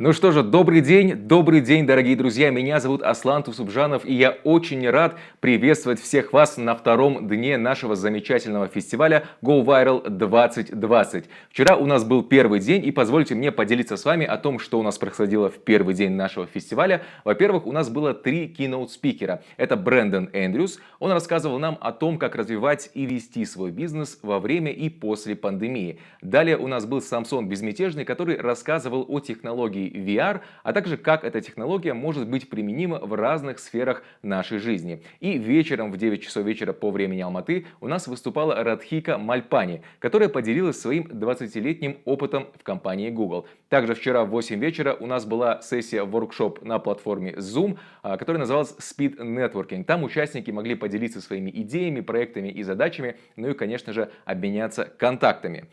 Ну что же, добрый день, дорогие друзья. Меня зовут Аслан Тусубжанов, и я очень рад приветствовать всех вас на втором дне нашего замечательного фестиваля Go Viral 2020. Вчера у нас был первый день, и позвольте мне поделиться с вами о том, что у нас происходило в первый день нашего фестиваля. Во-первых, у нас было 3 keynote-спикера. Это Брэндон Эндрюс. Он рассказывал нам о том, как развивать и вести свой бизнес во время и после пандемии. Далее у нас был Самсон Безмятежный, который рассказывал о технологии VR, а также как эта технология может быть применима в разных сферах нашей жизни. И вечером в 9 часов вечера по времени Алматы у нас выступала Радхика Мальпани, которая поделилась своим 20-летним опытом в компании Google. Также вчера в 8 вечера у нас была сессия воркшоп на платформе Zoom, которая называлась Speed Networking. Там участники могли поделиться своими идеями, проектами и задачами, ну и, конечно же, обменяться контактами.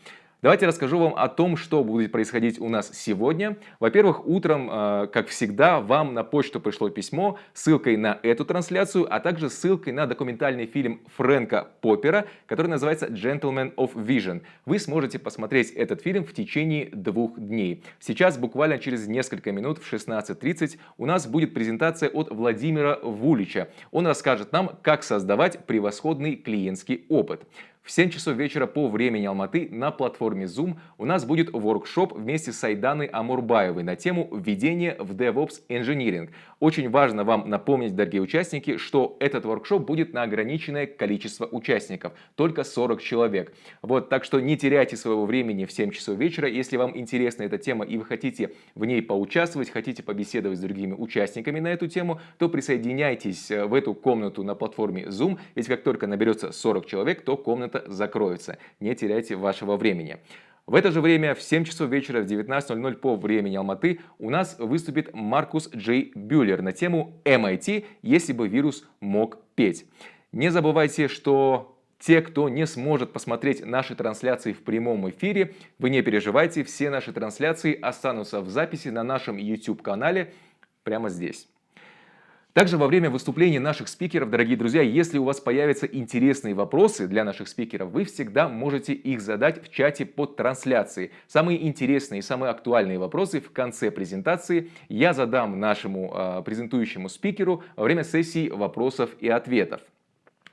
Давайте расскажу вам о том, что будет происходить у нас сегодня. Во-первых, утром, как всегда, вам на почту пришло письмо с ссылкой на эту трансляцию, а также ссылкой на документальный фильм Фрэнка Поппера, который называется Gentleman of Vision. Вы сможете посмотреть этот фильм в течение 2 дней. Сейчас, буквально через несколько минут, в 16:30, у нас будет презентация от Владимира Вулича. Он расскажет нам, как создавать превосходный клиентский опыт. В 7 часов вечера по времени Алматы на платформе Zoom у нас будет воркшоп вместе с Айданой Амурбаевой на тему «Введение в DevOps Engineering». Очень важно вам напомнить, дорогие участники, что этот воркшоп будет на ограниченное количество участников, только 40 человек. Так что не теряйте своего времени в 7 часов вечера. Если вам интересна эта тема и вы хотите в ней поучаствовать, хотите побеседовать с другими участниками на эту тему, то присоединяйтесь в эту комнату на платформе Zoom, ведь как только наберется 40 человек, то комната закроется. Не теряйте вашего времени. В это же время в 7 часов вечера в 19:00 по времени Алматы у нас выступит Маркус Джей Бюллер на тему MIT, если бы вирус мог петь. Не забывайте, что те, кто не сможет посмотреть наши трансляции в прямом эфире, вы не переживайте, все наши трансляции останутся в записи на нашем YouTube-канале прямо здесь. Также во время выступления наших спикеров, дорогие друзья, если у вас появятся интересные вопросы для наших спикеров, вы всегда можете их задать в чате под трансляцией. Самые интересные и самые актуальные вопросы в конце презентации я задам нашему презентующему спикеру во время сессии вопросов и ответов.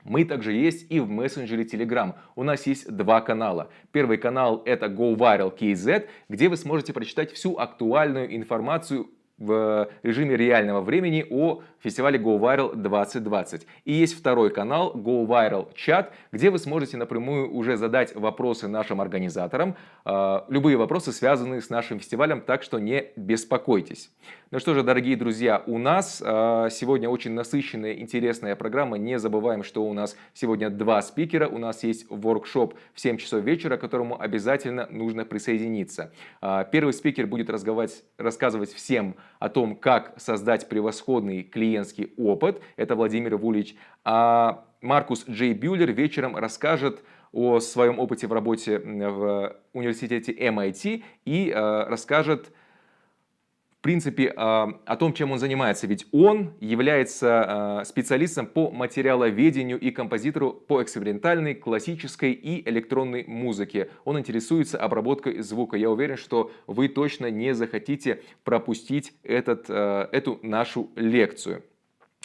Мы также есть и в мессенджере Telegram. У нас есть 2 канала. Первый канал — это Go Viral KZ, где вы сможете прочитать всю актуальную информацию в режиме реального времени о фестивале Go Viral 2020. И есть второй канал Go Viral Chat, где вы сможете напрямую уже задать вопросы нашим организаторам, любые вопросы, связанные с нашим фестивалем, так что не беспокойтесь. Ну что же, дорогие друзья, у нас сегодня очень насыщенная, интересная программа. Не забываем, что у нас сегодня 2 спикера. У нас есть воркшоп в 7 часов вечера, к которому обязательно нужно присоединиться. Первый спикер будет рассказывать всем о том, как создать превосходный клиентский опыт. Это Владимир Вулич. А Маркус Джей Бюллер вечером расскажет о своем опыте в работе в университете MIT и расскажет, в принципе, о том, чем он занимается. Ведь он является специалистом по материаловедению и композитору по экспериментальной, классической и электронной музыке. Он интересуется обработкой звука. Я уверен, что вы точно не захотите пропустить эту нашу лекцию.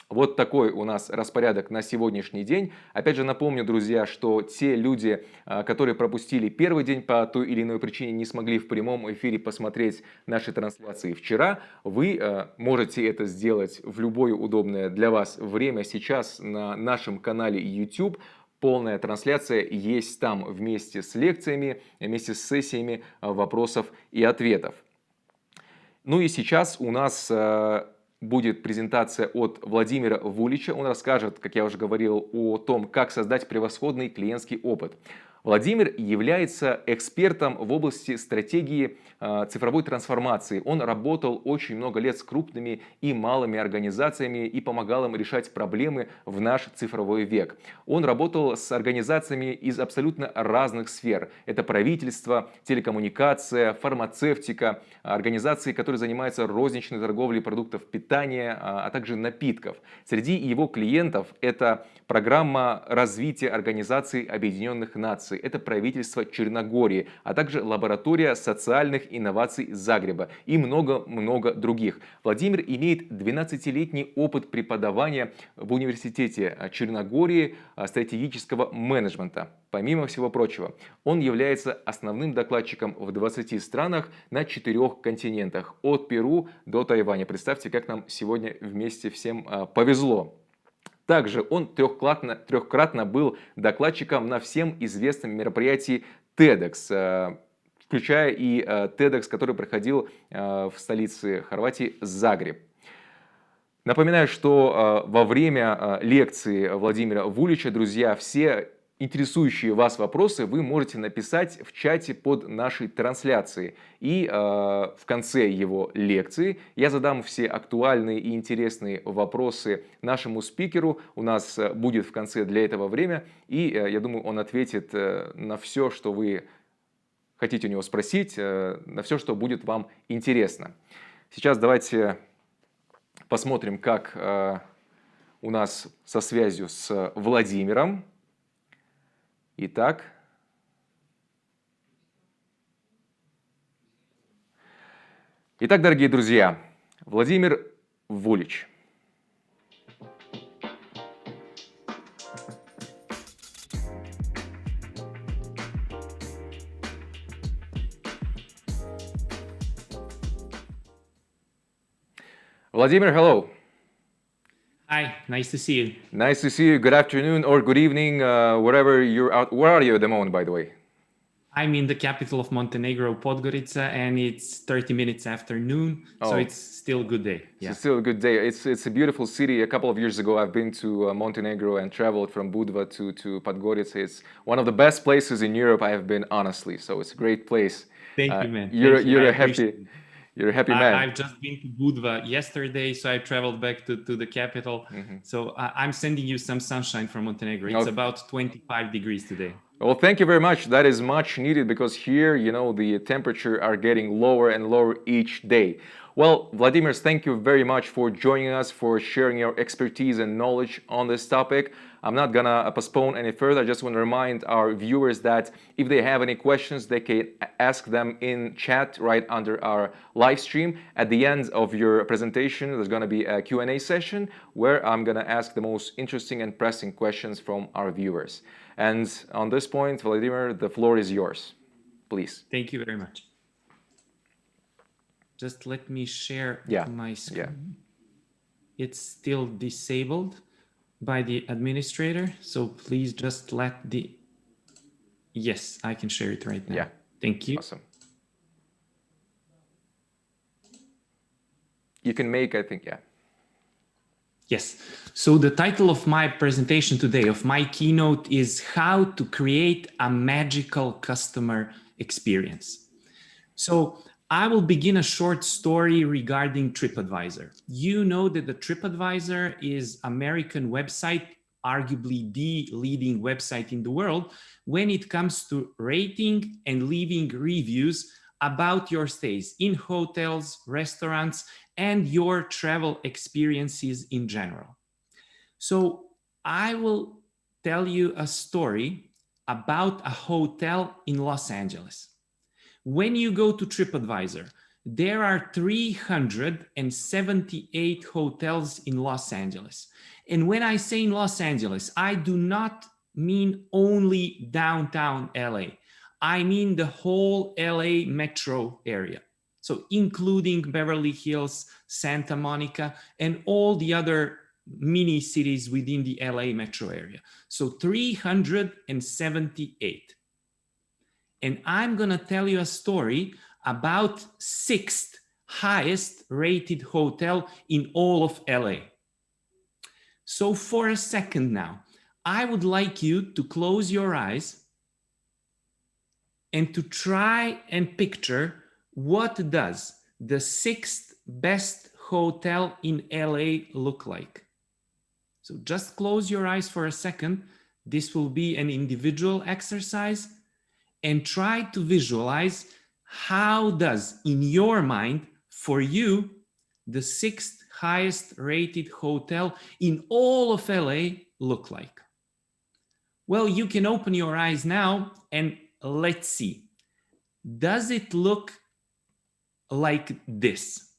Вот такой у нас распорядок на сегодняшний день. Опять же напомню, друзья, что те люди, которые пропустили первый день по той или иной причине, не смогли в прямом эфире посмотреть наши трансляции вчера, вы можете это сделать в любое удобное для вас время сейчас на нашем канале YouTube. Полная трансляция есть там вместе с лекциями, вместе с сессиями вопросов и ответов. Ну и сейчас у нас будет презентация от Владимира Вулича. Он расскажет, как я уже говорил, о том, как создать превосходный клиентский опыт. Владимир является экспертом в области стратегии цифровой трансформации. Он работал очень много лет с крупными и малыми организациями и помогал им решать проблемы в наш цифровой век. Он работал с организациями из абсолютно разных сфер. Это правительство, телекоммуникация, фармацевтика, организации, которые занимаются розничной торговлей продуктов питания, а также напитков. Среди его клиентов это программа развития Организации Объединенных Наций, инноваций – это правительство Черногории, а также лаборатория социальных инноваций Загреба и много-много других. Владимир имеет 12-летний опыт преподавания в университете Черногории стратегического менеджмента. Помимо всего прочего, он является основным докладчиком в 20 странах на 4 континентах, от Перу до Тайваня. Представьте, как нам сегодня вместе всем повезло. Также он трехкратно был докладчиком на всем известном мероприятии TEDx, включая и TEDx, который проходил в столице Хорватии Загреб. Напоминаю, что во время лекции Владимира Вулича, друзья, все интересующие вас вопросы вы можете написать в чате под нашей трансляцией. И в конце его лекции я задам все актуальные и интересные вопросы нашему спикеру. У нас будет в конце для этого время. И я думаю, он ответит на все, что вы хотите у него спросить, на все, что будет вам интересно. Сейчас давайте посмотрим, как у нас со связью с Владимиром. Итак, дорогие друзья, Владимир Вулич. Vladimir, hello. Hi, nice to see you. Nice to see you. Good afternoon or good evening, wherever you're out. Where are you at the moment, by the way? I'm in the capital of Montenegro, Podgorica, and it's 30 minutes after noon, so it's still a good day. Yeah. It's still a good day. It's a beautiful city. A couple of years ago, I've been to Montenegro and traveled from Budva to Podgorica. It's one of the best places in Europe I have been, honestly. So it's a great place. Thank you, man. You're a happy man. I've just been to Budva yesterday, so I traveled back to the capital. So I'm sending you some sunshine from Montenegro. It's about 25 degrees today. Well, thank you very much. That is much needed because here, you know, the temperature are getting lower and lower each day. Well, Vladimir, thank you very much for joining us, for sharing your expertise and knowledge on this topic. I'm not gonna postpone any further. I just want to remind our viewers that if they have any questions, they can ask them in chat right under our live stream. At the end of your presentation, there's gonna be a Q&A session where I'm gonna ask the most interesting and pressing questions from our viewers. And on this point, Vladimir, the floor is yours. Please. Thank you very much. Just let me share my screen. Yeah. It's still disabled by the administrator, so please just let the... Yes, I can share it right now. Yeah. Thank you. Awesome. You can make, I think, yeah. Yes. So the title of my presentation today, of my keynote, is How to Create a Magical Customer Experience. So I will begin a short story regarding TripAdvisor. You know that the TripAdvisor is American website, arguably the leading website in the world when it comes to rating and leaving reviews about your stays in hotels, restaurants, and your travel experiences in general. So I will tell you a story about a hotel in Los Angeles. When you go to TripAdvisor, there are 378 hotels in Los Angeles. And when I say in Los Angeles, I do not mean only downtown LA. I mean the whole LA metro area. So including Beverly Hills, Santa Monica, and all the other mini cities within the LA metro area. So 378. And I'm gonna tell you a story about 6th highest rated hotel in all of LA. So for a second now, I would like you to close your eyes and to try and picture what does the 6th best hotel in LA look like. So just close your eyes for a second. This will be an individual exercise, and try to visualize how does, in your mind, for you, the 6th highest rated hotel in all of LA look like. Well, you can open your eyes now and let's see. Does it look like this?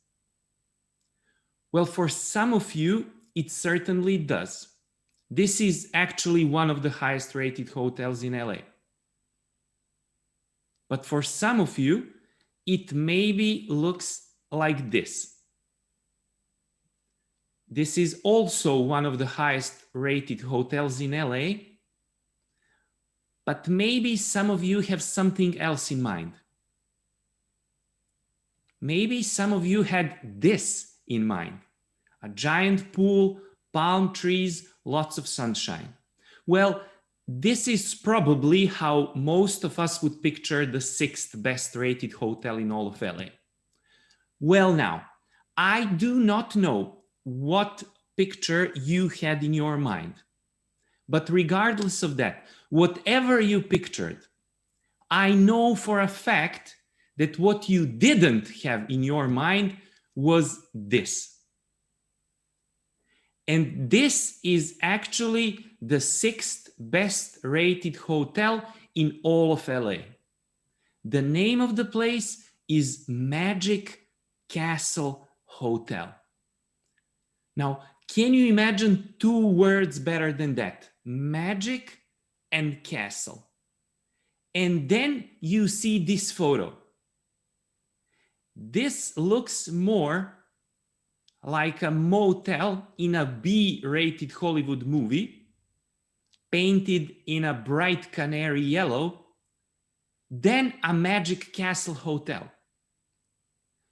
Well, for some of you, it certainly does. This is actually one of the highest rated hotels in LA. But for some of you, it maybe looks like this. This is also one of the highest rated hotels in LA. But maybe some of you have something else in mind. Maybe some of you had this in mind. A giant pool, palm trees, lots of sunshine. Well, this is probably how most of us would picture the 6th best rated hotel in all of LA. Well, now, I do not know what picture you had in your mind. But regardless of that, whatever you pictured, I know for a fact that what you didn't have in your mind was this. And this is actually the 6th best rated hotel in all of LA. The name of the place is Magic Castle Hotel. Now, can you imagine 2 words better than that? Magic and castle. And then you see this photo. This looks more like a motel in a B-rated Hollywood movie, painted in a bright canary yellow, than a Magic Castle Hotel.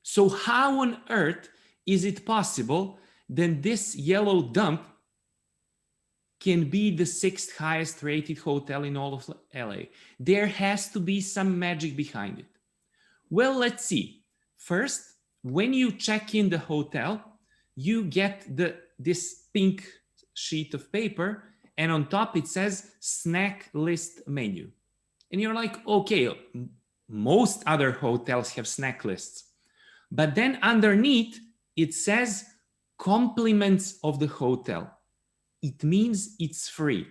So how on earth is it possible that this yellow dump can be the 6th highest rated hotel in all of LA? There has to be some magic behind it. Well, let's see. First, when you check in the hotel, you get this pink sheet of paper, and on top it says snack list menu. And you're like, okay, most other hotels have snack lists. But then underneath it says compliments of the hotel. It means it's free.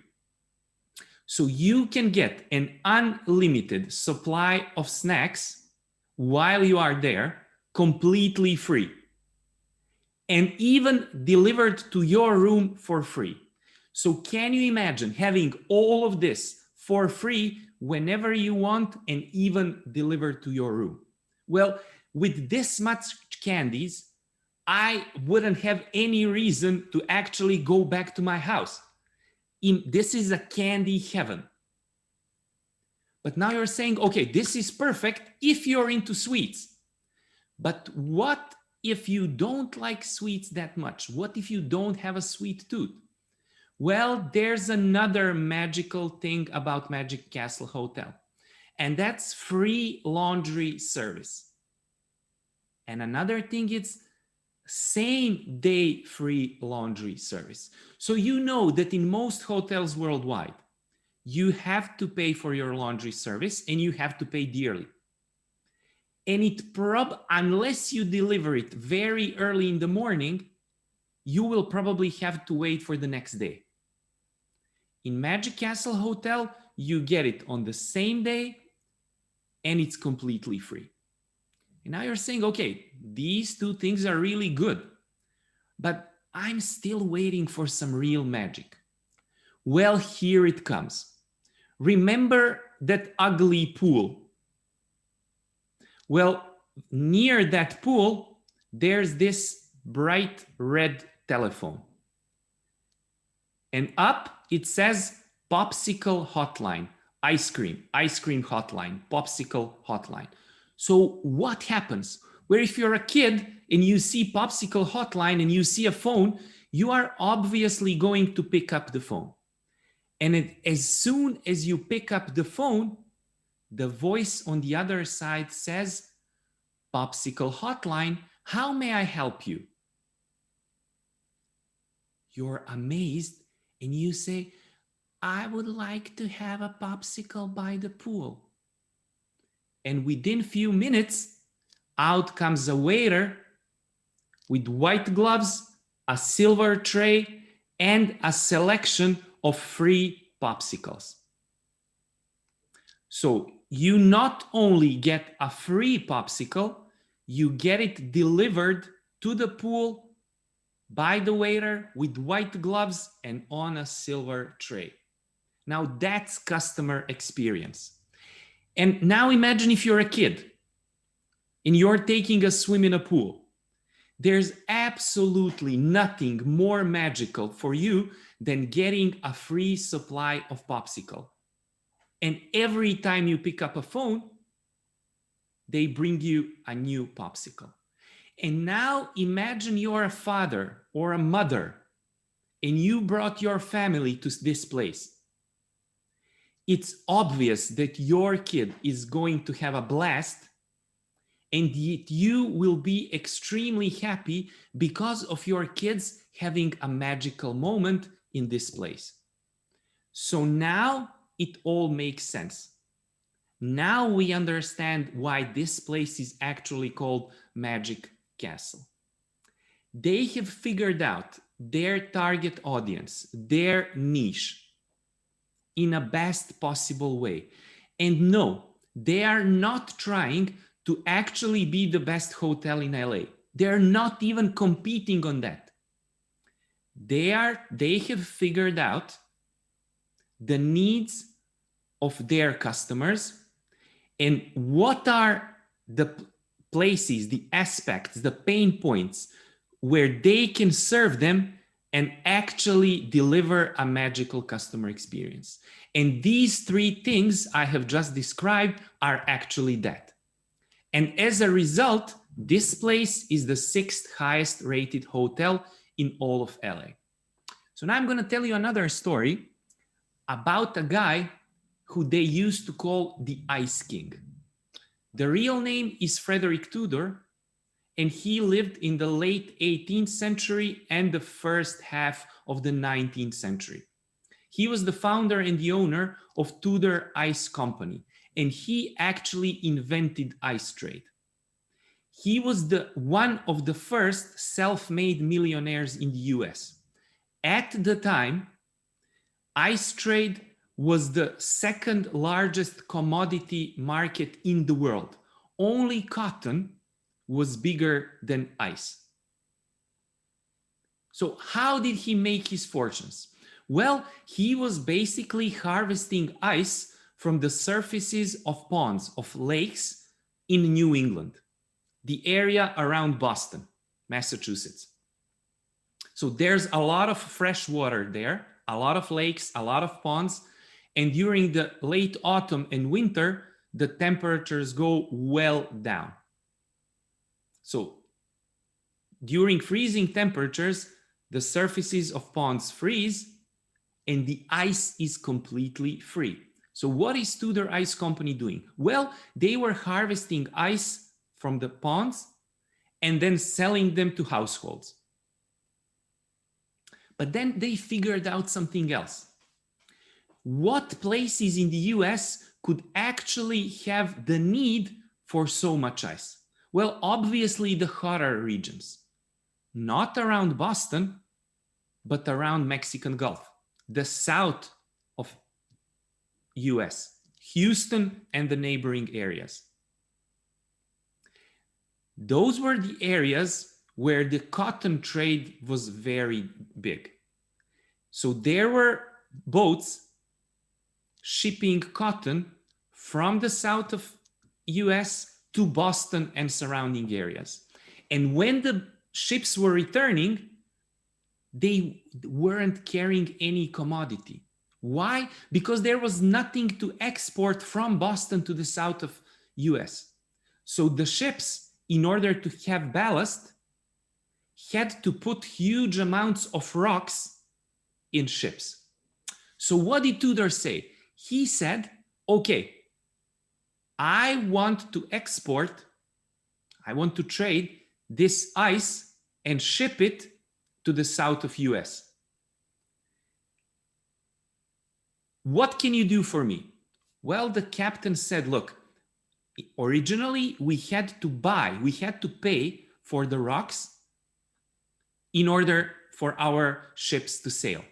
So you can get an unlimited supply of snacks while you are there, completely free. And even delivered to your room for free. So can you imagine having all of this for free whenever you want and even delivered to your room? Well, with this much candies, I wouldn't have any reason to actually go back to my house. This is a candy heaven. But now you're saying, okay, this is perfect if you're into sweets. But what if you don't like sweets that much? What if you don't have a sweet tooth? Well, there's another magical thing about Magic Castle Hotel, and that's free laundry service. And another thing is same day free laundry service. So you know that in most hotels worldwide, you have to pay for your laundry service and you have to pay dearly. And unless you deliver it very early in the morning, you will probably have to wait for the next day. In Magic Castle Hotel, you get it on the same day and it's completely free. And now you're saying, okay, these 2 things are really good, but I'm still waiting for some real magic. Well, here it comes. Remember that ugly pool? Well, near that pool, there's this bright red telephone. And up it says popsicle hotline, ice cream hotline, popsicle hotline. So what happens? Where if you're a kid and you see popsicle hotline and you see a phone, you are obviously going to pick up the phone. And as soon as you pick up the phone, the voice on the other side says, popsicle hotline, how may I help you? You're amazed and you say, I would like to have a popsicle by the pool. And within a few minutes, out comes a waiter with white gloves, a silver tray, and a selection of free popsicles. So you not only get a free popsicle, you get it delivered to the pool by the waiter with white gloves and on a silver tray. Now that's customer experience. And now imagine if you're a kid and you're taking a swim in a pool. There's absolutely nothing more magical for you than getting a free supply of popsicle. And every time you pick up a phone, they bring you a new popsicle. And now imagine you're a father or a mother and you brought your family to this place. It's obvious that your kid is going to have a blast, and yet you will be extremely happy because of your kids having a magical moment in this place. So now it all makes sense. Now we understand why this place is actually called Magic Castle. They have figured out their target audience, their niche, in a best possible way. And no, they are not trying to actually be the best hotel in LA. They're not even competing on that. They have figured out the needs of their customers and what are the places, the aspects, the pain points where they can serve them and actually deliver a magical customer experience. And these three things I have just described are actually that. And as a result, this place is the 6th highest rated hotel in all of LA. So now I'm going to tell you another story about a guy who they used to call the Ice King. The real name is Frederick Tudor, and he lived in the late 18th century and the first half of the 19th century. He was the founder and the owner of Tudor Ice Company, and he actually invented ice trade. He was one of the first self-made millionaires in the US. At the time, ice trade was the 2nd largest commodity market in the world. Only cotton was bigger than ice. So how did he make his fortunes? Well, he was basically harvesting ice from the surfaces of ponds, of lakes in New England, the area around Boston, Massachusetts. So there's a lot of fresh water there, a lot of lakes, a lot of ponds, and during the late autumn and winter, the temperatures go well down. So during freezing temperatures, the surfaces of ponds freeze and the ice is completely free. So what is Tudor Ice Company doing? Well, they were harvesting ice from the ponds and then selling them to households. But then they figured out something else. What places in the US could actually have the need for so much ice? Well, obviously the hotter regions, not around Boston, but around Mexican Gulf, the south of US, Houston and the neighboring areas. Those were the areas where the cotton trade was very big. So there were boats shipping cotton from the south of US to Boston and surrounding areas. And when the ships were returning, they weren't carrying any commodity. Why? Because there was nothing to export from Boston to the south of US. So the ships, in order to have ballast, had to put huge amounts of rocks in ships. So what did Tudor say? He said, okay, I want to export, I want to trade this ice and ship it to the south of US. What can you do for me? Well, the captain said, look, originally we had to pay for the rocks in order for our ships to sail.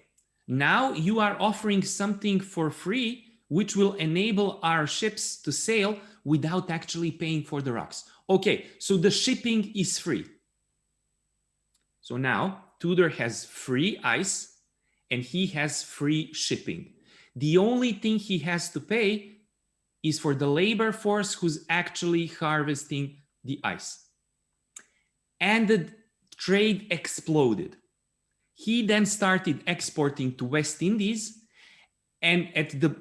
Now you are offering something for free, which will enable our ships to sail without actually paying for the rocks. Okay, so the shipping is free. So now Tudor has free ice and he has free shipping. The only thing he has to pay is for the labor force who's actually harvesting the ice. And the trade exploded. He then started exporting to West Indies, and at the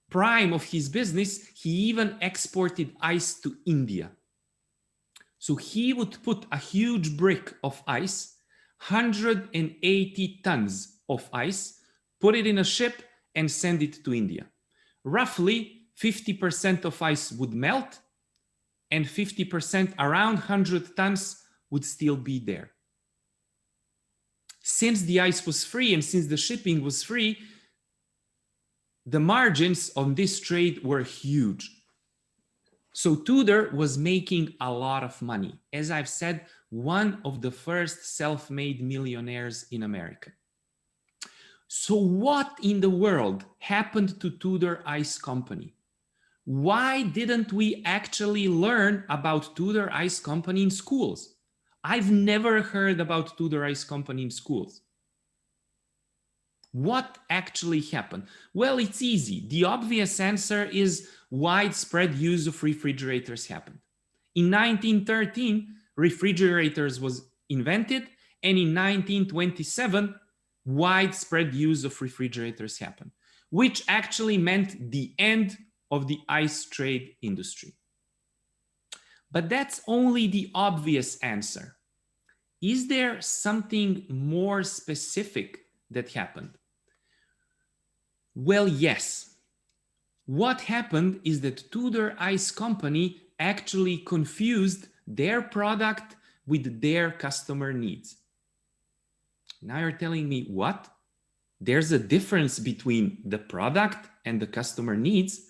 prime of his business, he even exported ice to India. So he would put a huge brick of ice, 180 tons of ice, put it in a ship and send it to India. Roughly 50% of ice would melt and 50%, around 100 tons, would still be there. Since the ice was free and since the shipping was free, the margins on this trade were huge. So Tudor was making a lot of money. As I've said, one of the first self-made millionaires in America. So what in the world happened to Tudor Ice Company? Why didn't we actually learn about Tudor Ice Company in schools? I've never heard about Tudor Ice Company in schools. What actually happened? Well, it's easy. The obvious answer is widespread use of refrigerators happened. In 1913, refrigerators was invented, and in 1927, widespread use of refrigerators happened, which actually meant the end of the ice trade industry. But that's only the obvious answer. Is there something more specific that happened? Well, yes. What happened is that Tudor Ice Company actually confused their product with their customer needs. Now you're telling me what? There's a difference between the product and the customer needs?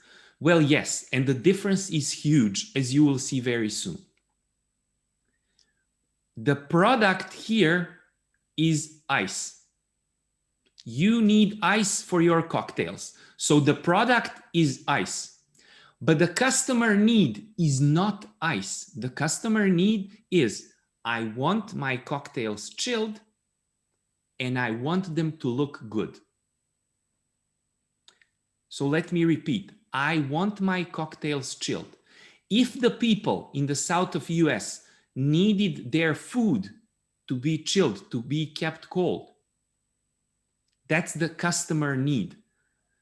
Well, yes, and the difference is huge, as you will see very soon. The product here is ice. You need ice for your cocktails. So the product is ice. But the customer need is not ice. The customer need is, I want my cocktails chilled and I want them to look good. So let me repeat. I want my cocktails chilled. If the people in the south of US needed their food to be chilled, to be kept cold, that's the customer need.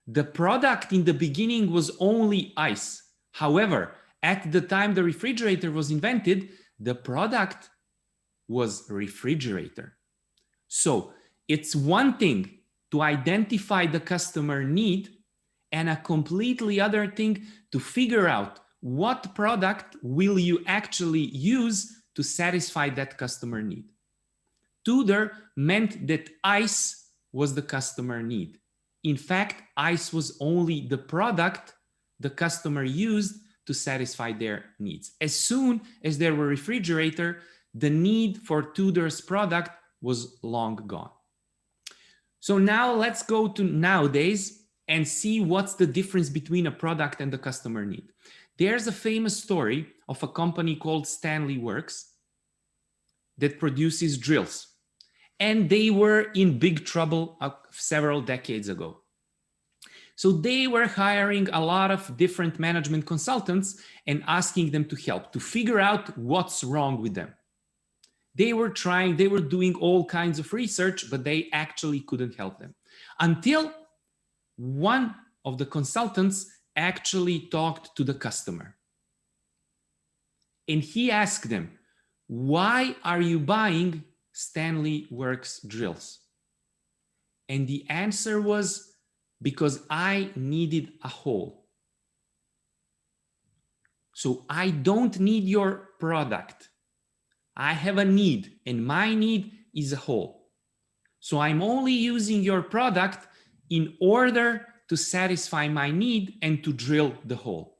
The product in the beginning was only ice. However, at the time the refrigerator was invented, the product was refrigerator. So it's one thing to identify the customer need and a completely other thing to figure out what product will you actually use to satisfy that customer need. Tudor meant that ice was the customer need. In fact, ice was only the product the customer used to satisfy their needs. As soon as there were refrigerator, the need for Tudor's product was long gone. So now let's go to nowadays and see what's the difference between a product and the customer need. There's a famous story of a company called Stanley Works that produces drills. And they were in big trouble several decades ago. So they were hiring a lot of different management consultants and asking them to help, to figure out what's wrong with them. They were doing all kinds of research, but they actually couldn't help them. Until one of the consultants actually talked to the customer. And he asked them, why are you buying Stanley Works drills? And the answer was, because I needed a hole. So I don't need your product. I have a need, and my need is a hole. So I'm only using your product in order to satisfy my need and to drill the hole.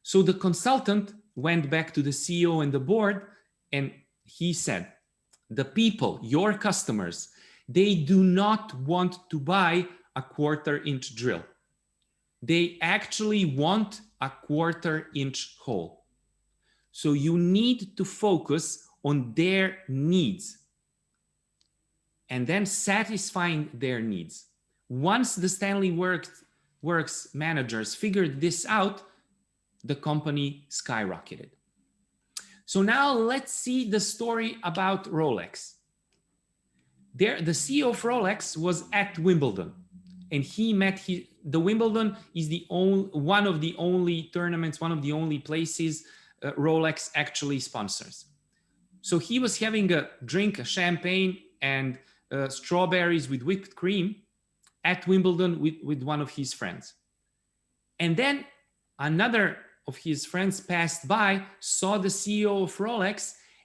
So the consultant went back to the CEO and the board, and he said, the people, your customers, they do not want to buy a 1/4-inch drill. They actually want a 1/4-inch hole. So you need to focus on their needs and then satisfying their needs. Once the Stanley Works managers figured this out, the company skyrocketed. So now let's see the story about Rolex. The CEO of Rolex was at Wimbledon, and he met the Wimbledon is one of the only tournaments, one of the only places Rolex actually sponsors. So he was having a drink, a champagne and strawberries with whipped cream at Wimbledon with one of his friends. And then another of his friends passed by, saw the CEO of Rolex,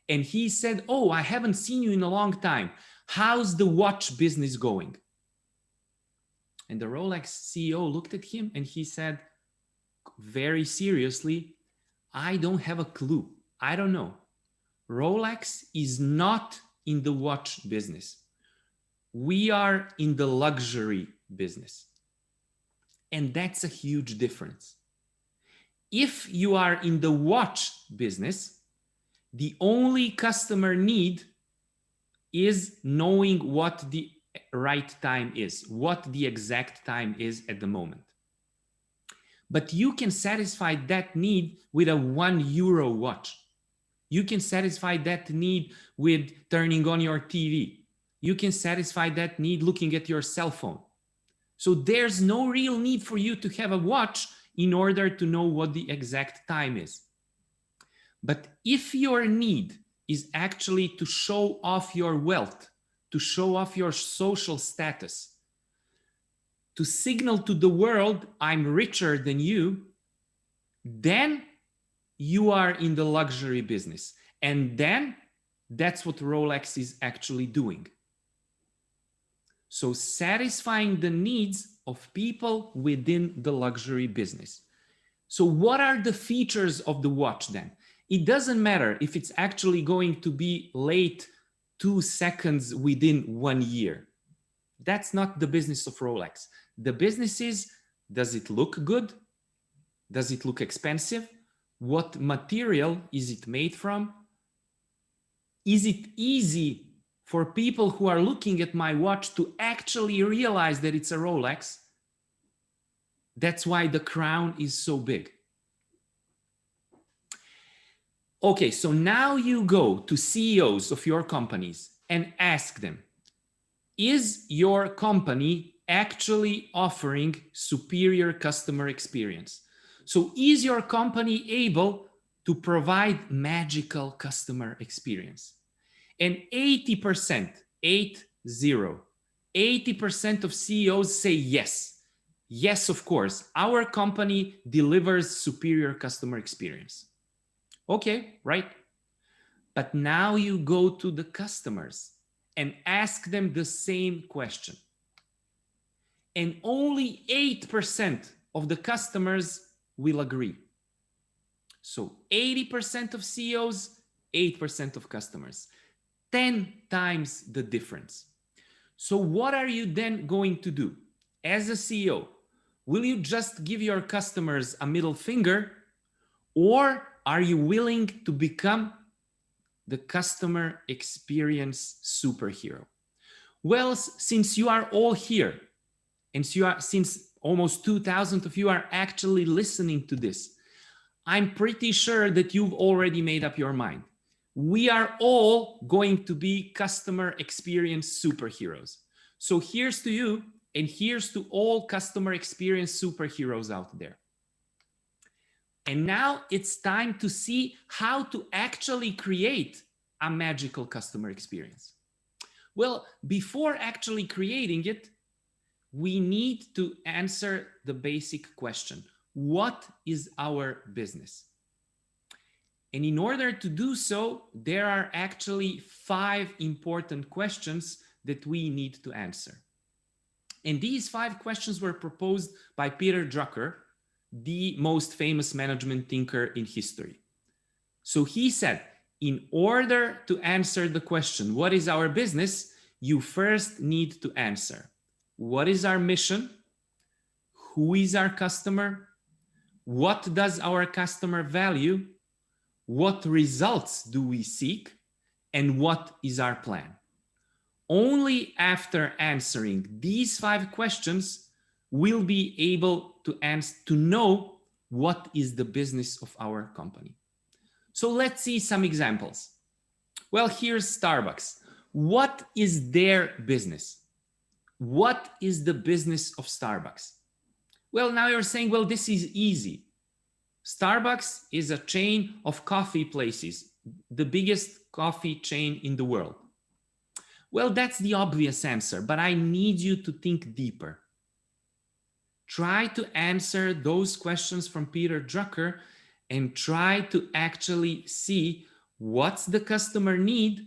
and he said, "Oh, I haven't seen you in a long time. How's the watch business going?" And the Rolex CEO looked at him and he said, very seriously, "I don't have a clue. I don't know. Rolex is not in the watch business. We are in the luxury business." And that's a huge difference. If you are in the watch business, the only customer need is knowing what the right time is, what the exact time is at the moment. But you can satisfy that need with a €1 watch. You can satisfy that need with turning on your TV. You can satisfy that need looking at your cell phone. So there's no real need for you to have a watch in order to know what the exact time is. But if your need is actually to show off your wealth, to show off your social status, to signal to the world, "I'm richer than you," then you are in the luxury business. And then that's what Rolex is actually doing. So satisfying the needs of people within the luxury business. So what are the features of the watch then? It doesn't matter if it's actually going to be late 2 seconds within 1 year. That's not the business of Rolex. The business is, does it look good? Does it look expensive? What material is it made from? Is it easy for people who are looking at my watch to actually realize that it's a Rolex? That's why the crown is so big. Okay, so now you go to CEOs of your companies and ask them, is your company actually offering superior customer experience? So is your company able to provide magical customer experience? And 80%, 80% of CEOs say yes. Yes, of course, our company delivers superior customer experience. Okay, right? But now you go to the customers and ask them the same question. And only 8% of the customers will agree. So 80% of CEOs, 8% of customers. 10 times the difference. So what are you then going to do? As a CEO, will you just give your customers a middle finger, or are you willing to become the customer experience superhero? Well, since you are all here, and since almost 2,000 of you are actually listening to this, I'm pretty sure that you've already made up your mind. We are all going to be customer experience superheroes. So here's to you, and here's to all customer experience superheroes out there. And now it's time to see how to actually create a magical customer experience. Well, before actually creating it, we need to answer the basic question: what is our business? And in order to do so, there are actually 5 important questions that we need to answer. And these 5 questions were proposed by Peter Drucker, the most famous management thinker in history. So he said, in order to answer the question, what is our business? You first need to answer, what is our mission, who is our customer, what does our customer value, what results do we seek, and what is our plan. Only after answering these 5 questions we'll be able to know what is the business of our company. So let's see some examples. Well, here's Starbucks. What is their business? What is the business of Starbucks? Well, now you're saying, well, this is easy. Starbucks is a chain of coffee places, the biggest coffee chain in the world. Well, that's the obvious answer, but I need you to think deeper. Try to answer those questions from Peter Drucker and try to actually see what's the customer need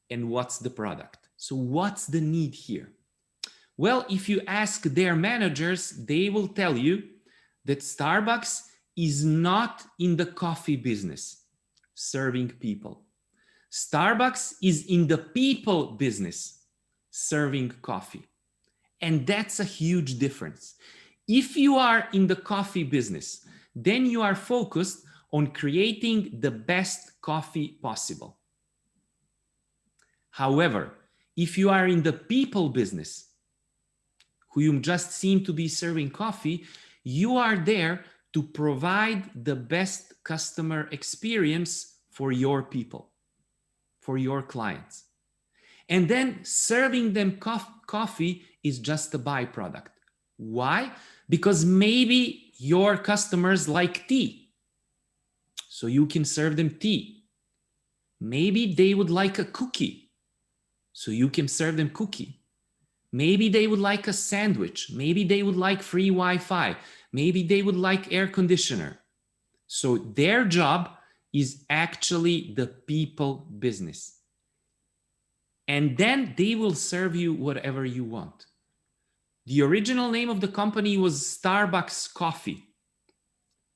and what's the product. So what's the need here? Well, if you ask their managers, they will tell you that Starbucks is not in the coffee business, serving people. Starbucks is in the people business, serving coffee. And that's a huge difference. If you are in the coffee business, then you are focused on creating the best coffee possible. However, if you are in the people business, who you just seem to be serving coffee, you are there to provide the best customer experience for your people, for your clients. And then serving them coffee is just a byproduct. Why? Because maybe your customers like tea, so you can serve them tea. Maybe they would like a cookie, so you can serve them cookie. Maybe they would like a sandwich. Maybe they would like free Wi-Fi. Maybe they would like air conditioner. So their job is actually the people business. And then they will serve you whatever you want. The original name of the company was Starbucks Coffee.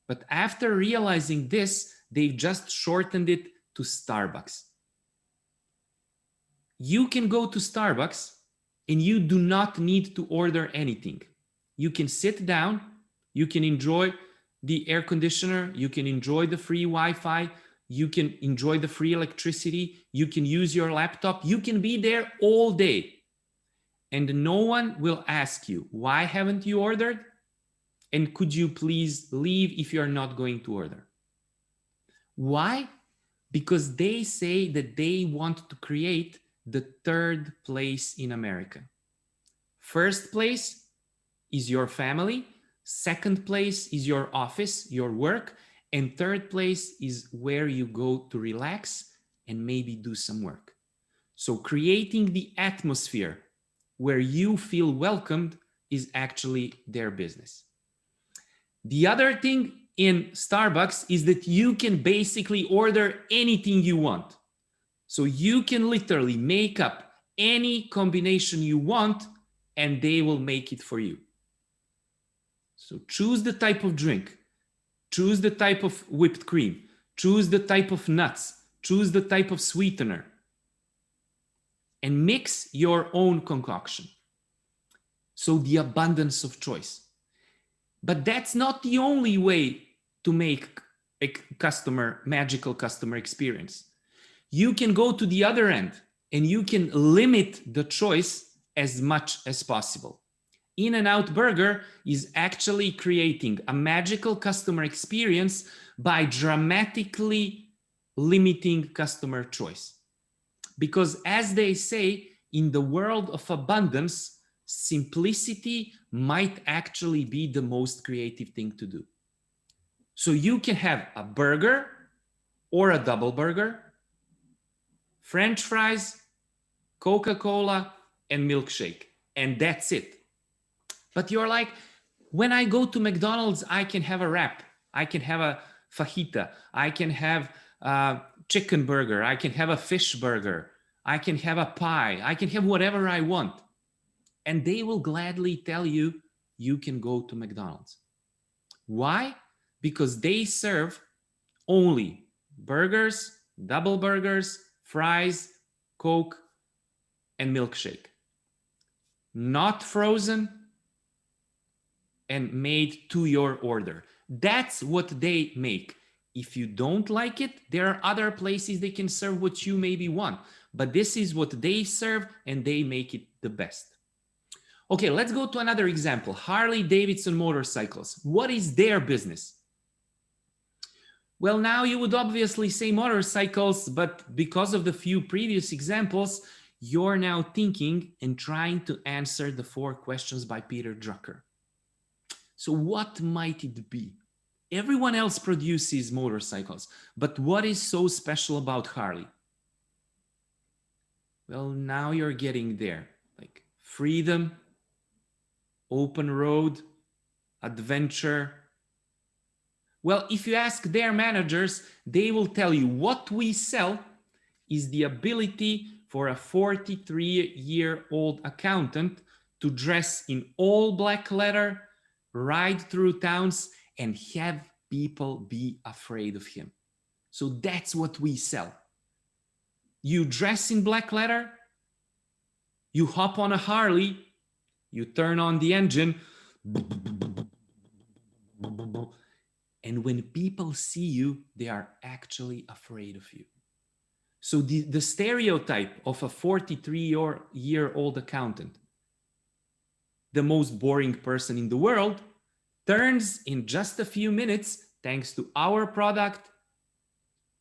But after realizing this, they've just shortened it to Starbucks. You can go to Starbucks and you do not need to order anything. You can sit down, you can enjoy the air conditioner, you can enjoy the free Wi-Fi, you can enjoy the free electricity, you can use your laptop, you can be there all day. And no one will ask you, why haven't you ordered? And could you please leave if you're not going to order? Why? Because they say that they want to create the third place in America. First place is your family. Second place is your office, your work. And third place is where you go to relax and maybe do some work. So creating the atmosphere where you feel welcomed is actually their business. The other thing in Starbucks is that you can basically order anything you want. So you can literally make up any combination you want and they will make it for you. So choose the type of drink, choose the type of whipped cream, choose the type of nuts, choose the type of sweetener, and mix your own concoction. So the abundance of choice. But that's not the only way to make a magical customer experience. You can go to the other end and you can limit the choice as much as possible. In-N-Out Burger is actually creating a magical customer experience by dramatically limiting customer choice. Because as they say, in the world of abundance, simplicity might actually be the most creative thing to do. So you can have a burger or a double burger, French fries, Coca-Cola, and milkshake, and that's it. But you're like, when I go to McDonald's, I can have a wrap, I can have a fajita, I can have a chicken burger, I can have a fish burger, I can have a pie, I can have whatever I want. And they will gladly tell you, you can go to McDonald's. Why? Because they serve only burgers, double burgers, fries, Coke, and milkshake. not frozen, and made to your order. That's what they make. If you don't like it, there are other places they can serve what you maybe want. But this is what they serve, and they make it the best. Okay, let's go to another example. Harley Davidson motorcycles. What is their business? Well, now you would obviously say motorcycles, but because of the few previous examples, you're now thinking and trying to answer the 4 questions by Peter Drucker. So what might it be? Everyone else produces motorcycles, but what is so special about Harley? Well, now you're getting there. Like freedom, open road, adventure. Well, if you ask their managers, they will tell you what we sell is the ability for a 43-year-old accountant to dress in all black leather, ride through towns, and have people be afraid of him. So that's what we sell. You dress in black leather, you hop on a Harley, you turn on the engine, and when people see you, they are actually afraid of you. So the stereotype of a 43-year-old accountant, the most boring person in the world, turns in just a few minutes, thanks to our product,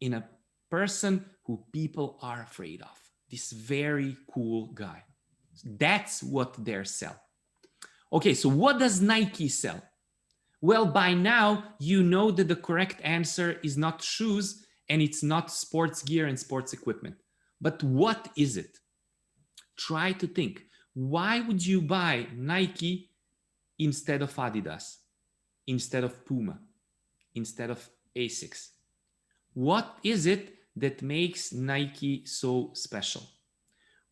in a person who people are afraid of. This very cool guy. That's what they sell. Okay, so what does Nike sell? Well, by now, you know that the correct answer is not shoes and it's not sports gear and sports equipment. But what is it? Try to think. Why would you buy Nike instead of Adidas, instead of Puma, instead of Asics? What is it that makes Nike so special?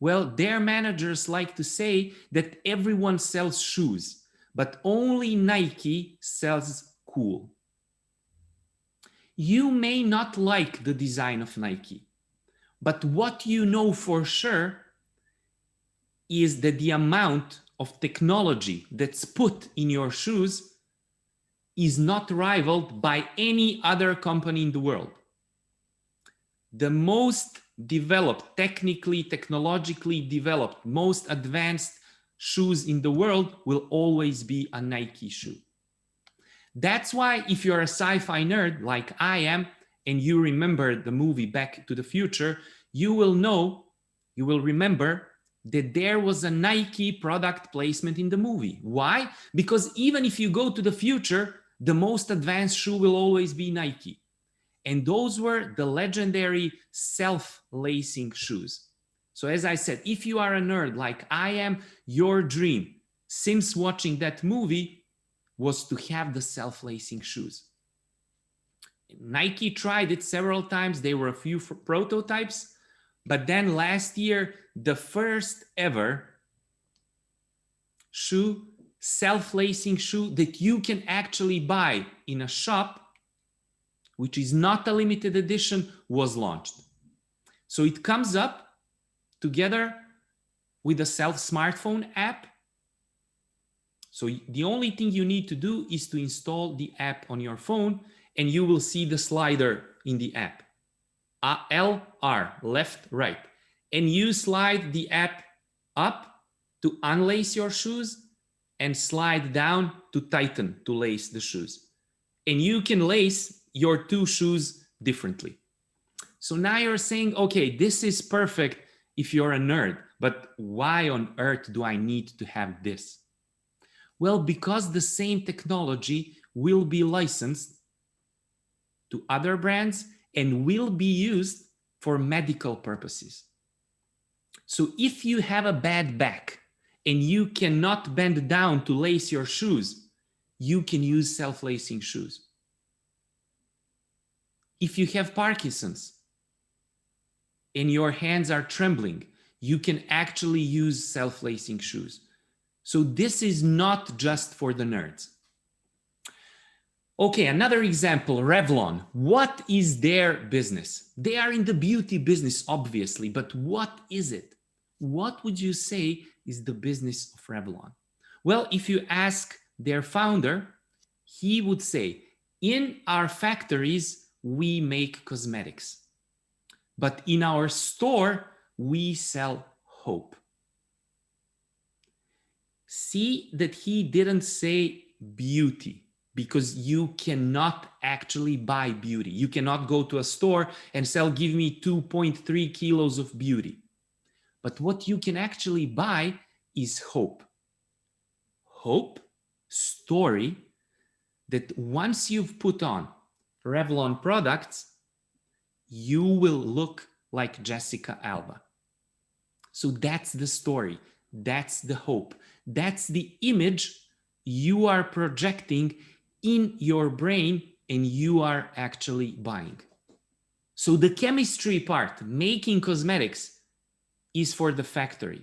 Well, their managers like to say that everyone sells shoes, but only Nike sells cool. You may not like the design of Nike, but what you know for sure is that the amount of technology that's put in your shoes is not rivaled by any other company in the world. The most developed, technologically developed, most advanced shoes in the world will always be a Nike shoe. That's why if you're a sci-fi nerd like I am, and you remember the movie Back to the Future, you will remember that there was a Nike product placement in the movie. Why? Because even if you go to the future, the most advanced shoe will always be Nike. And those were the legendary self-lacing shoes. So as I said, if you are a nerd like I am, your dream since watching that movie was to have the self-lacing shoes. Nike tried it several times. There were a few prototypes, but then last year, the first ever shoe, self-lacing shoe that you can actually buy in a shop, which is not a limited edition, was launched. So it comes up together with a smartphone app. So the only thing you need to do is to install the app on your phone, and you will see the slider in the app. LR, left, right. And you slide the app up to unlace your shoes and slide down to tighten, to lace the shoes. And you can lace your two shoes differently. So now you're saying, okay, this is perfect if you're a nerd, but why on earth do I need to have this? Well, because the same technology will be licensed to other brands and will be used for medical purposes. So if you have a bad back and you cannot bend down to lace your shoes, you can use self-lacing shoes. If you have Parkinson's and your hands are trembling, you can actually use self-lacing shoes. So this is not just for the nerds. Okay, another example, Revlon. What is their business? They are in the beauty business, obviously, but what is it? What would you say is the business of Revlon? Well, if you ask their founder, he would say, in our factories, we make cosmetics. But in our store, we sell hope. See that he didn't say beauty, because you cannot actually buy beauty. You cannot go to a store and sell, give me 2.3 kilos of beauty. But what you can actually buy is hope. Hope, story, that once you've put on Revlon products, you will look like Jessica Alba. So that's the story. That's the hope. That's the image you are projecting in your brain and you are actually buying. So the chemistry part, making cosmetics, is for the factory.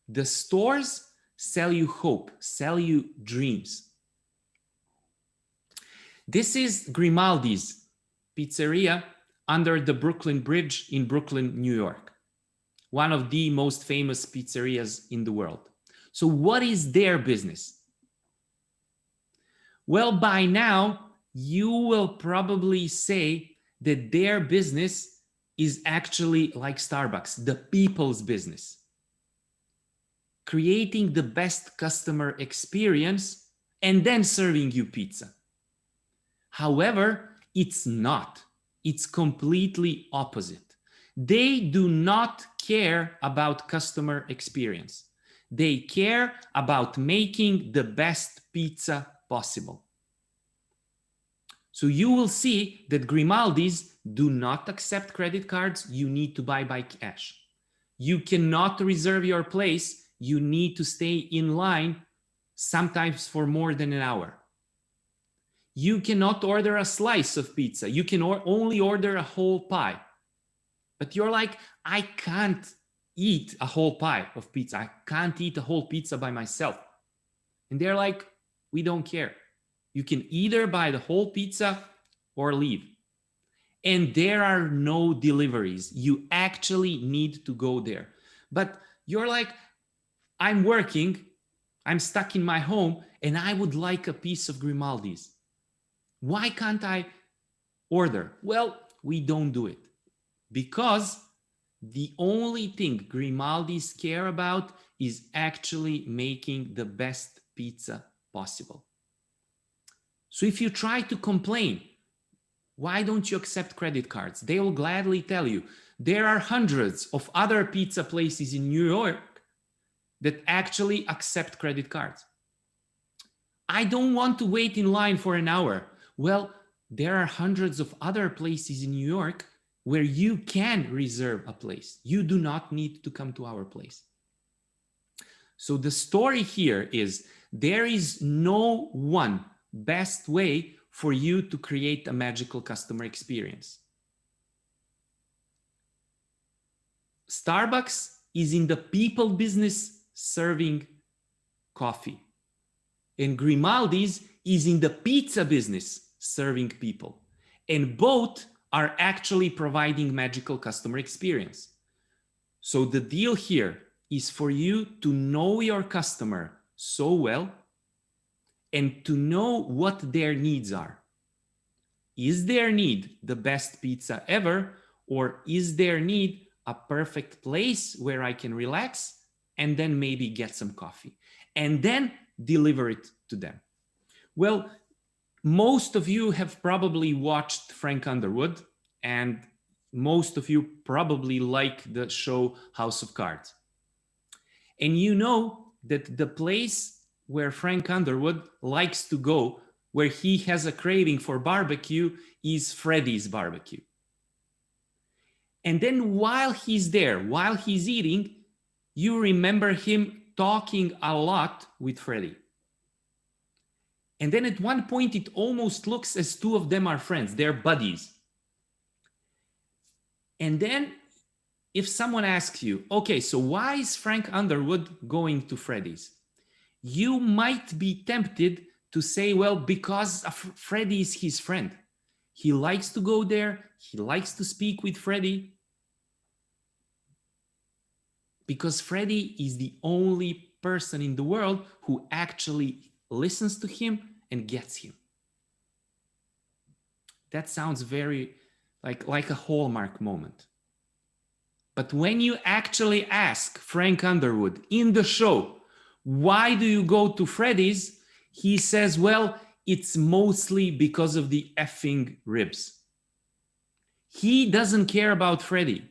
The stores sell you hope, sell you dreams. This is Grimaldi's Pizzeria under the Brooklyn Bridge in Brooklyn, New York. One of the most famous pizzerias in the world. So what is their business? Well, by now, you will probably say that their business is actually like Starbucks, the people's business. Creating the best customer experience and then serving you pizza. However, it's not. It's completely opposite. They do not care about customer experience. They care about making the best pizza possible. So you will see that Grimaldi's do not accept credit cards. You need to buy by cash. You cannot reserve your place. You need to stay in line, sometimes for more than an hour. You cannot order a slice of pizza. You can only order a whole pie. But you're like, I can't eat a whole pie of pizza. I can't eat a whole pizza by myself. And they're like, we don't care. You can either buy the whole pizza or leave. And there are no deliveries. You actually need to go there. But you're like, I'm working, I'm stuck in my home, and I would like a piece of Grimaldi's. Why can't I order? Well, we don't do it. Because the only thing Grimaldi's care about is actually making the best pizza possible. So if you try to complain, why don't you accept credit cards? They will gladly tell you. There are hundreds of other pizza places in New York that actually accept credit cards. I don't want to wait in line for an hour. Well, there are hundreds of other places in New York where you can reserve a place. You do not need to come to our place. So the story here is there is no one best way for you to create a magical customer experience. Starbucks is in the people business serving coffee. And Grimaldi's is in the pizza business serving people. And both are actually providing magical customer experience. So the deal here is for you to know your customer so well and to know what their needs are. Is their need the best pizza ever, or is their need a perfect place where I can relax and then maybe get some coffee and then deliver it to them? Well, most of you have probably watched Frank Underwood, and most of you probably like the show House of Cards. And you know that the place where Frank Underwood likes to go, where he has a craving for barbecue, is Freddy's Barbecue. And then while he's there, while he's eating, you remember him talking a lot with Freddy. And then at one point, it almost looks as two of them are friends, they're buddies. And then if someone asks you, okay, so why is Frank Underwood going to Freddy's? You might be tempted to say, well, because Freddy is his friend. He likes to go there. He likes to speak with Freddy. because Freddie is the only person in the world who actually listens to him and gets him. That sounds very like a hallmark moment. But when you actually ask Frank Underwood in the show, why do you go to Freddie's? He says, well, it's mostly because of the effing ribs. He doesn't care about Freddie.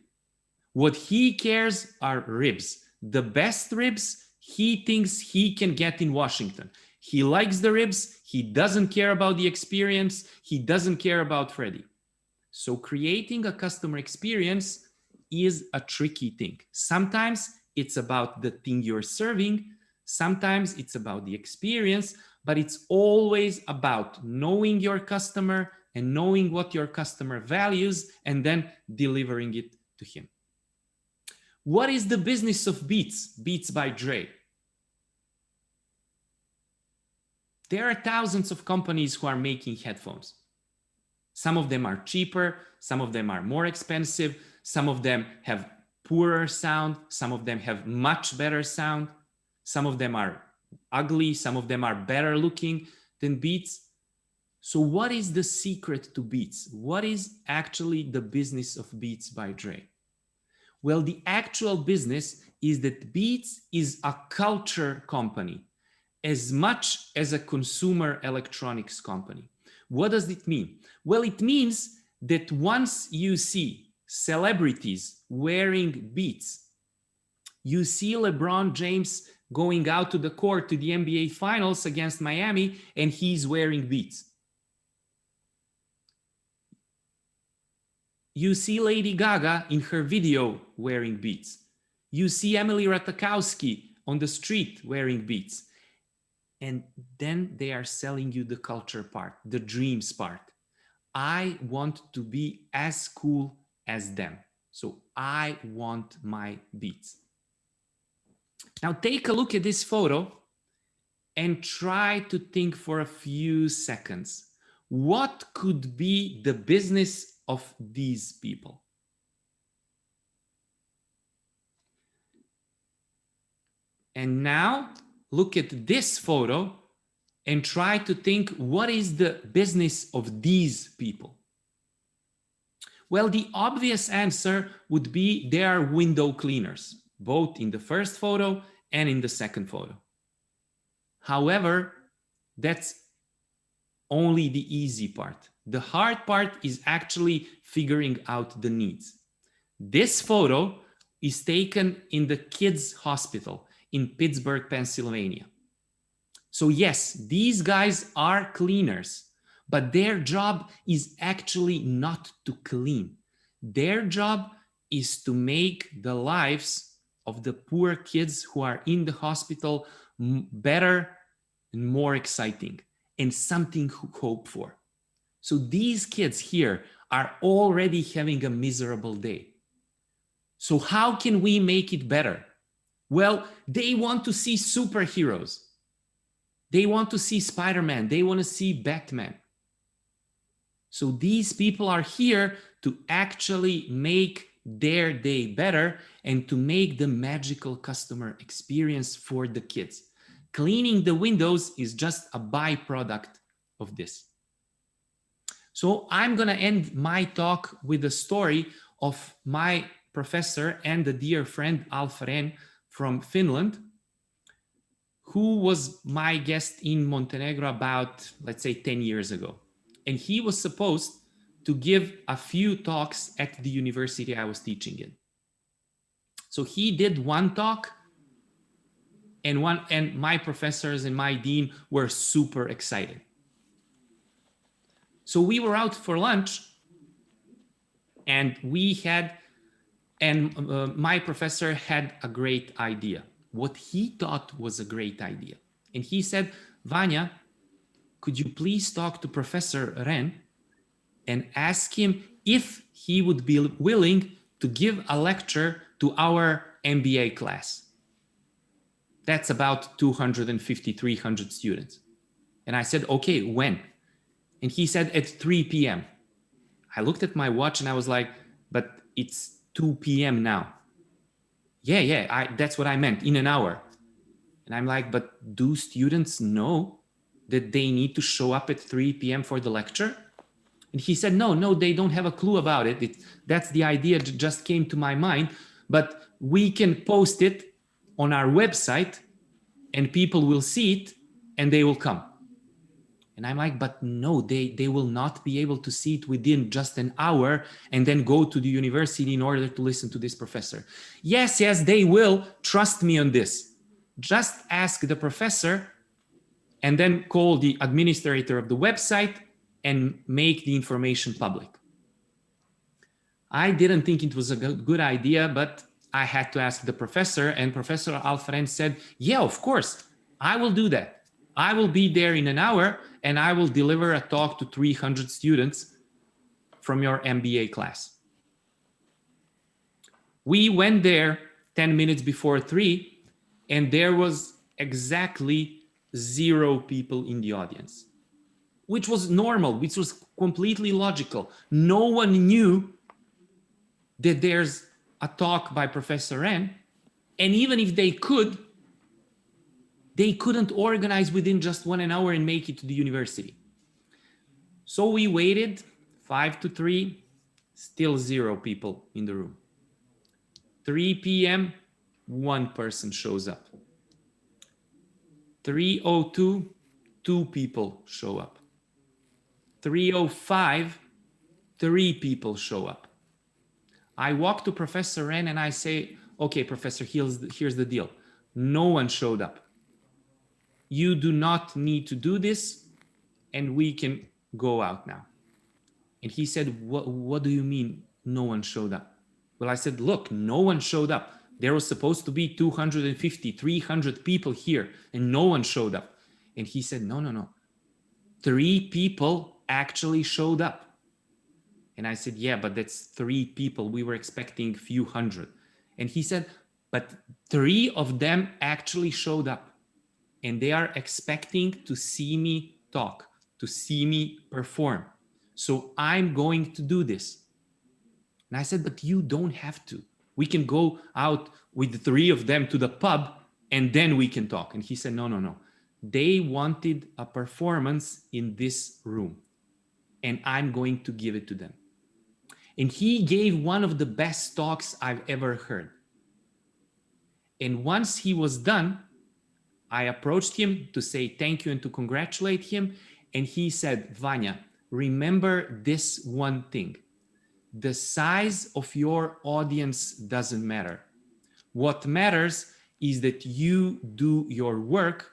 What he cares are ribs. The best ribs he thinks he can get in Washington. He likes the ribs. He doesn't care about the experience. He doesn't care about Freddie. So creating a customer experience is a tricky thing. Sometimes it's about the thing you're serving. Sometimes it's about the experience, but it's always about knowing your customer and knowing what your customer values and then delivering it to him. What is the business of Beats? Beats by Dre. There are thousands of companies who are making headphones. Some of them are cheaper, some of them are more expensive, some of them have poorer sound, some of them have much better sound, some of them are ugly, some of them are better looking than Beats. So what is the secret to Beats? What is actually the business of Beats by Dre? Well, the actual business is that Beats is a culture company as much as a consumer electronics company. What does it mean? Well, it means that once you see celebrities wearing Beats, you see LeBron James going out to the court to the NBA Finals against Miami, and he's wearing Beats. You see Lady Gaga in her video wearing Beats. You see Emily Ratajkowski on the street wearing Beats. And then they are selling you the culture part, the dreams part. I want to be as cool as them. So I want my Beats. Now take a look at this photo and try to think for a few seconds. What could be the business of these people? And now look at this photo and try to think, what is the business of these people? Well, the obvious answer would be they are window cleaners, both in the first photo and in the second photo. However, that's only the easy part. The hard part is actually figuring out the needs. This photo is taken in the kids' hospital in Pittsburgh, Pennsylvania. So yes, these guys are cleaners, but their job is actually not to clean. Their job is to make the lives of the poor kids who are in the hospital better and more exciting and something to hope for. So these kids here are already having a miserable day. So how can we make it better? Well, they want to see superheroes. They want to see Spider-Man. They want to see Batman. So these people are here to actually make their day better and to make the magical customer experience for the kids. Cleaning the windows is just a byproduct of this. So I'm going to end my talk with a story of my professor and a dear friend, Alf Rehn from Finland, who was my guest in Montenegro about, let's say, 10 years ago. And he was supposed to give a few talks at the university I was teaching in. So he did one talk, and my professors and my dean were super excited. So we were out for lunch, and my professor had a great idea, what he thought was a great idea. And he said, Vanya, could you please talk to Professor Rehn and ask him if he would be willing to give a lecture to our MBA class? That's about 250, 300 students. And I said, okay, when? And he said at 3 p.m. I looked at my watch and I was like, but it's 2 p.m. now. Yeah, that's what I meant, in an hour. And I'm like, but do students know that they need to show up at 3 p.m. for the lecture? And he said, no, they don't have a clue about it. That's the idea that just came to my mind, but we can post it on our website and people will see it and they will come. And I'm like, but no, they will not be able to see it within just an hour and then go to the university in order to listen to this professor. Yes, they will. Trust me on this. Just ask the professor and then call the administrator of the website and make the information public. I didn't think it was a good idea, but I had to ask the professor, and Professor Alfred said, yeah, of course, I will do that. I will be there in an hour and I will deliver a talk to 300 students from your MBA class. We went there 10 minutes before 3 and there was exactly 0 people in the audience, which was normal, which was completely logical. No one knew that there's a talk by Professor N, and even if they could, they couldn't organize within just 1 hour and make it to the university. So we waited 5 to 3, still 0 people in the room. 3 p.m., 1 person shows up. 3:02, 2 people show up. 3:05, 3 people show up. I walk to Professor N and I say, okay, Professor, here's the deal. No one showed up. You do not need to do this and we can go out now. And he said, what do you mean no one showed up? Well, I said, look, no one showed up. There was supposed to be 250, 300 people here and no one showed up. And he said, no. 3 people actually showed up. And I said, yeah, but that's 3 people. We were expecting a few hundred. And he said, but 3 of them actually showed up. And they are expecting to see me talk, to see me perform. So I'm going to do this. And I said, but you don't have to. We can go out with the 3 of them to the pub and then we can talk. And he said, no. They wanted a performance in this room and I'm going to give it to them. And he gave one of the best talks I've ever heard. And once he was done, I approached him to say thank you and to congratulate him. And he said, Vanya, remember this one thing. The size of your audience doesn't matter. What matters is that you do your work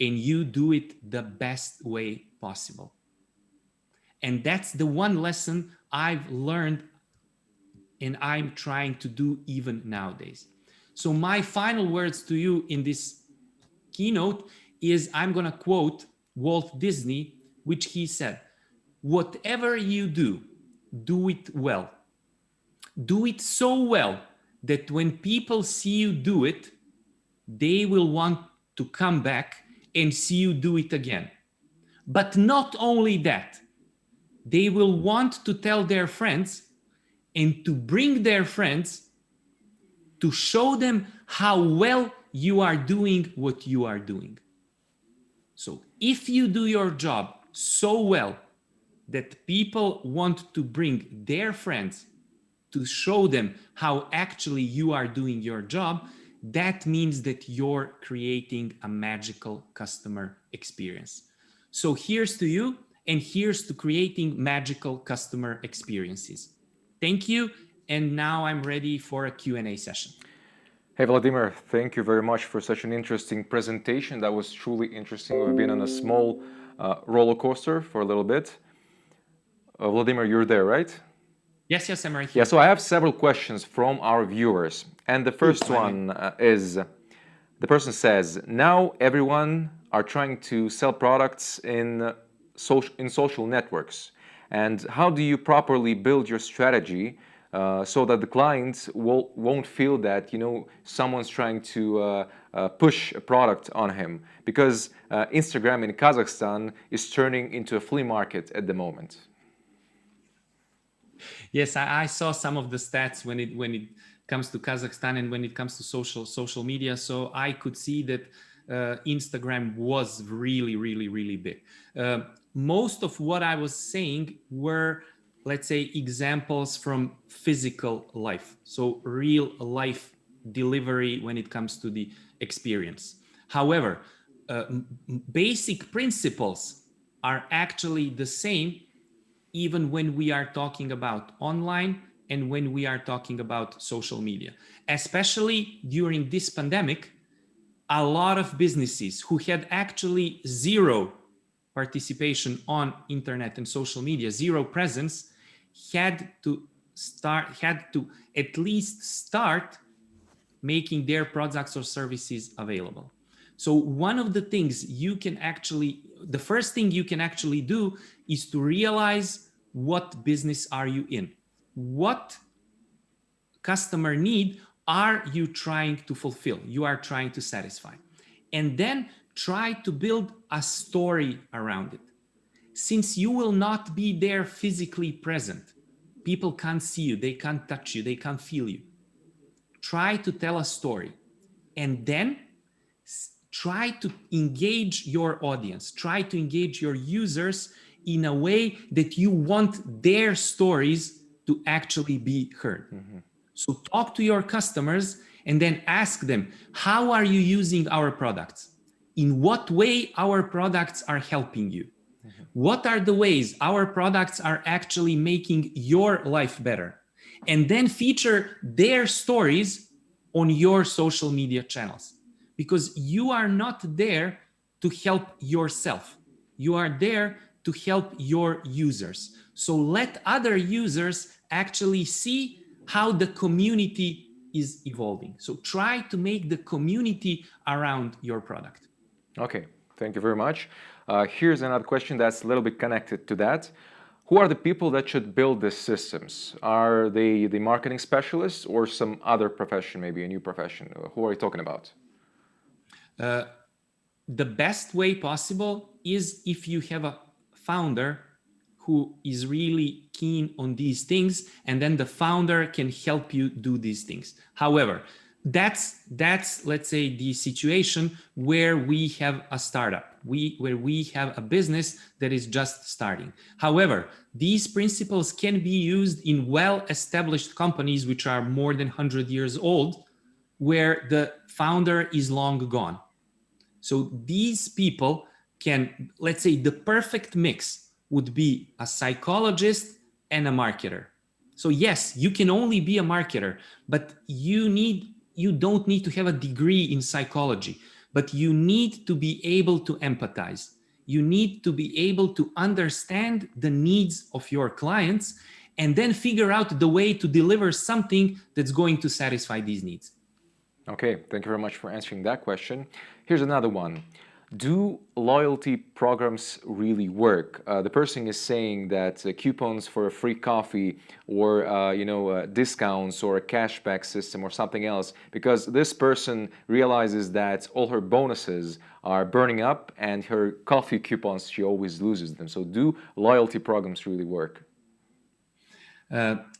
and you do it the best way possible. And that's the one lesson I've learned and I'm trying to do even nowadays. So my final words to you in this keynote is I'm going to quote Walt Disney, which he said, whatever you do, do it well. Do it so well that when people see you do it, they will want to come back and see you do it again. But not only that, they will want to tell their friends and to bring their friends to show them how well you are doing what you are doing. So if you do your job so well that people want to bring their friends to show them how actually you are doing your job, that means that you're creating a magical customer experience. So here's to you, and here's to creating magical customer experiences. Thank you. And now I'm ready for a Q&A session. Hey, Vladimir, thank you very much for such an interesting presentation. That was truly interesting. We've been on a small roller coaster for a little bit. Vladimir, you're there, right? Yes, I'm right here. Yeah, so I have several questions from our viewers. And the first one is, the person says, now everyone are trying to sell products in social networks. And how do you properly build your strategy so that the clients won't feel that, you know, someone's trying to push a product on him? Because Instagram in Kazakhstan is turning into a flea market at the moment. Yes, I saw some of the stats when it comes to Kazakhstan and when it comes to social media. So I could see that Instagram was really big. Most of what I was saying were, let's say, examples from physical life. So real life delivery when it comes to the experience. However, basic principles are actually the same even when we are talking about online and when we are talking about social media. Especially during this pandemic, a lot of businesses who had actually zero participation on internet and social media, zero presence, had to at least start making their products or services available. So one of the things the first thing you can actually do is to realize what business are you in? What customer need are you trying to fulfill? You are trying to satisfy. And then try to build a story around it. Since you will not be there physically present, people can't see you, they can't touch you, they can't feel you. Try to tell a story and then try to engage your audience, try to engage your users in a way that you want their stories to actually be heard. Mm-hmm. So talk to your customers and then ask them, how are you using our products? In what way our products are helping you? Mm-hmm. What are the ways our products are actually making your life better? And then feature their stories on your social media channels, because you are not there to help yourself. You are there to help your users. So let other users actually see how the community is evolving. So try to make the community around your product. Okay, thank you very much. Here's another question that's a little bit connected to that. Who are the people that should build these systems? Are they the marketing specialists or some other profession, maybe a new profession? Who are you talking about? The best way possible is if you have a founder who is really keen on these things, and then the founder can help you do these things. However, that's let's say the situation where we have a startup, where we have a business that is just starting. However, these principles can be used in well-established companies which are more than 100 years old, where the founder is long gone. So these people can, let's say, the perfect mix would be a psychologist and a marketer. So yes, you can only be a marketer, but you don't need to have a degree in psychology, but you need to be able to empathize. You need to be able to understand the needs of your clients and then figure out the way to deliver something that's going to satisfy these needs. Okay, thank you very much for answering that question. Here's another one. Do loyalty programs really work? The person is saying that coupons for a free coffee or discounts or a cashback system or something else, because this person realizes that all her bonuses are burning up and her coffee coupons, she always loses them. So do loyalty programs really work?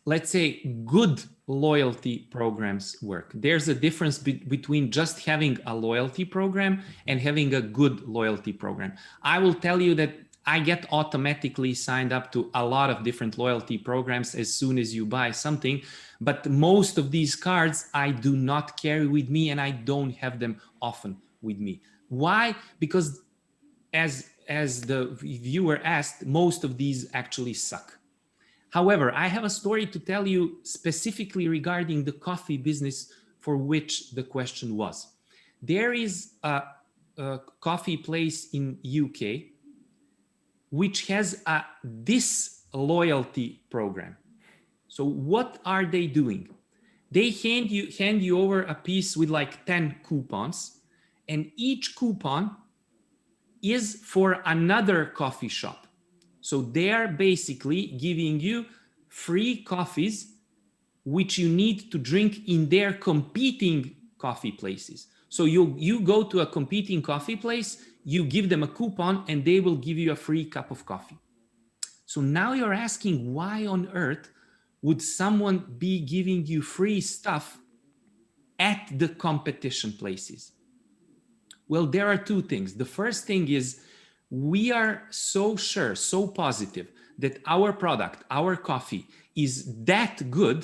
Let's say good loyalty programs work. There's a difference between just having a loyalty program and having a good loyalty program. I will tell you that I get automatically signed up to a lot of different loyalty programs as soon as you buy something, but most of these cards I do not carry with me and I don't have them often with me. Why? Because as the viewer asked, most of these actually suck. However, I have a story to tell you specifically regarding the coffee business for which the question was. There is a coffee place in UK which has a disloyalty program. So what are they doing? They hand you over a piece with like 10 coupons, and each coupon is for another coffee shop. So they are basically giving you free coffees which you need to drink in their competing coffee places. So you go to a competing coffee place, you give them a coupon, and they will give you a free cup of coffee. So now you're asking, why on earth would someone be giving you free stuff at the competition places? Well, there are two things. The first thing is we are so sure, so positive that our product, our coffee is that good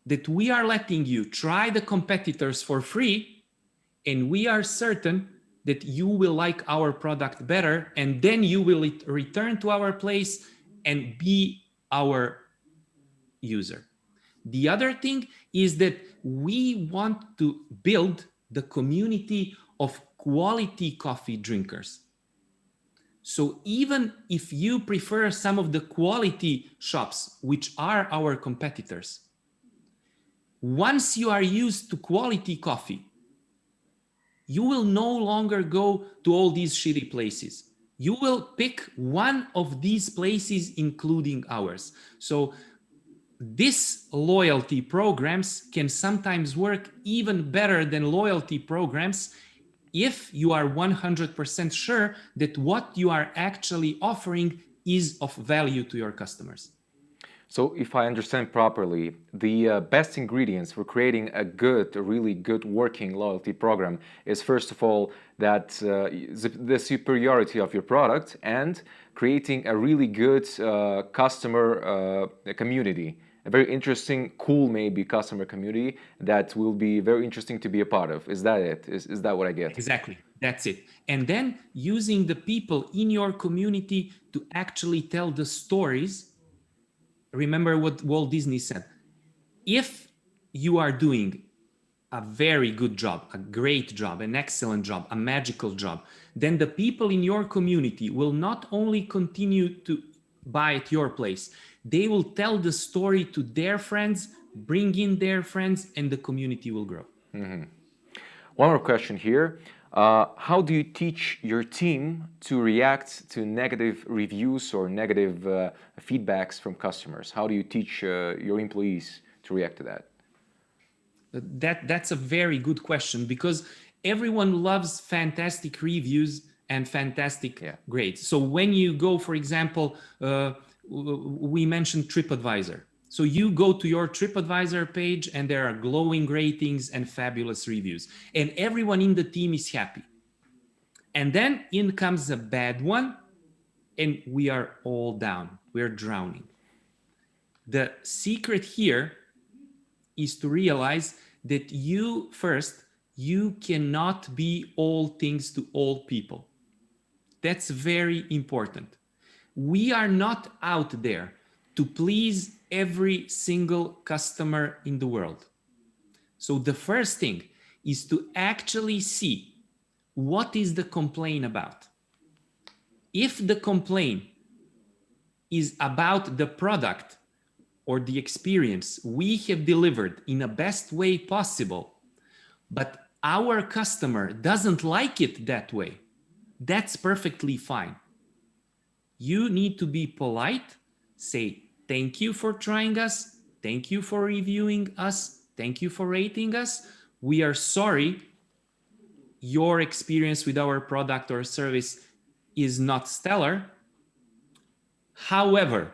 that we are letting you try the competitors for free, and we are certain that you will like our product better, and then you will return to our place and be our user. The other thing is that we want to build the community of quality coffee drinkers. So even if you prefer some of the quality shops, which are our competitors, once you are used to quality coffee, you will no longer go to all these shitty places. You will pick one of these places, including ours. So these loyalty programs can sometimes work even better than loyalty programs if you are 100% sure that what you are actually offering is of value to your customers. So if I understand properly, the best ingredients for creating a really good working loyalty program is first of all that the superiority of your product and creating a really good customer community, a very interesting, cool maybe customer community that will be very interesting to be a part of. Is that it? Is that what I get? Exactly. That's it. And then using the people in your community to actually tell the stories. Remember what Walt Disney said. If you are doing a very good job, a great job, an excellent job, a magical job, then the people in your community will not only continue to buy at your place, they will tell the story to their friends, bring in their friends, and the community will grow. Mm-hmm. One more question here. How do you teach your team to react to negative reviews or negative feedbacks from customers? How do you teach your employees to react to that? That's a very good question, because everyone loves fantastic reviews and fantastic grades. So when you go, for example, we mentioned TripAdvisor. So you go to your TripAdvisor page and there are glowing ratings and fabulous reviews, and everyone in the team is happy. And then in comes a bad one and we are all down, we're drowning. The secret here is to realize that you cannot be all things to all people. That's very important. We are not out there to please every single customer in the world. So the first thing is to actually see what is the complaint about. If the complaint is about the product or the experience we have delivered in the best way possible, but our customer doesn't like it that way, that's perfectly fine. You need to be polite, say, thank you for trying us, thank you for reviewing us, thank you for rating us. We are sorry your experience with our product or service is not stellar. However,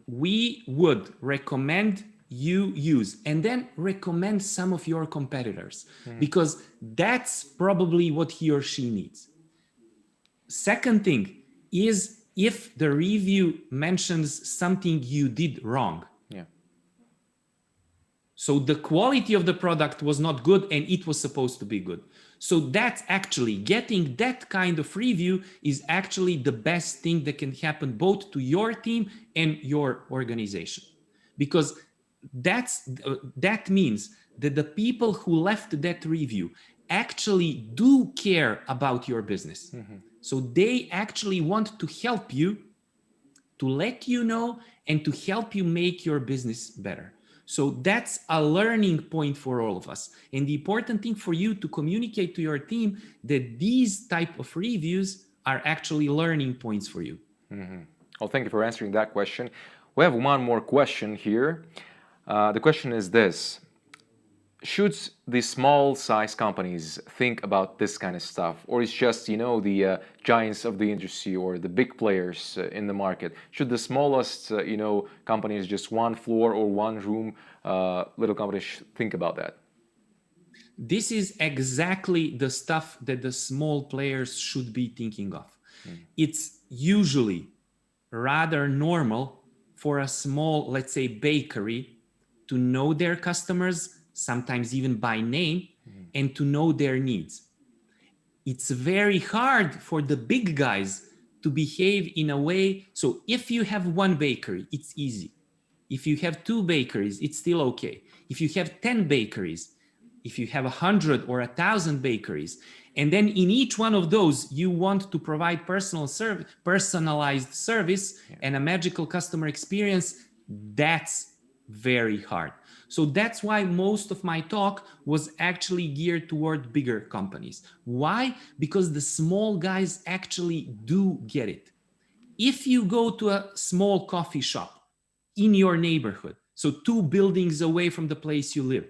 we would recommend you use, and then recommend some of your competitors, because that's probably what he or she needs. Second thing is, if the review mentions something you did wrong. So the quality of the product was not good and it was supposed to be good. So that's actually, getting that kind of review is actually the best thing that can happen both to your team and your organization. Because that means that the people who left that review actually do care about your business. So they actually want to help you, to let you know, and to help you make your business better. So that's a learning point for all of us. And the important thing for you to communicate to your team that these type of reviews are actually learning points for you. Well, thank you for answering that question. We have one more question here. The question is this. should the small size companies think about this kind of stuff, or it's just the giants of the industry or the big players in the market? Should the smallest companies, just one floor or one room little companies, think about that? This is exactly the stuff that the small players should be thinking of. It's usually rather normal for a small, let's say, bakery to know their customers, sometimes even by name, and to know their needs. It's very hard for the big guys to behave in a way. So if you have one bakery, it's easy. If you have two bakeries, it's still okay. If you have 10 bakeries, if you have 100 or 1,000 bakeries, and then in each one of those, you want to provide personalized service and a magical customer experience, that's very hard. So that's why most of my talk was actually geared toward bigger companies. Why? Because the small guys actually do get it. If you go to a small coffee shop in your neighborhood, so 2 buildings away from the place you live,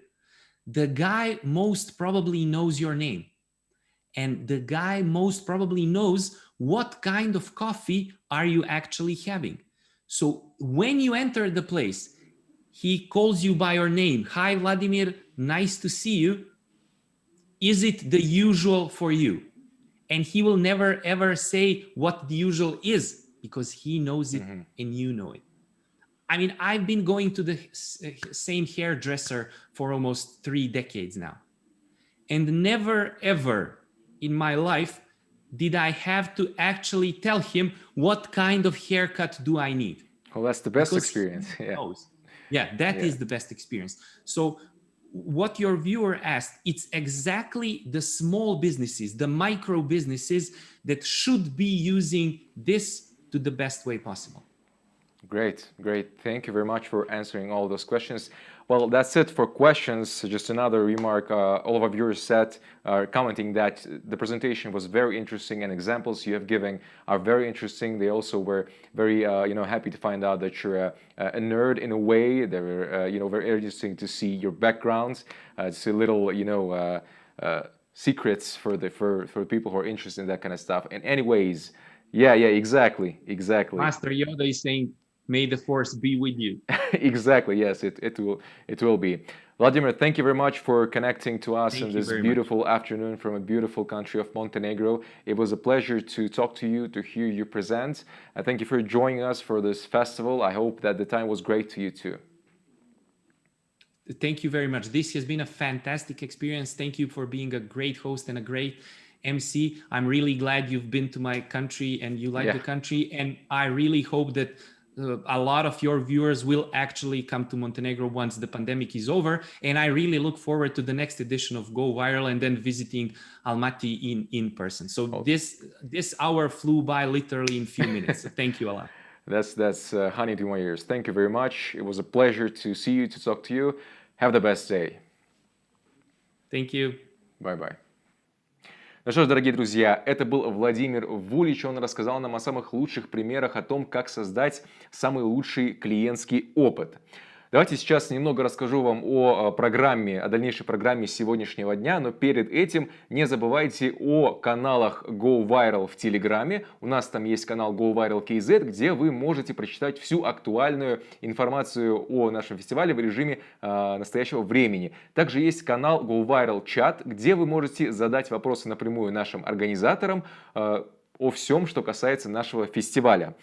the guy most probably knows your name. And the guy most probably knows what kind of coffee are you actually having. So when you enter the place, he calls you by your name. Hi, Vladimir, nice to see you. Is it the usual for you? And he will never ever say what the usual is because he knows it and you know it. I mean, I've been going to the same hairdresser for almost 3 decades now. And never ever in my life did I have to actually tell him what kind of haircut do I need. Well, that's the best Because experience. he Yeah. knows. Yeah, that is the best experience. So what your viewer asked, it's exactly the small businesses, the micro businesses that should be using this to the best way possible. Great, great. Thank you very much for answering all those questions. Well, that's it for questions. Just another remark. All of our viewers are commenting that the presentation was very interesting and examples you have given are very interesting. They also were very, happy to find out that you're a nerd in a way. They were, very interesting to see your background, to see little, secrets for people who are interested in that kind of stuff. And anyways, yeah, exactly. Master Yoda is saying, may the force be with you. Exactly, yes, it will be. Vladimir, thank you very much for connecting to us in this beautiful afternoon from a beautiful country of Montenegro. It was a pleasure to talk to you, to hear you present. Thank you for joining us for this festival. I hope that the time was great to you too. Thank you very much. This has been a fantastic experience. Thank you for being a great host and a great MC. I'm really glad you've been to my country and you like the country. And I really hope that a lot of your viewers will actually come to Montenegro once the pandemic is over. And I really look forward to the next edition of Go Viral and then visiting Almaty in person. So this hour flew by literally in a few minutes. So thank you a lot. That's honey to my ears. Thank you very much. It was a pleasure to see you, to talk to you. Have the best day. Thank you. Bye-bye. Ну что ж, дорогие друзья, это был Владимир Вулич. Он рассказал нам о самых лучших примерах, о том, как создать самый лучший клиентский опыт. Давайте сейчас немного расскажу вам о дальнейшей программе сегодняшнего дня, но перед этим не забывайте о каналах Go Viral в Телеграме. У нас там есть канал Go Viral KZ, где вы можете прочитать всю актуальную информацию о нашем фестивале в режиме настоящего времени. Также есть канал Go Viral Chat, где вы можете задать вопросы напрямую нашим организаторам о всем, что касается нашего фестиваля.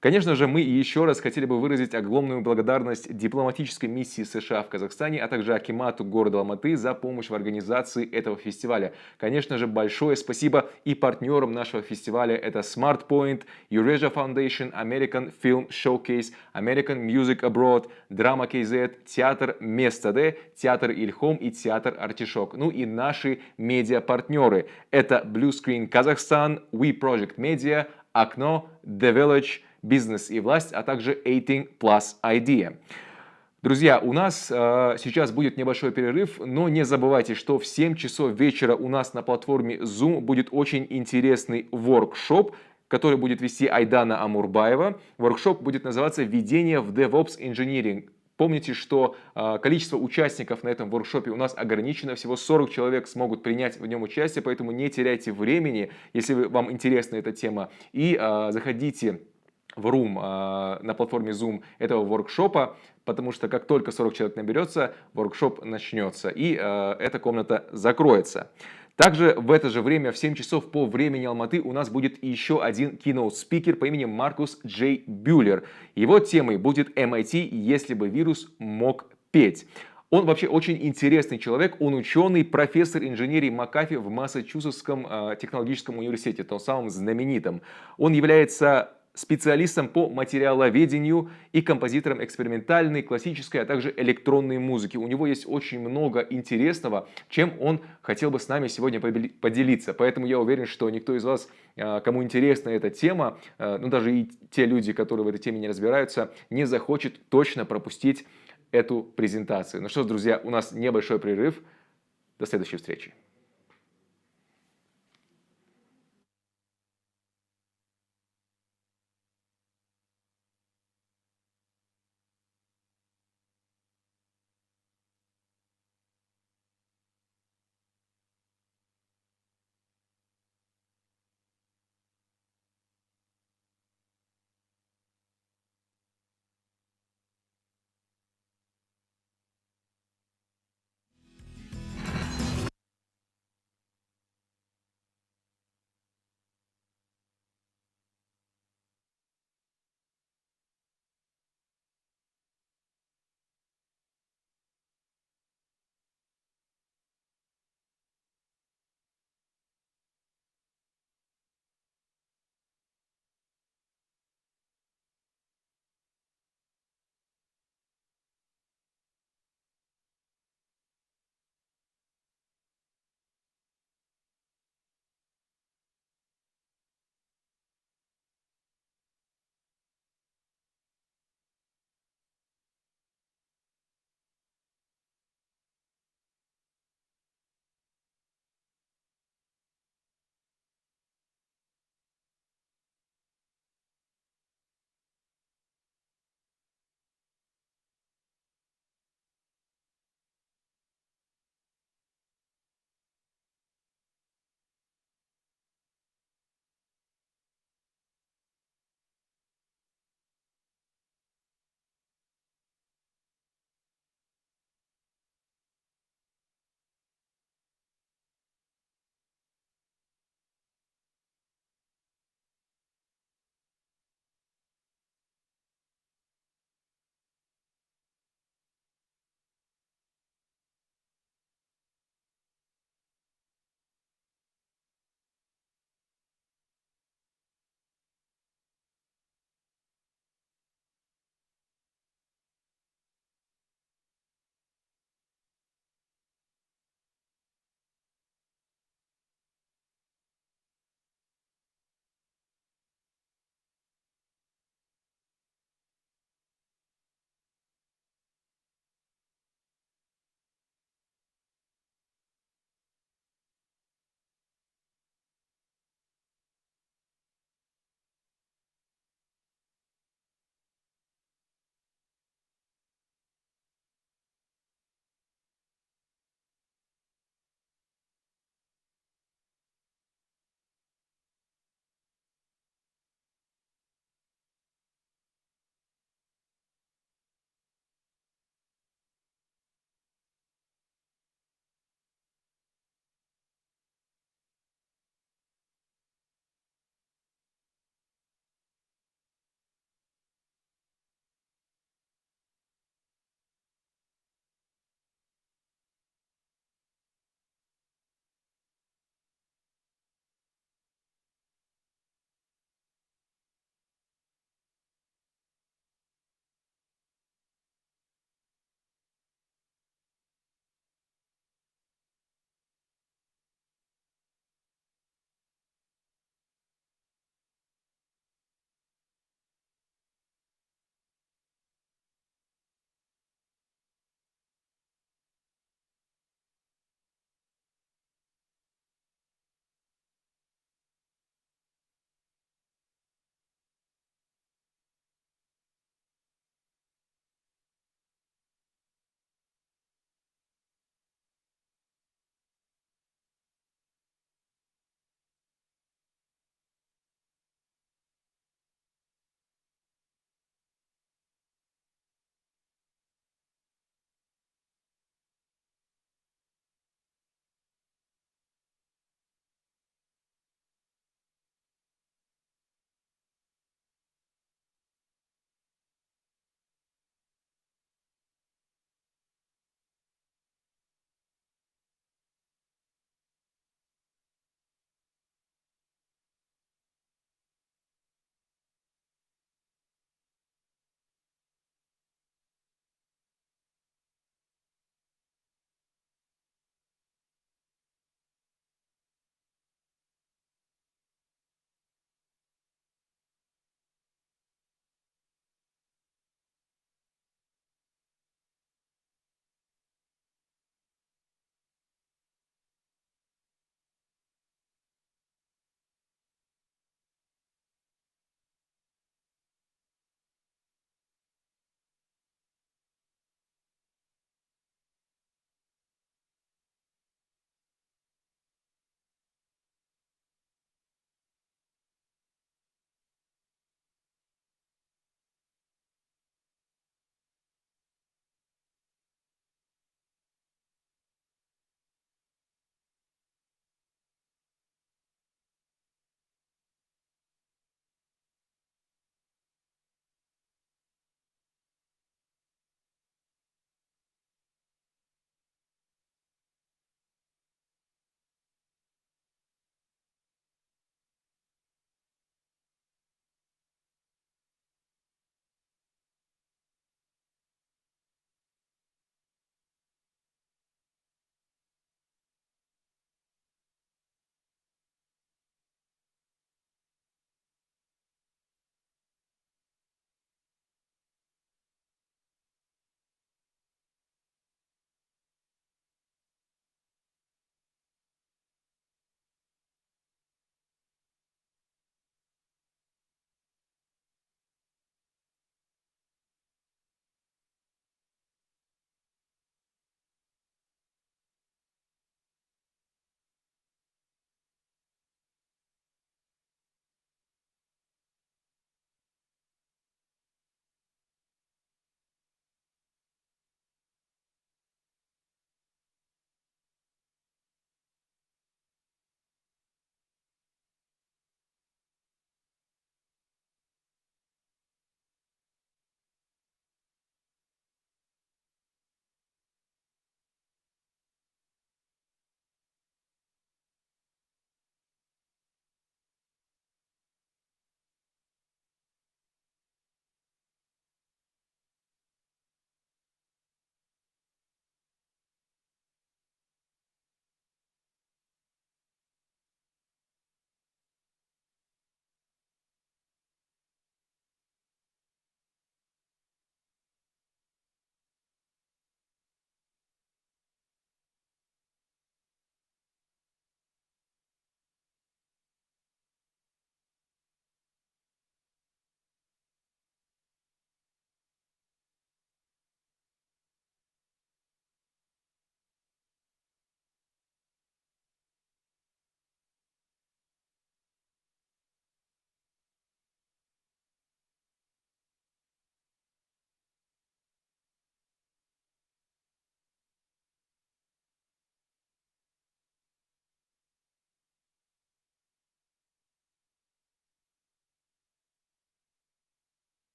Конечно же, мы еще раз хотели бы выразить огромную благодарность дипломатической миссии США в Казахстане, а также акимату города Алматы за помощь в организации этого фестиваля. Конечно же, большое спасибо и партнерам нашего фестиваля. Это SmartPoint, Eurasia Foundation, American Film Showcase, American Music Abroad, Drama KZ, Театр Место Д, Театр Ильхом и Театр Артишок. Ну и наши медиа-партнеры. Это Blue Screen Казахстан, We Project Media, Окно, The Village, Бизнес и власть, а также 18 Plus Idea. Друзья, у нас сейчас будет небольшой перерыв, но не забывайте, что в 7 часов вечера у нас на платформе Zoom будет очень интересный воркшоп, который будет вести Айдана Амурбаева. Воркшоп будет называться «Введение в DevOps Engineering». Помните, что количество участников на этом воркшопе у нас ограничено, всего 40 человек смогут принять в нем участие, поэтому не теряйте времени, если вам интересна эта тема, и заходите в рум на платформе Zoom этого воркшопа, потому что как только 40 человек наберется, воркшоп начнется, и эта комната закроется. Также в это же время, в 7 часов по времени Алматы, у нас будет еще один keynote-спикер по имени Маркус Джей Бюллер. Его темой будет MIT, если бы вирус мог петь. Он вообще очень интересный человек, он ученый, профессор инженерии Макафи в Массачусетском технологическом университете, том самом знаменитом. Он является специалистом по материаловедению и композитором экспериментальной, классической, а также электронной музыки. У него есть очень много интересного, чем он хотел бы с нами сегодня поделиться. Поэтому я уверен, что никто из вас, кому интересна эта тема, ну даже и те люди, которые в этой теме не разбираются, не захочет точно пропустить эту презентацию. Ну что ж, друзья, у нас небольшой перерыв. До следующей встречи.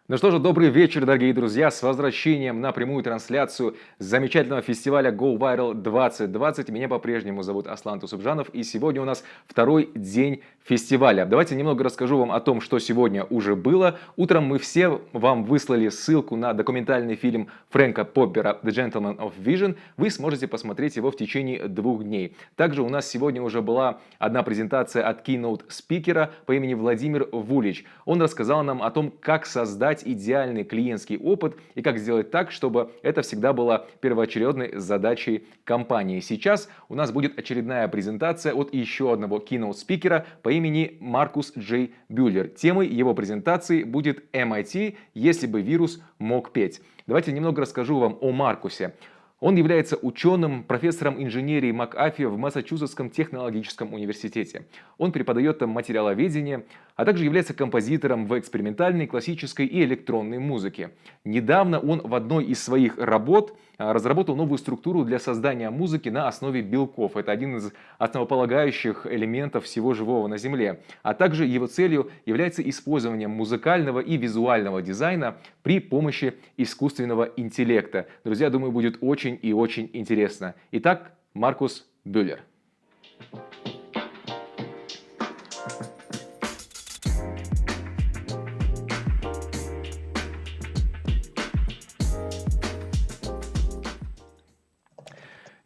Ну что же, добрый вечер, дорогие друзья, с возвращением на прямую трансляцию замечательного фестиваля Go Viral 2020. Меня по-прежнему зовут Аслан Тусубжанов, и сегодня у нас второй день фестиваля. Давайте немного расскажу вам о том, что сегодня уже было. Утром мы все вам выслали ссылку на документальный фильм Фрэнка Поппера «The Gentleman of Vision». Вы сможете посмотреть его в течение 2 дней. Также у нас сегодня уже была одна презентация от keynote-спикера по имени Владимир Вулич. Он рассказал нам о том, как создать идеальный клиентский опыт и как сделать так, чтобы это всегда было первоочередной задачей компании. Сейчас у нас будет очередная презентация от еще одного keynote-спикера по имени Маркус Джей Бюллер. Темой его презентации будет MIT, если бы вирус мог петь. Давайте немного расскажу вам о Маркусе. Он является ученым, профессором инженерии МакАфи в Массачусетском технологическом университете. Он преподает там материаловедение, а также является композитором в экспериментальной, классической и электронной музыке. Недавно он в одной из своих работ разработал новую структуру для создания музыки на основе белков. Это один из основополагающих элементов всего живого на Земле. А также его целью является использование музыкального и визуального дизайна при помощи искусственного интеллекта. Друзья, думаю, будет очень и очень интересно. Итак, Маркус Бюллер.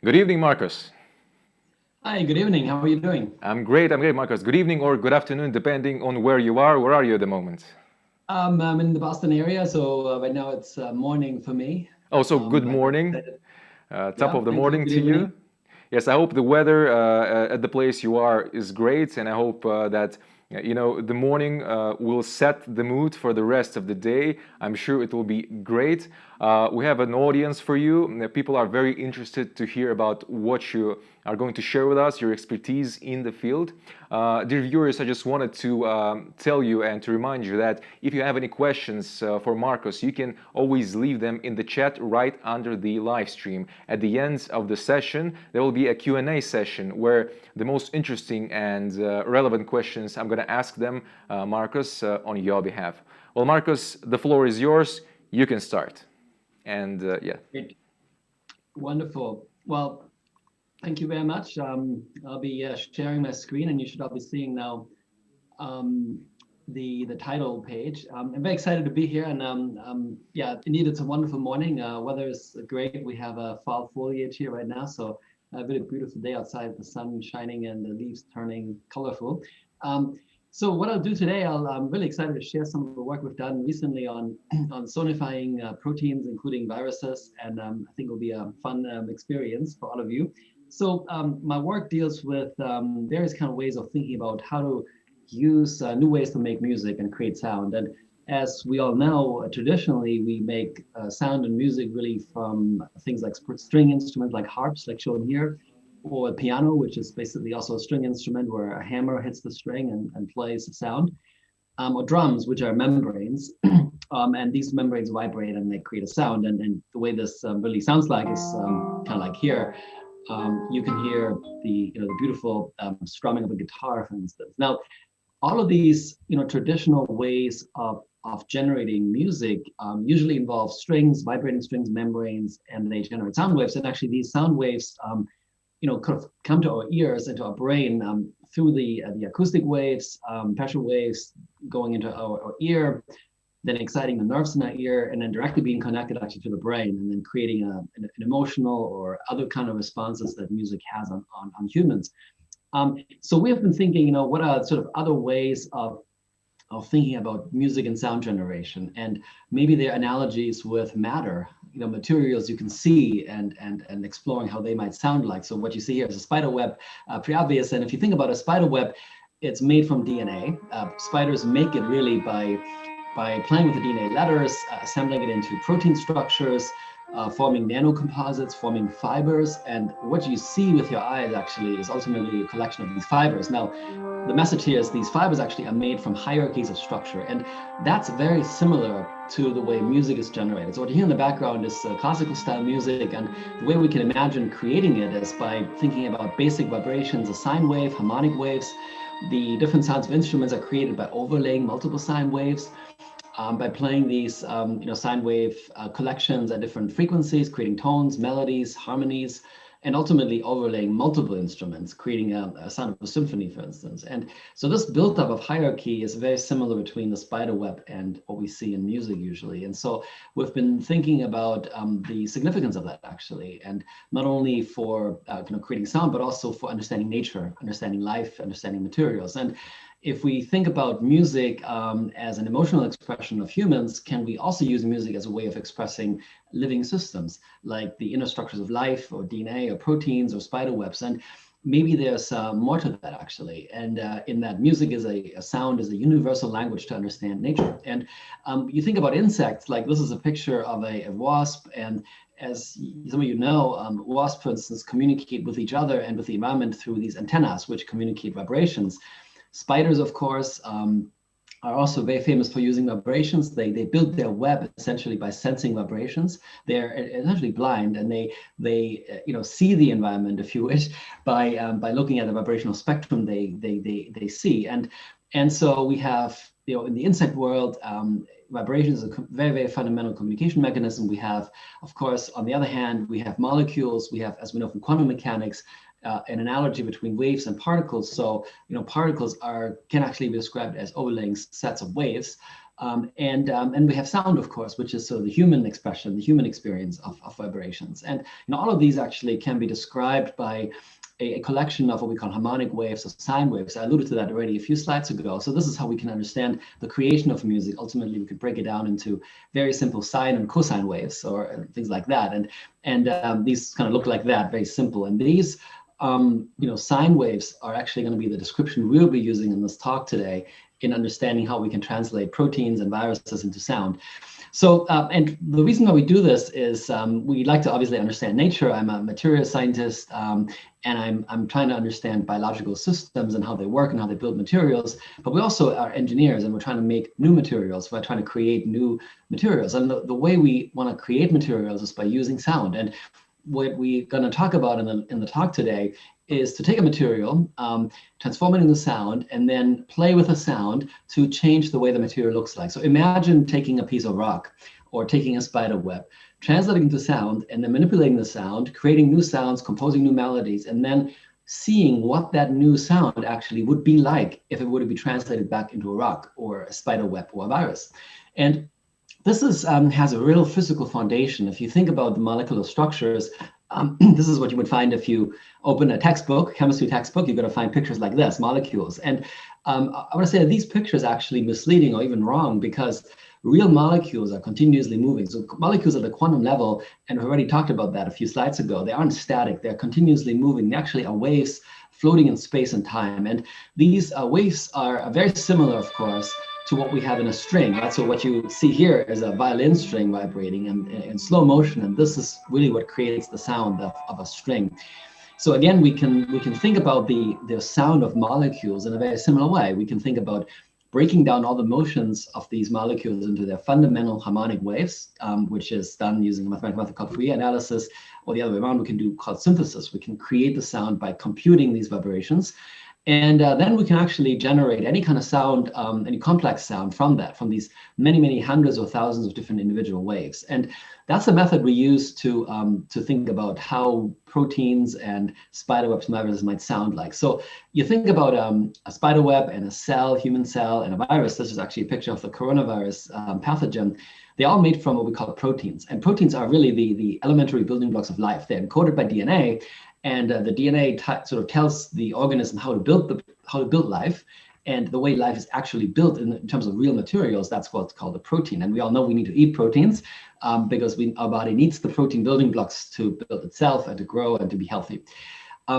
Good evening, Marcus. Hi, good evening. How are you doing? I'm great, Marcus. Good evening or good afternoon, depending on where you are. Where are you at the moment? I'm in the Boston area, so right now it's morning for me. Oh, so good morning. Top of the morning to you. Evening. Yes, I hope the weather at the place you are is great, and I hope that the morning will set the mood for the rest of the day. I'm sure it will be great. We have an audience for you. People are very interested to hear about what you are going to share with us, your expertise in the field. Dear viewers, I just wanted to tell you and to remind you that if you have any questions for Marcus, you can always leave them in the chat right under the live stream. At the end of the session, there will be a Q&A session where the most interesting and relevant questions, I'm going to ask them, Marcus, on your behalf. Well, Marcus, the floor is yours. You can start. And yeah. Great. Wonderful. Well, thank you very much. I'll be sharing my screen, and you should all be seeing now the title page. I'm very excited to be here, and yeah, indeed, it's a wonderful morning. Weather is great. We have a fall foliage here right now, so a very beautiful day outside. The sun shining and the leaves turning colorful. So what I'll do today, I'm really excited to share some of the work we've done recently on sonifying proteins, including viruses, and I think it'll be a fun experience for all of you. So my work deals with various kind of ways of thinking about how to use new ways to make music and create sound. And as we all know, traditionally we make sound and music really from things like string instruments like harps, like shown here, or a piano, which is basically also a string instrument where a hammer hits the string and plays the sound, or drums, which are membranes. And these membranes vibrate and they create a sound. And the way this really sounds like is kind of like here. You can hear the beautiful strumming of a guitar, for instance. Now, all of these traditional ways of generating music usually involve strings, vibrating strings, membranes, and they generate sound waves. And actually, these sound waves kind of come to our ears, into our brain through the acoustic waves, pressure waves going into our ear, then exciting the nerves in our ear, and then directly being connected actually to the brain, and then creating an emotional or other kind of responses that music has on humans. So we have been thinking, what are sort of other ways of thinking about music and sound generation, and maybe their analogies with matter, materials you can see, and exploring how they might sound like. So what you see here is a spider web, pretty obvious. And if you think about a spider web, it's made from DNA. Spiders make it really by playing with the DNA letters, assembling it into protein structures, forming nanocomposites, forming fibers. And what you see with your eyes actually is ultimately a collection of these fibers. Now, the message here is these fibers actually are made from hierarchies of structure. And that's very similar to the way music is generated. So what you hear in the background is classical style music. And the way we can imagine creating it is by thinking about basic vibrations, a sine wave, harmonic waves. The different sounds of instruments are created by overlaying multiple sine waves. by playing these sine wave collections at different frequencies, creating tones, melodies, harmonies, and ultimately overlaying multiple instruments, creating a sound of a symphony, for instance. And so this buildup of hierarchy is very similar between the spider web and what we see in music usually. And so we've been thinking about the significance of that, actually, and not only for creating sound, but also for understanding nature, understanding life, understanding materials. And if we think about music as an emotional expression of humans, can we also use music as a way of expressing living systems like the inner structures of life or DNA or proteins or spider webs? And maybe there's more to that, actually. And in that music is a sound is a universal language to understand nature. And you think about insects, like this is a picture of a wasp. And as some of you know, wasps, for instance, communicate with each other and with the environment through these antennas, which communicate vibrations. Spiders, of course, are also very famous for using vibrations. They build their web essentially by sensing vibrations. They're essentially blind, and they see the environment, if you wish, by looking at the vibrational spectrum they see. And so we have, in the insect world, vibration is a very, very fundamental communication mechanism. We have, of course, on the other hand, we have molecules. We have, as we know from quantum mechanics, an analogy between waves and particles. So, particles can actually be described as overlaying sets of waves. And we have sound, of course, which is sort of the human expression, the human experience of vibrations. And all of these actually can be described by a collection of what we call harmonic waves or sine waves. I alluded to that already a few slides ago. So this is how we can understand the creation of music. Ultimately, we could break it down into very simple sine and cosine waves or things like that. And these kind of look like that, very simple. And these sine waves are actually going to be the description we'll be using in this talk today in understanding how we can translate proteins and viruses into sound. So, and the reason why we do this is we like to obviously understand nature. I'm a material scientist, and I'm trying to understand biological systems and how they work and how they build materials. But we also are engineers, and we're trying to make new materials. We're trying to create new materials. And the way we want to create materials is by using sound. And what we're going to talk about in the talk today is to take a material, transform it into sound, and then play with the sound to change the way the material looks like. So imagine taking a piece of rock or taking a spider web, translating into sound, and then manipulating the sound, creating new sounds, composing new melodies, and then seeing what that new sound actually would be like if it were to be translated back into a rock or a spider web or a virus. And this has a real physical foundation. If you think about the molecular structures, this is what you would find if you open a textbook, chemistry textbook. You're going to find pictures like this, molecules. And I want to say that these pictures are actually misleading or even wrong, because real molecules are continuously moving. So molecules at the quantum level, and we already talked about that a few slides ago, they aren't static. They're continuously moving. They actually are waves floating in space and time. And these waves are very similar, of course, to what we have in a string, right? So what you see here is a violin string vibrating in slow motion, and this is really what creates the sound of a string. So again, we can think about the sound of molecules in a very similar way. We can think about breaking down all the motions of these molecules into their fundamental harmonic waves, which is done using a mathematical method called Fourier analysis, or the other way around, we can do called synthesis. We can create the sound by computing these vibrations. And then we can actually generate any kind of sound, any complex sound from these many, many hundreds or thousands of different individual waves. And that's the method we use to think about how proteins and spider webs and viruses might sound like. So you think about a spider web and a cell, human cell, and a virus. This is actually a picture of the coronavirus pathogen. They're all made from what we call proteins. And proteins are really the elementary building blocks of life. They're encoded by DNA. And the DNA sort of tells the organism how to build life, and the way life is actually built in terms of real materials. That's what's called a protein. And we all know we need to eat proteins because our body needs the protein building blocks to build itself and to grow and to be healthy.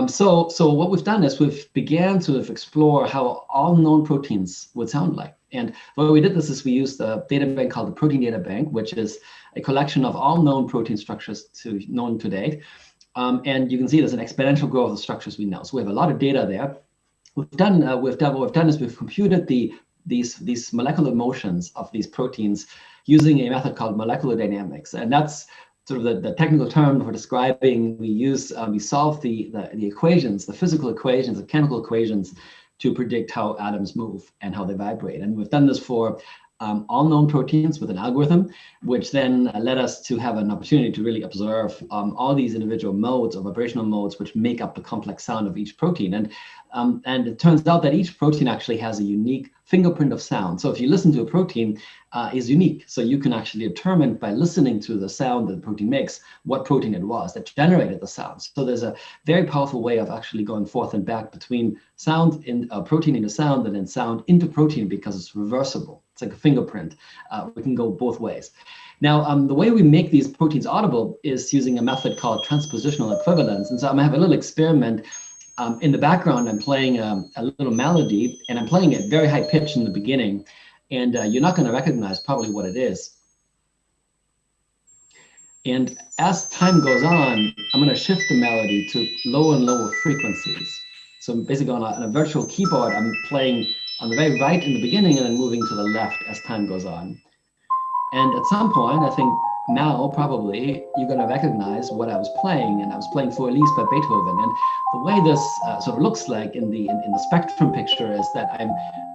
So what we've done is we've began to explore how all known proteins would sound like. And the way we did this is we used a data bank called the Protein Data Bank, which is a collection of all known protein structures known to date. And you can see there's an exponential growth of structures we know. So we have a lot of data there. What we've done is we've computed these molecular motions of these proteins using a method called molecular dynamics. And that's sort of the technical term for describing, we solve the equations, the physical equations, the chemical equations to predict how atoms move and how they vibrate. And we've done this for all known proteins with an algorithm, which then led us to have an opportunity to really observe all these individual modes or vibrational modes which make up the complex sound of each protein. And it turns out that each protein actually has a unique fingerprint of sound. So if you listen to a protein, is unique. So you can actually determine by listening to the sound that the protein makes, what protein it was that generated the sound. So there's a very powerful way of actually going forth and back between sound in protein into sound and then sound into protein, because it's reversible. It's like a fingerprint. We can go both ways. Now, the way we make these proteins audible is using a method called transpositional equivalence. And so I'm gonna have a little experiment. In the background, I'm playing a little melody, and I'm playing it very high pitch in the beginning. And you're not going to recognize probably what it is. And as time goes on, I'm going to shift the melody to lower and lower frequencies. So basically on a virtual keyboard, I'm playing on the very right in the beginning and then moving to the left as time goes on. And at some point, I think now probably you're going to recognize what I was playing, and I was playing For Elise by Beethoven. And the way this sort of looks like in the spectrum picture is that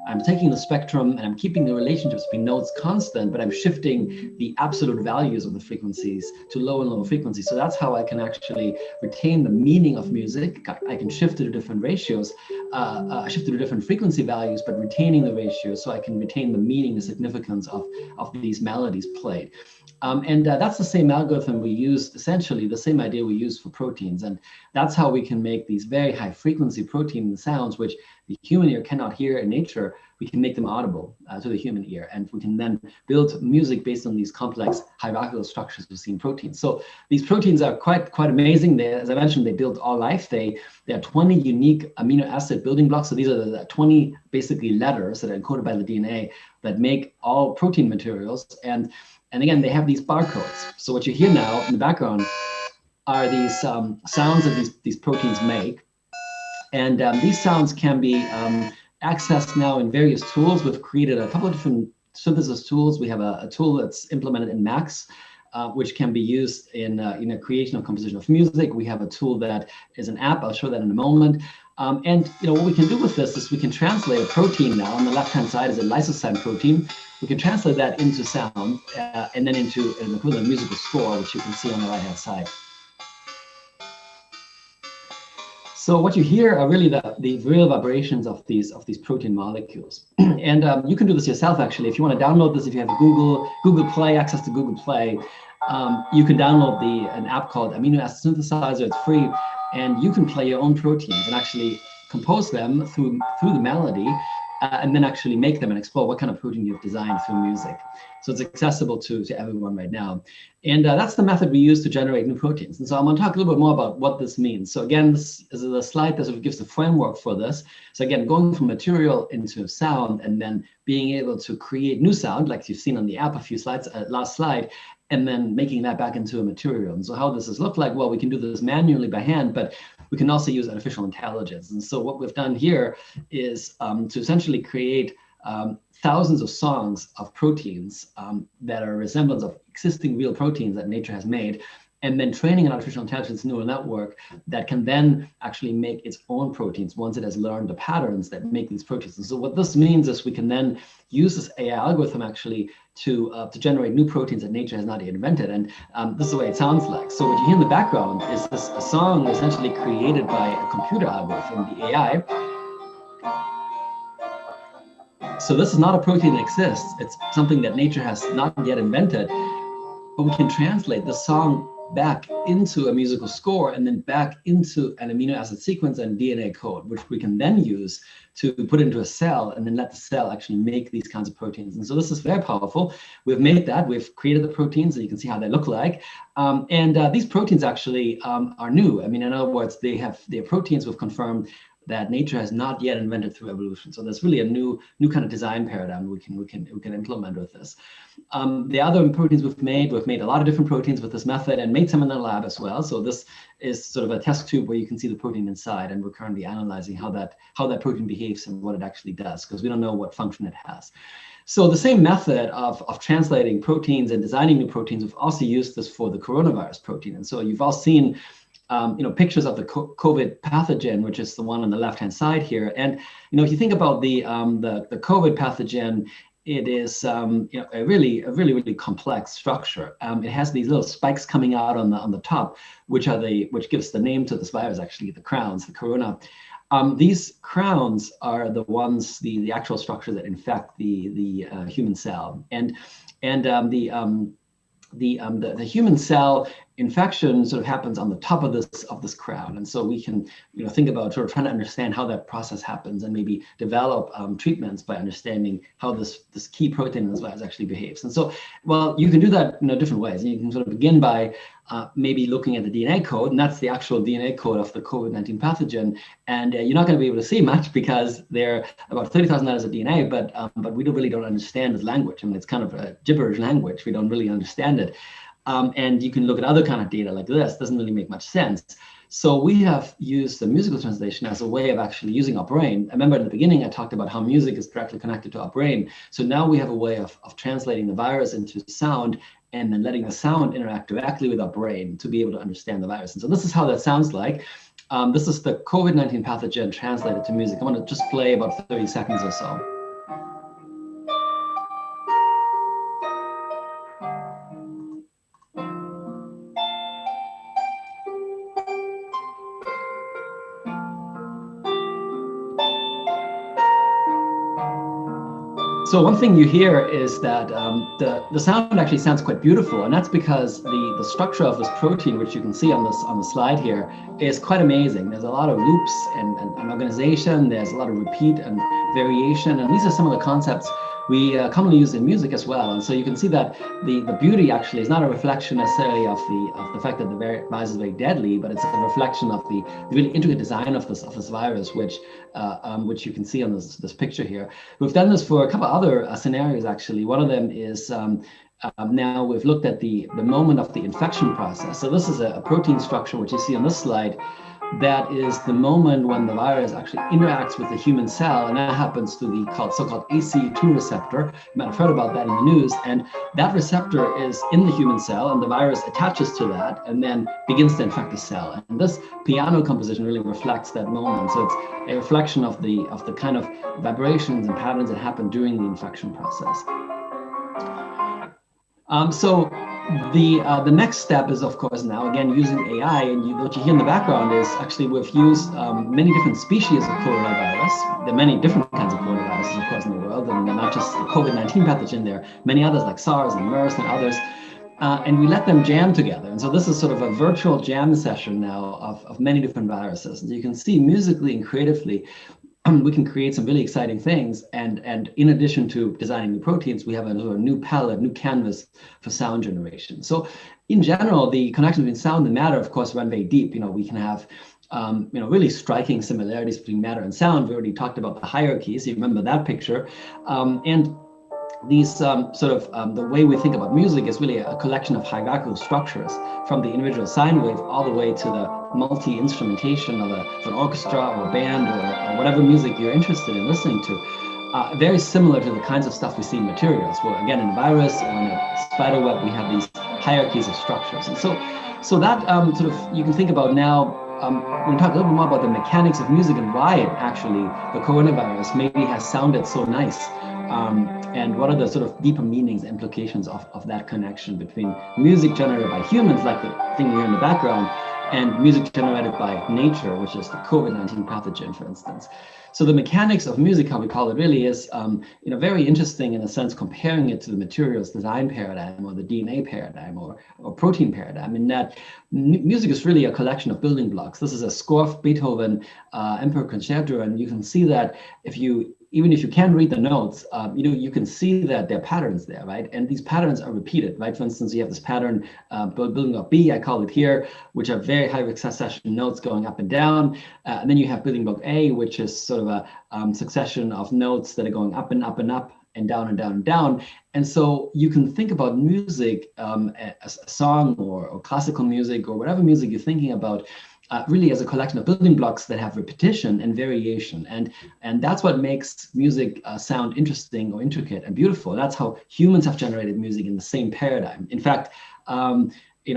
I'm taking the spectrum and I'm keeping the relationships between notes constant, but I'm shifting the absolute values of the frequencies to low and low frequencies. So that's how I can actually retain the meaning of music. I can shift it to different ratios, shift it to different frequency values, but retaining the ratios so I can retain the meaning, the significance of these melodies played. And that's the same algorithm we use, essentially the same idea we use for proteins. And that's how we can make these very high frequency protein sounds, which the human ear cannot hear in nature. We can make them audible to the human ear. And we can then build music based on these complex hierarchical structures we see in proteins. So these proteins are quite amazing. As I mentioned, they build all life. They are 20 unique amino acid building blocks. So these are the 20 basically letters that are encoded by the DNA that make all protein materials. And again, they have these barcodes. So what you hear now in the background are these sounds that these proteins make. And these sounds can be accessed now in various tools. We've created a couple of different synthesis tools. We have a tool that's implemented in Max, which can be used in a creation of composition of music. We have a tool that is an app. I'll show that in a moment. And what we can do with this is we can translate a protein now. On the left-hand side is a lysozyme protein. We can translate that into sound and then into an equivalent musical score, which you can see on the right-hand side. So what you hear are really the real vibrations of these protein molecules. And you can do this yourself, actually. If you want to download this, if you have Google Play, access to Google Play, you can download an app called Amino Acid Synthesizer. It's free. And you can play your own proteins and actually compose them through the melody, and then actually make them and explore what kind of protein you've designed through music. So it's accessible to everyone right now. And that's the method we use to generate new proteins. And so I'm going to talk a little bit more about what this means. So again, this is a slide that sort of gives the framework for this. So again, going from material into sound and then being able to create new sound, like you've seen on the app a few slides, last slide, and then making that back into a material. And so how does this look like? Well, we can do this manually by hand, but we can also use artificial intelligence. And so what we've done here is to essentially create thousands of songs of proteins that are a resemblance of existing real proteins that nature has made, and then training an artificial intelligence neural network that can then actually make its own proteins once it has learned the patterns that make these proteins. And so what this means is we can then use this AI algorithm actually to generate new proteins that nature has not yet invented. And this is the way it sounds like. So what you hear in the background is a song essentially created by a computer algorithm, the AI. So this is not a protein that exists. It's something that nature has not yet invented, but we can translate the song back into a musical score and then back into an amino acid sequence and DNA code, which we can then use to put into a cell and then let the cell actually make these kinds of proteins. And so this is very powerful. We've made that. We've created the proteins, and you can see how they look like. These proteins actually are new. I mean, in other words, they're proteins we've confirmed that nature has not yet invented through evolution. So there's really a new kind of design paradigm we can implement with this. The other proteins we've made a lot of different proteins with this method and made some in the lab as well. So this is sort of a test tube where you can see the protein inside, and we're currently analyzing how that protein behaves and what it actually does, because we don't know what function it has. So the same method of translating proteins and designing new proteins, we've also used this for the coronavirus protein. And so you've all seen pictures of the COVID pathogen, which is the one on the left-hand side here. And if you think about the COVID pathogen, it is a really complex structure. It has these little spikes coming out on the top, which gives the name to this virus, actually, the crowns, the corona. These crowns are the ones, the actual structure that infect the human cell, and the human cell infection sort of happens on the top of this crown, and so we can think about sort of trying to understand how that process happens and maybe develop treatments by understanding how this key protein in this virus actually behaves. And so, well, you can do that in different ways. And you can sort of begin by maybe looking at the DNA code, and that's the actual DNA code of the COVID-19 pathogen. And you're not going to be able to see much because they're about 30,000 letters of DNA, but we really don't understand the language. I mean, it's kind of a gibberish language. We don't really understand it. And you can look at other kind of data like this. Doesn't really make much sense. So we have used the musical translation as a way of actually using our brain. I remember in the beginning, I talked about how music is directly connected to our brain. So now we have a way of translating the virus into sound and then letting the sound interact directly with our brain to be able to understand the virus. And so this is how that sounds like. This is the COVID-19 pathogen translated to music. I'm going to just play about 30 seconds or so. So one thing you hear is that the sound actually sounds quite beautiful, and that's because the structure of this protein, which you can see on the slide here, is quite amazing. There's a lot of loops and organization. There's a lot of repeat and variation, and these are some of the concepts we commonly use in music as well. And so you can see that the beauty actually is not a reflection necessarily of the fact that the virus is very deadly, but it's a reflection of the really intricate design of this virus, which you can see on this picture here. We've done this for a couple other scenarios actually. One of them is now we've looked at the moment of the infection process. So this is a protein structure which you see on this slide. That is the moment when the virus actually interacts with the human cell, and that happens to the so-called ACE2 receptor. You might have heard about that in the news, and that receptor is in the human cell, and the virus attaches to that and then begins to infect the cell. And this piano composition really reflects that moment. So it's a reflection of the kind of vibrations and patterns that happen during the infection process. The next step is, of course, now again using AI, and what you hear in the background is actually we've used many different species of coronavirus. There are many different kinds of coronaviruses, of course, in the world, and not just the COVID-19 pathogen. There are many others like SARS and MERS and others, and we let them jam together. And so this is sort of a virtual jam session now of many different viruses. And you can see musically and creatively, we can create some really exciting things. And in addition to designing new proteins, we have a new palette, new canvas for sound generation. So in general, the connection between sound and matter, of course, run very deep. We can have really striking similarities between matter and sound. We already talked about the hierarchies. You remember that picture. And these the way we think about music is really a collection of hierarchical structures, from the individual sine wave all the way to the multi-instrumentation of an orchestra or a band or whatever music you're interested in listening to. Very similar to the kinds of stuff we see in materials, where again in a virus or in a spider web, we have these hierarchies of structures. And so that you can think about now. We'll talk a little bit more about the mechanics of music and why actually the coronavirus maybe has sounded so nice. And what are the sort of deeper meanings, implications of that connection between music generated by humans, like the thing you hear in the background, and music generated by nature, which is the COVID-19 pathogen, for instance. So the mechanics of music, how we call it, really is very interesting in a sense, comparing it to the materials design paradigm or the DNA paradigm or protein paradigm, in that music is really a collection of building blocks. This is a score of Beethoven Emperor Concerto, and you can see that even if you can't read the notes, you can see that there are patterns there, right? And these patterns are repeated, right? For instance, you have this pattern, building block B, I call it here, which are very high succession notes going up and down. And then you have building block A, which is sort of a succession of notes that are going up and up and up and down and down and down. And so you can think about music, a song or classical music or whatever music you're thinking about, really as a collection of building blocks that have repetition and variation. And that's what makes music sound interesting or intricate and beautiful. That's how humans have generated music in the same paradigm. In fact,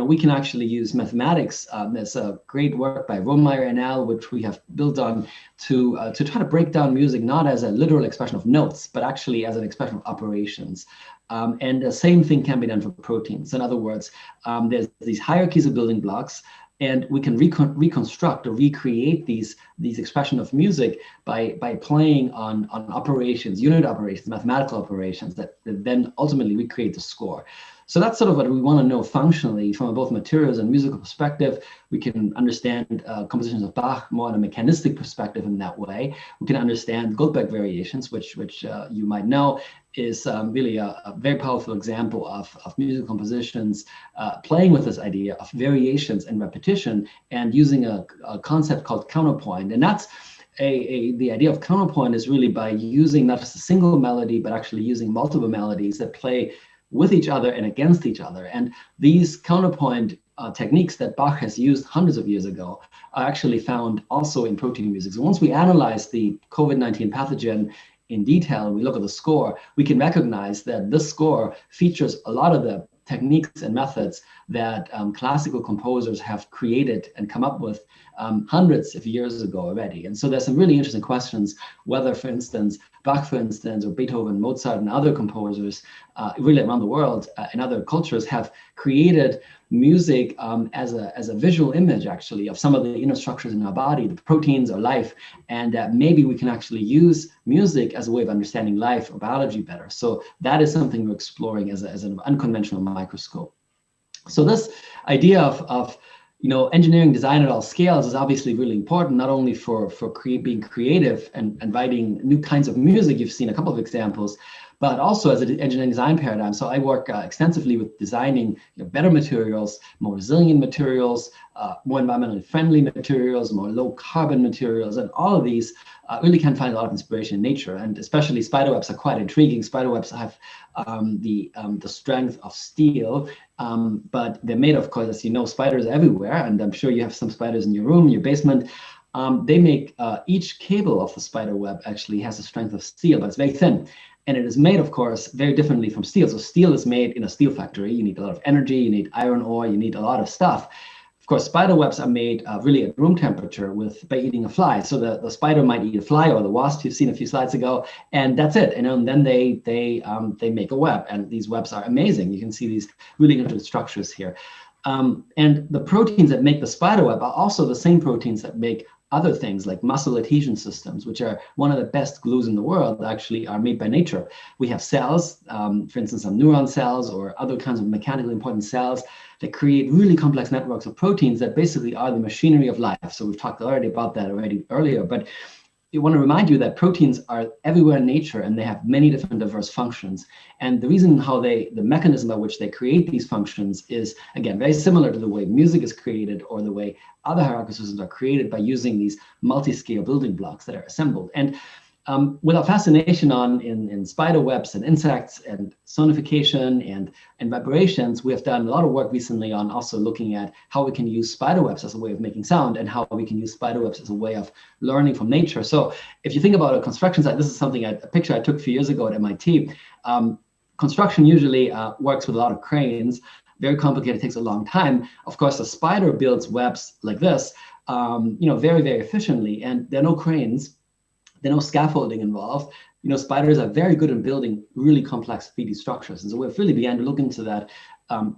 we can actually use mathematics. There's a great work by Romeyer and al., which we have built on to try to break down music not as a literal expression of notes, but actually as an expression of operations. And the same thing can be done for proteins. In other words, there's these hierarchies of building blocks, and we can reconstruct or recreate these expression of music by playing on operations, unit operations, mathematical operations that then ultimately recreate the score. So that's sort of what we want to know functionally from both materials and musical perspective. We can understand compositions of Bach more on a mechanistic perspective in that way. We can understand Goldberg variations, which you might know is really a very powerful example of musical compositions playing with this idea of variations and repetition and using a concept called counterpoint. And that's the idea of counterpoint is really by using not just a single melody, but actually using multiple melodies that play with each other and against each other. And these counterpoint techniques that Bach has used hundreds of years ago are actually found also in protein music. So once we analyze the COVID-19 pathogen in detail and we look at the score, we can recognize that this score features a lot of the techniques and methods that classical composers have created and come up with hundreds of years ago already. And so there's some really interesting questions whether, for instance, Bach, for instance, or Beethoven, Mozart, and other composers really around the world in other cultures have created music as a visual image, actually, of some of the inner structures in our body, the proteins or life, and maybe we can actually use music as a way of understanding life or biology better. So that is something we're exploring as an unconventional microscope. So this idea of engineering design at all scales is obviously really important, not only for being creative and writing new kinds of music. You've seen a couple of examples, but also as an engineering design paradigm. So I work extensively with designing better materials, more resilient materials, more environmentally friendly materials, more low carbon materials, and all of these really can find a lot of inspiration in nature. And especially spiderwebs are quite intriguing. Spiderwebs have the strength of steel, but they're made, of course, as you know, spiders everywhere, and I'm sure you have some spiders in your room, your basement. They make each cable of the spider web actually has the strength of steel, but it's very thin. And it is made, of course, very differently from steel. So steel is made in a steel factory. You need a lot of energy, you need iron ore, you need a lot of stuff. Of course, spider webs are made really at room temperature by eating a fly. So the spider might eat a fly or the wasp you've seen a few slides ago, and that's it. And then they make a web, and these webs are amazing. You can see these really interesting structures here. And the proteins that make the spider web are also the same proteins that make other things like muscle adhesion systems, which are one of the best glues in the world, actually are made by nature. We have cells, for instance, some neuron cells or other kinds of mechanically important cells that create really complex networks of proteins that basically are the machinery of life. So we've talked already about that earlier, but I want to remind you that proteins are everywhere in nature and they have many different diverse functions. And the reason how the mechanism by which they create these functions is, again, very similar to the way music is created or the way other hierarchical systems are created by using these multi-scale building blocks that are assembled. And with our fascination in spider webs and insects and sonification and vibrations, we have done a lot of work recently on also looking at how we can use spider webs as a way of making sound and how we can use spider webs as a way of learning from nature. So if you think about a construction site, this is something a picture I took a few years ago at MIT. Construction usually works with a lot of cranes, very complicated, takes a long time. Of course, a spider builds webs like this, very, very efficiently, and there are no cranes. There's no scaffolding involved. Spiders are very good in building really complex 3D structures. And so we've really began to look into that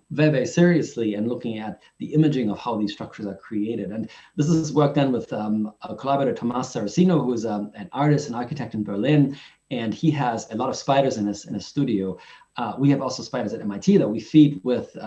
very, very seriously and looking at the imaging of how these structures are created. And this is work done with a collaborator, Tomás Saraceno, who is an artist and architect in Berlin. And he has a lot of spiders in his studio. We have also spiders at MIT that we feed with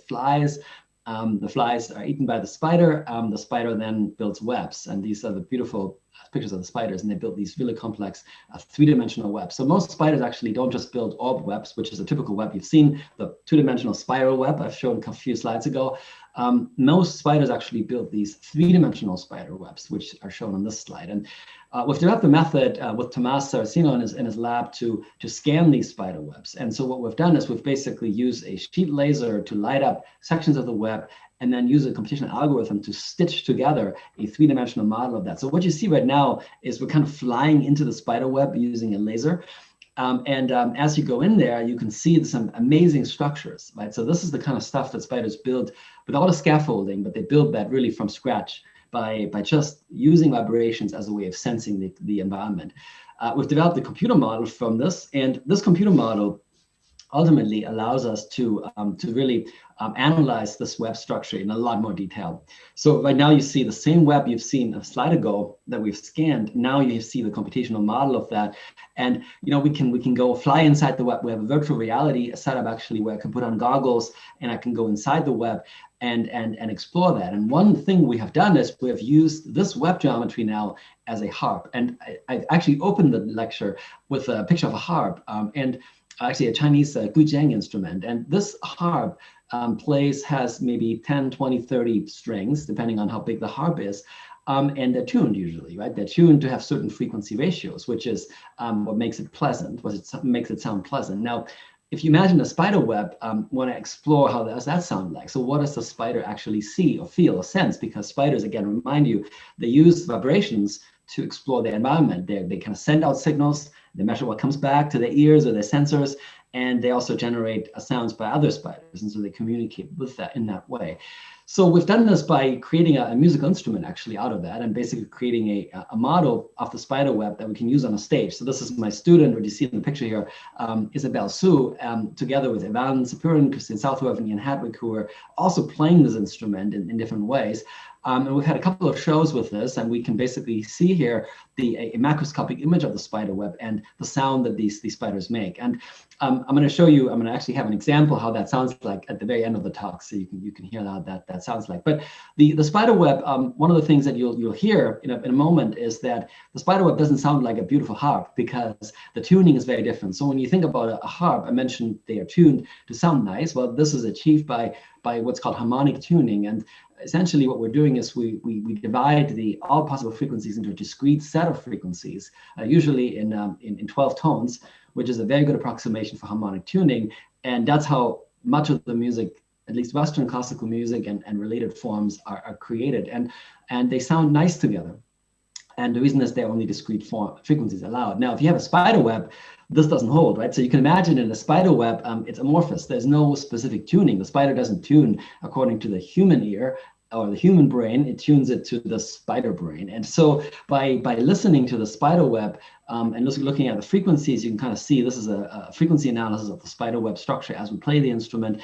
flies. The flies are eaten by the spider. The spider then builds webs. And these are the beautiful pictures of the spiders, and they build these really complex three-dimensional webs. So most spiders actually don't just build orb webs, which is a typical web you've seen, the two-dimensional spiral web I've shown a few slides ago. Most spiders actually build these three-dimensional spider webs, which are shown on this slide. And we've developed a method with Tomás Saraceno in his lab to scan these spider webs. And so what we've done is we've basically used a sheet laser to light up sections of the web and then use a computational algorithm to stitch together a three-dimensional model of that. So what you see right now is we're kind of flying into the spider web using a laser. As you go in there, you can see some amazing structures, right? So this is the kind of stuff that spiders build without a scaffolding, but they build that really from scratch by just using vibrations as a way of sensing the environment. We've developed a computer model from this, and this computer model ultimately allows us to really analyze this web structure in a lot more detail. So right now you see the same web you've seen a slide ago that we've scanned. Now you see the computational model of that. And we can go fly inside the web. We have a virtual reality setup actually where I can put on goggles and I can go inside the web and explore that. And one thing we have done is we have used this web geometry now as a harp. And I've actually opened the lecture with a picture of a harp. And actually a Chinese guzheng instrument. And this harp has maybe 10, 20, 30 strings, depending on how big the harp is. And they're tuned usually, right? They're tuned to have certain frequency ratios, which is what makes it pleasant, makes it sound pleasant. Now, if you imagine a spider web, want to explore how does that sound like? So what does the spider actually see or feel or sense? Because spiders, again, remind you, they use vibrations to explore their environment. They kind of send out signals, they measure what comes back to their ears or their sensors, and they also generate sounds by other spiders, and so they communicate with that in that way. So we've done this by creating a musical instrument actually out of that, and basically creating a model of the spider web that we can use on a stage. So this is my student, what you see in the picture here, Isabel Su, together with Ivan Sapurin, Christian Southworth, and Ian Hadwick, who are also playing this instrument in different ways. And we've had a couple of shows with this, and we can basically see here a macroscopic image of the spider web and the sound that these spiders make. And I'm going to show you, I'm going to actually have an example how that sounds like at the very end of the talk, so you can hear how that sounds like. But the spider web, one of the things that you'll hear in a moment is that the spider web doesn't sound like a beautiful harp because the tuning is very different. So when you think about a harp, I mentioned they are tuned to sound nice. Well, this is achieved by what's called harmonic tuning. And essentially what we're doing is we divide all possible frequencies into a discrete set of frequencies, usually in 12 tones, which is a very good approximation for harmonic tuning. And that's how much of the music, at least Western classical music and related forms are created. And they sound nice together. And the reason is there are only discrete frequencies allowed. Now, if you have a spider web, this doesn't hold, right? So you can imagine in a spider web, it's amorphous. There's no specific tuning. The spider doesn't tune according to the human ear or the human brain. It tunes it to the spider brain. And so by listening to the spider web and looking at the frequencies, you can kind of see this is a frequency analysis of the spider web structure as we play the instrument.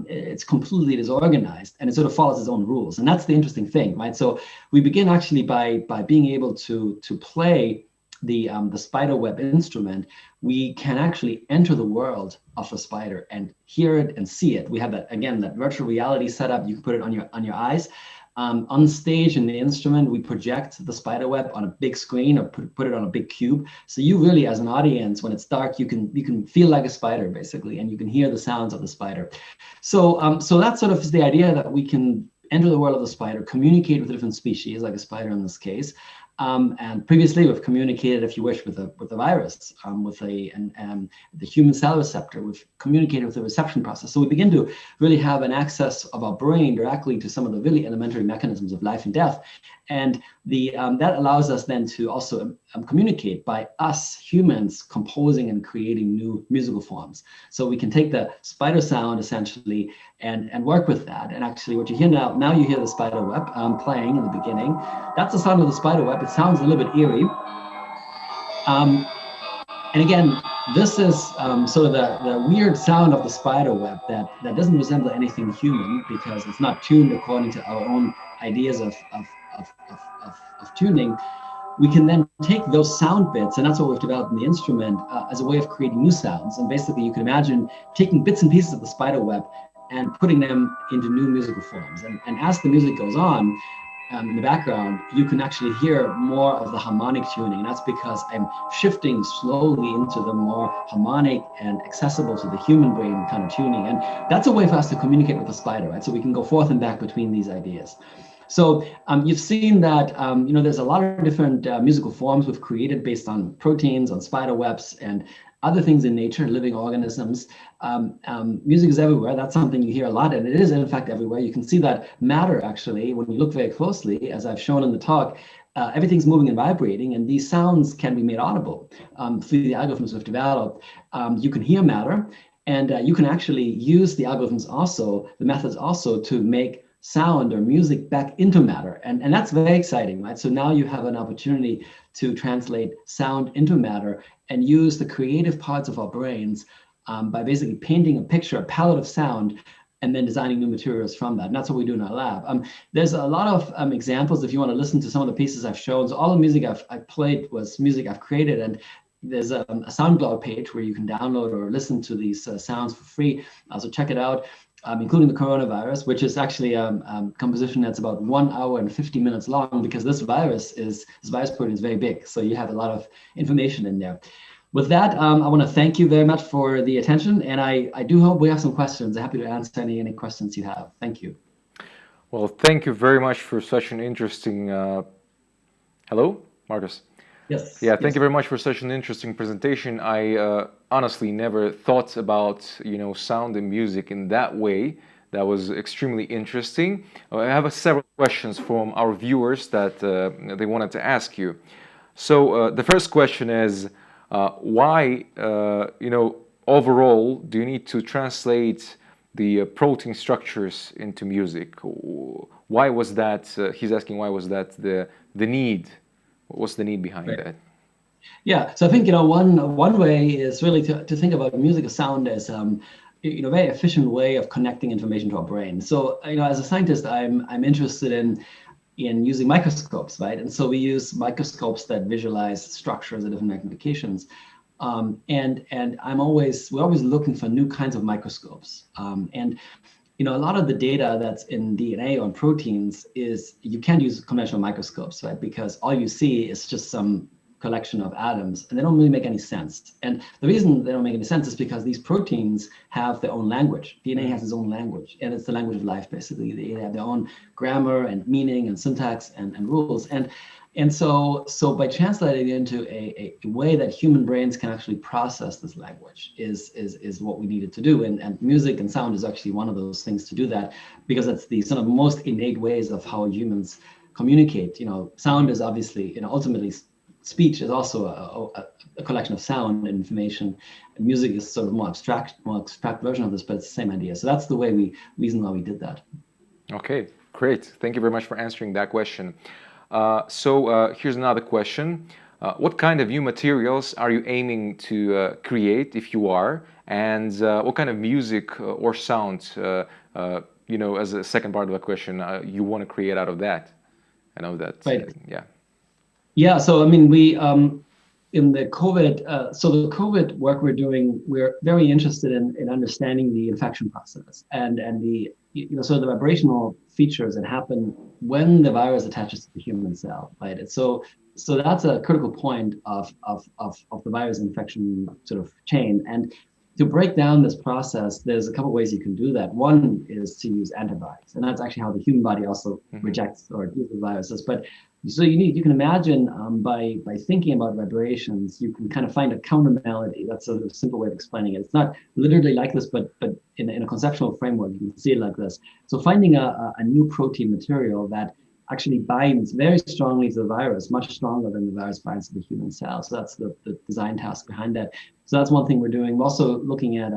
It's completely disorganized, and it sort of follows its own rules. And that's the interesting thing, right? So we begin actually by being able to play the spider web instrument. We can actually enter the world of a spider and hear it and see it. We have that, again, that virtual reality setup. You can put it on your eyes. On stage in the instrument, we project the spider web on a big screen or put it on a big cube. So you really, as an audience, when it's dark, you can feel like a spider basically, and you can hear the sounds of the spider. So so that sort of is the idea that we can enter the world of the spider, communicate with different species, like a spider in this case. And previously, we've communicated, if you wish, with a virus, with the human cell receptor. We've communicated with the reception process. So we begin to really have an access of our brain directly to some of the really elementary mechanisms of life and death. And that allows us then to also communicate by us humans composing and creating new musical forms. So we can take the spider sound essentially and work with that. And actually what you hear now you hear the spider web playing in the beginning. That's the sound of the spider web. It sounds a little bit eerie. And again, this is sort of the weird sound of the spider web that doesn't resemble anything human because it's not tuned according to our own ideas of tuning. We can then take those sound bits, and that's what we've developed in the instrument, as a way of creating new sounds. And basically, you can imagine taking bits and pieces of the spider web and putting them into new musical forms. And as the music goes on, in the background, you can actually hear more of the harmonic tuning. And that's because I'm shifting slowly into the more harmonic and accessible to the human brain kind of tuning. And that's a way for us to communicate with the spider, right? So we can go forth and back between these ideas. So you've seen that, there's a lot of different musical forms we've created based on proteins, on spider webs, and other things in nature, living organisms. Music is everywhere. That's something you hear a lot, and it is in fact everywhere. You can see that matter actually when you look very closely, as I've shown in the talk. everything's moving and vibrating, and these sounds can be made audible through the algorithms we've developed. You can hear matter, and you can actually use the algorithms also, the methods also, to make sound or music back into matter. And that's very exciting, right? So now you have an opportunity to translate sound into matter and use the creative parts of our brains by basically painting a picture, a palette of sound, and then designing new materials from that. And that's what we do in our lab. There's a lot of examples if you want to listen to some of the pieces I've shown. So all the music I've played was music I've created, and there's a SoundCloud page where you can download or listen to these sounds for free. So check it out, including the coronavirus, which is actually a composition that's about 1 hour and 50 minutes long, because this virus protein is very big. So you have a lot of information in there. With that, I want to thank you very much for the attention, and I do hope we have some questions. I'm happy to answer any questions you have. Thank you. Well, thank you very much for such an interesting... Hello, Marcus? Yes. Yeah, thank you very much for such an interesting presentation. I honestly never thought about, sound and music in that way. That was extremely interesting. I have several questions from our viewers that they wanted to ask you. So the first question is, why, overall, do you need to translate the protein structures into music? Why was that, he's asking, why was that the need? What's the need behind that? Yeah, so I think, one way is really to think about music or sound as, a very efficient way of connecting information to our brain. So, as a scientist, I'm interested in using microscopes, right? And so we use microscopes that visualize structures at different magnifications. And we're always looking for new kinds of microscopes. A lot of the data that's in DNA on proteins is you can't use conventional microscopes, right? Because all you see is just some collection of atoms, and they don't really make any sense. And the reason they don't make any sense is because these proteins have their own language. DNA has its own language, and it's the language of life, basically. They have their own grammar and meaning and syntax and rules. And so by translating it into a way that human brains can actually process this language is what we needed to do. And music and sound is actually one of those things to do that, because it's the sort of most innate ways of how humans communicate. Sound is obviously, ultimately, speech is also a collection of sound and information. And music is sort of more abstract version of this, but it's the same idea. So that's the reason why we did that. Okay, great. Thank you very much for answering that question. So here's another question. What kind of new materials are you aiming to create, if you are? And what kind of music or sound, as a second part of the question, you want to create out of that? I know that, right. Yeah. Yeah, so we in the COVID, the COVID work we're doing, we're very interested in understanding the infection process and the the vibrational features that happen when the virus attaches to the human cell, right? And so that's a critical point of the virus infection sort of chain. And to break down this process, there's a couple ways you can do that. One is to use antibodies, and that's actually how the human body also rejects or deals with viruses. But so you can imagine by thinking about vibrations, you can kind of find a counter melody. That's a simple way of explaining it. It's not literally like this, but in a conceptual framework, you can see it like this. So finding a new protein material that actually binds very strongly to the virus, much stronger than the virus binds to the human cell. So that's the design task behind that. So that's one thing we're doing. We're also looking at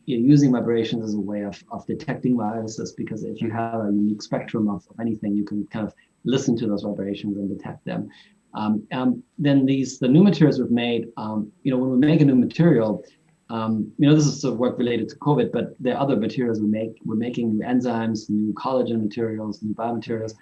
using vibrations as a way of detecting viruses, because if you have a unique spectrum of anything, you can kind of listen to those vibrations and detect them. Then the new materials we've made, when we make a new material, this is sort of work related to COVID, but there are other materials we make. We're making new enzymes, new collagen materials, new biomaterials.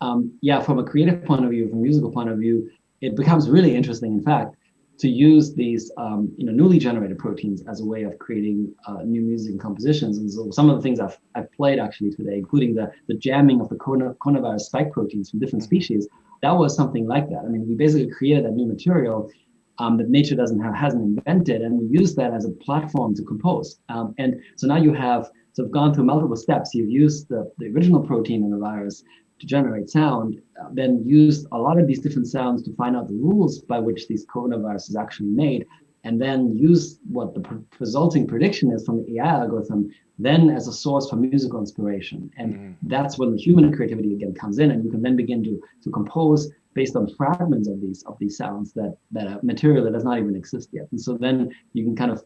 From a creative point of view, from a musical point of view, it becomes really interesting, in fact, to use these newly generated proteins as a way of creating new music and compositions. And so some of the things I've played actually today, including the jamming of the coronavirus spike proteins from different species, that was something like that. We basically created a new material that nature hasn't invented, and we use that as a platform to compose. And so now you have sort of gone through multiple steps. You've used the original protein in the virus to generate sound, then used a lot of these different sounds to find out the rules by which these coronaviruses actually made, and then use what the resulting prediction is from the AI algorithm then as a source for musical inspiration. And that's when the human creativity again comes in, and you can then begin to compose based on fragments of these sounds that are material that does not even exist yet. And so then you can kind of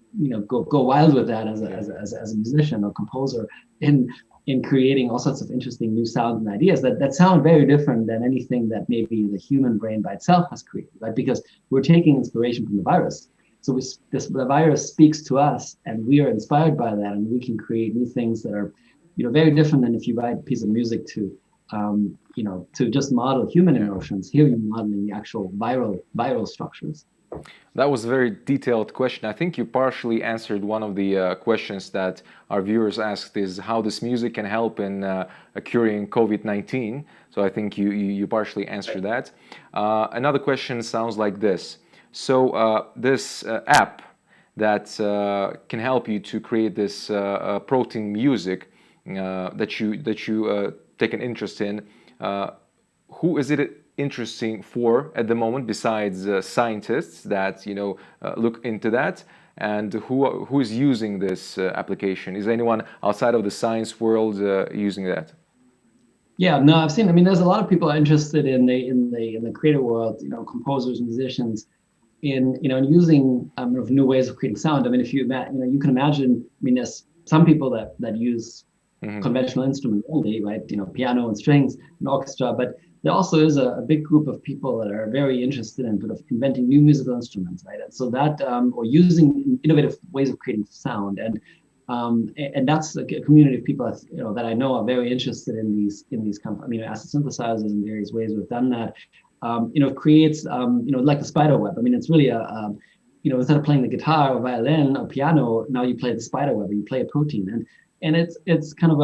go wild with that as a musician or composer in creating all sorts of interesting new sounds and ideas that sound very different than anything that maybe the human brain by itself has created, right? Because we're taking inspiration from the virus. So the virus speaks to us, and we are inspired by that, and we can create new things that are, very different than if you write a piece of music to just model human emotions. Here you're modeling the actual viral structures. That was a very detailed question. I think you partially answered one of the questions that our viewers asked, is how this music can help in curing COVID-19. So I think you partially answered that. Another question sounds like this. So this app that can help you to create this protein music that you take an interest in, who is it interesting for at the moment besides scientists that look into that, and who is using this application? Is anyone outside of the science world using that? Yeah, no, I've seen. I mean, there's a lot of people interested in the creative world. Composers, musicians, in using new ways of creating sound. I mean, if you can imagine. I mean, there's some people that use conventional instruments only, right? Piano and strings and orchestra, but there also is a big group of people that are very interested in sort of inventing new musical instruments, right? And so that or using innovative ways of creating sound, and that's a community of people that I know are very interested in these amino acid synthesizers in various ways. We've done that. Creates like the spider web. I mean, it's really instead of playing the guitar or violin or piano, now you play the spider web, or you play a protein, and it's kind of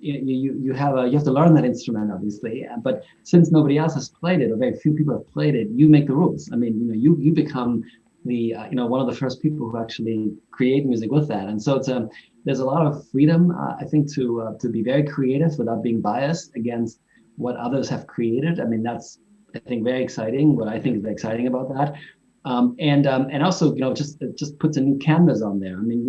you have to learn that instrument, obviously, but since nobody else has played it, or very few people have played it, you make the rules. I mean, you become the one of the first people who actually create music with that, and so there's a lot of freedom, I think, to be very creative without being biased against what others have created. I mean, that's, I think, very exciting. What I think is exciting about that, and also just puts a new canvas on there. I mean,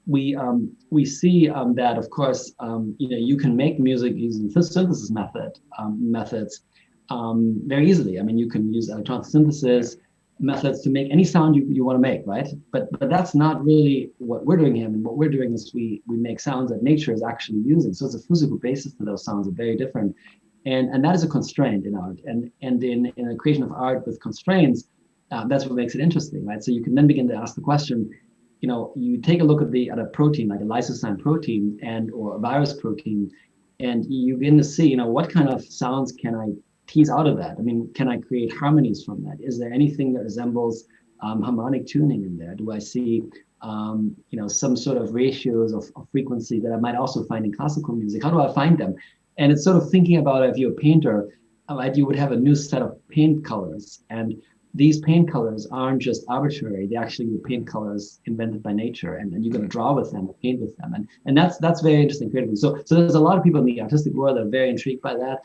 we see that, of course, you can make music using synthesis methods very easily. I mean, you can use electronic synthesis methods to make any sound you want to make, right? But that's not really what we're doing here. I mean, what we're doing is we make sounds that nature is actually using. So it's a physical basis to those sounds are very different. And that is a constraint in art. And in the creation of art with constraints, that's what makes it interesting, right? So you can then begin to ask the question, you take a look at a protein, like a lysozyme protein or a virus protein, and you begin to see, what kind of sounds can I tease out of that? I mean, can I create harmonies from that? Is there anything that resembles harmonic tuning in there? Do I see, some sort of ratios of frequency that I might also find in classical music? How do I find them? And it's sort of thinking about, if you're a painter, right, you would have a new set of paint colors, and these paint colors aren't just arbitrary. They actually are paint colors invented by nature, and you're going to draw with them, paint with them, and that's very interesting creatively. So there's a lot of people in the artistic world that are very intrigued by that,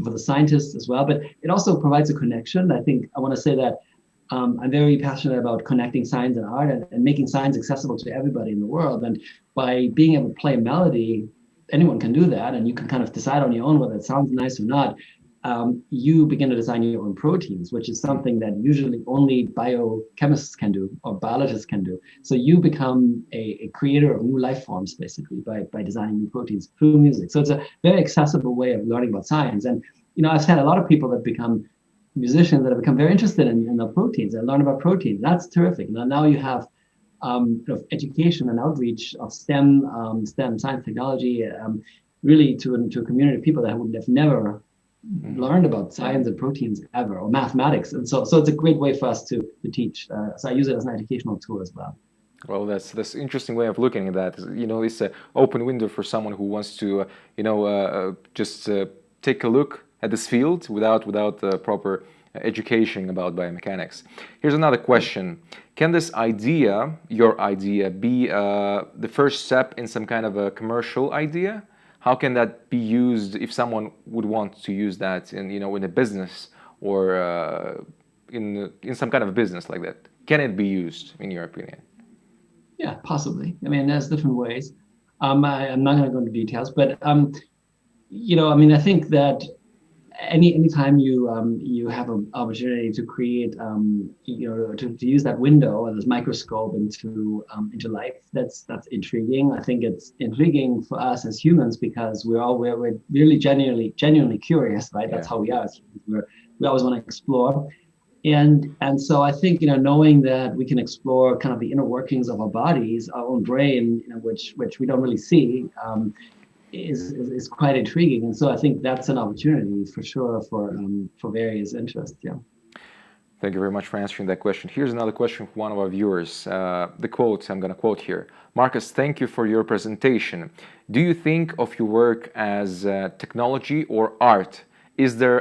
for the scientists as well. But it also provides a connection. I think I want to say that I'm very passionate about connecting science and art, and making science accessible to everybody in the world. And by being able to play a melody, anyone can do that, and you can kind of decide on your own whether it sounds nice or not. You begin to design your own proteins, which is something that usually only biochemists can do, or biologists can do. So you become a creator of new life forms, basically, by designing new proteins through music. So it's a very accessible way of learning about science. And I've had a lot of people that become musicians that have become very interested in the proteins and learn about proteins. That's terrific. Now you have education and outreach of STEM science, technology, really to a community of people that would have never learned about science and proteins ever, or mathematics. And so it's a great way for us to teach. So I use it as an educational tool as well. Well, that's an interesting way of looking at that. It's an open window for someone who wants to, just take a look at this field without proper education about biomechanics. Here's another question. Can this idea, your idea, be the first step in some kind of a commercial idea? How can that be used if someone would want to use that in a business, or in some kind of a business like that? can it be used, in your opinion? Yeah, possibly. I mean, there's different ways. I'm not going to go into details, but I mean, I think that anytime you have an opportunity to create, to use that window or this microscope into life, that's intriguing. I think it's intriguing for us as humans because we're really genuinely curious, right? That's how we are. We always want to explore. And so I think, knowing that we can explore kind of the inner workings of our bodies, our own brain, which we don't really see, is quite intriguing. And so I think that's an opportunity for sure for various interests. Yeah. Thank you very much for answering that question. Here's another question from one of our viewers. The quote, I'm going to quote here. Marcus, thank you for your presentation. Do you think of your work as technology or art? Is there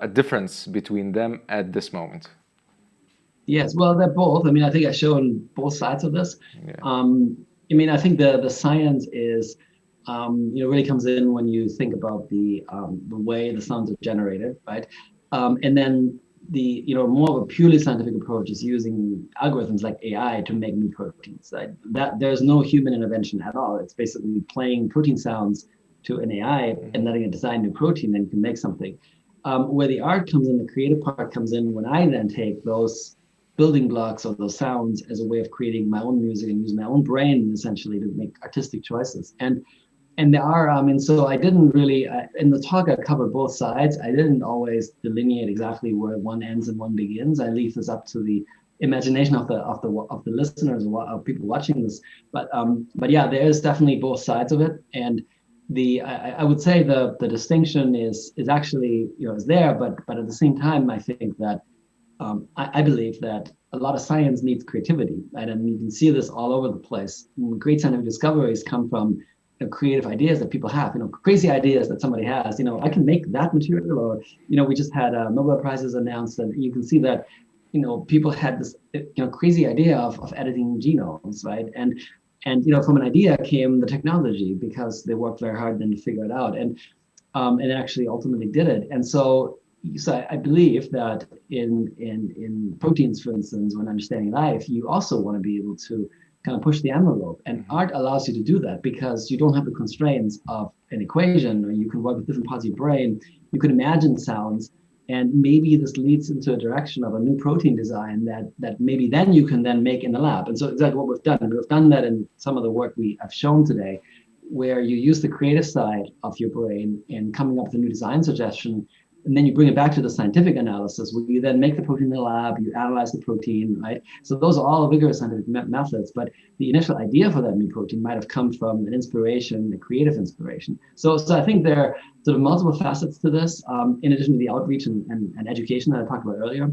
a difference between them at this moment? Yes, well, they're both. I mean, I think I've shown both sides of this. Yeah. I mean, I think the science is, really comes in when you think about the way the sounds are generated, right? And then the more of a purely scientific approach is using algorithms like AI to make new proteins. Right? That there's no human intervention at all. It's basically playing protein sounds to an AI and letting it design new protein, and you can make something. Where the art comes in, the creative part comes in when I then take those building blocks or those sounds as a way of creating my own music and use my own brain essentially to make artistic choices. And there are, so I didn't really, in the talk I covered both sides. I didn't always delineate exactly where one ends and one begins. I leave this up to the imagination of the listeners or of people watching this. But yeah, there is definitely both sides of it. And I would say the distinction is actually, is there, but at the same time, I think that I believe that a lot of science needs creativity, right? And you can see this all over the place. Great scientific discoveries come from creative ideas that people have, crazy ideas that somebody has. I can make that material, or we just had Nobel Prizes announced, and you can see that people had this crazy idea of editing genomes, right? And from an idea came the technology because they worked very hard then to figure it out, and actually ultimately did it. And so I believe that in proteins, for instance, when understanding life, you also want to be able to kind of push the envelope, and art allows you to do that because you don't have the constraints of an equation, or you can work with different parts of your brain. You can imagine sounds, and maybe this leads into a direction of a new protein design that maybe then you can then make in the lab. And so exactly what we've done. We've done that in some of the work we have shown today, where you use the creative side of your brain in coming up with a new design suggestion, and then you bring it back to the scientific analysis, where you then make the protein in the lab, you analyze the protein, right? So those are all vigorous scientific methods, but the initial idea for that new protein might have come from an inspiration, a creative inspiration. So I think there are sort of multiple facets to this, in addition to the outreach and education that I talked about earlier.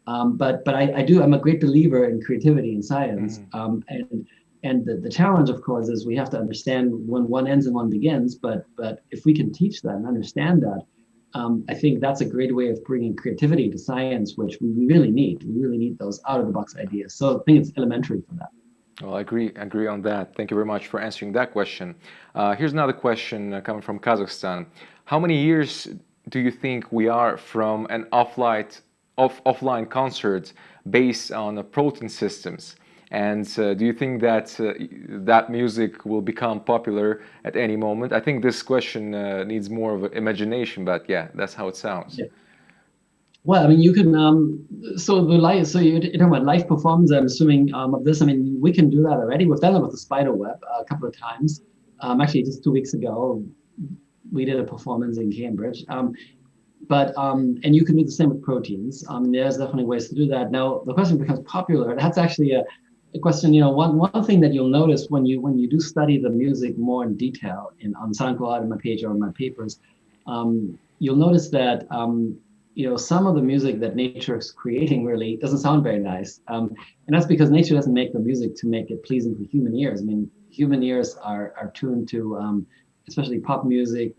But I'm a great believer in creativity in science. And the challenge, of course, is we have to understand when one ends and one begins, but if we can teach that and understand that, I think that's a great way of bringing creativity to science, which we really need. We really need those out-of-the-box ideas. So I think it's elementary for that. Well, I agree on that. Thank you very much for answering that question. Here's another question coming from Kazakhstan. How many years do you think we are from an offline concert based on protein systems? And do you think that that music will become popular at any moment? I think this question needs more of imagination, but yeah, that's how it sounds. Yeah. Well, I mean, you can. So you're talking about live performance. I'm assuming of this. I mean, we can do that already. We've done it with the spider web a couple of times. Actually, just 2 weeks ago, we did a performance in Cambridge. And you can do the same with proteins. There's definitely ways to do that. Now, the question becomes popular. That's actually a question. One thing that you'll notice when you do study the music more in detail on SoundCloud, on my page, or in my papers, you'll notice that some of the music that nature is creating really doesn't sound very nice, and that's because nature doesn't make the music to make it pleasing for human ears. I mean, human ears are tuned to, especially pop music,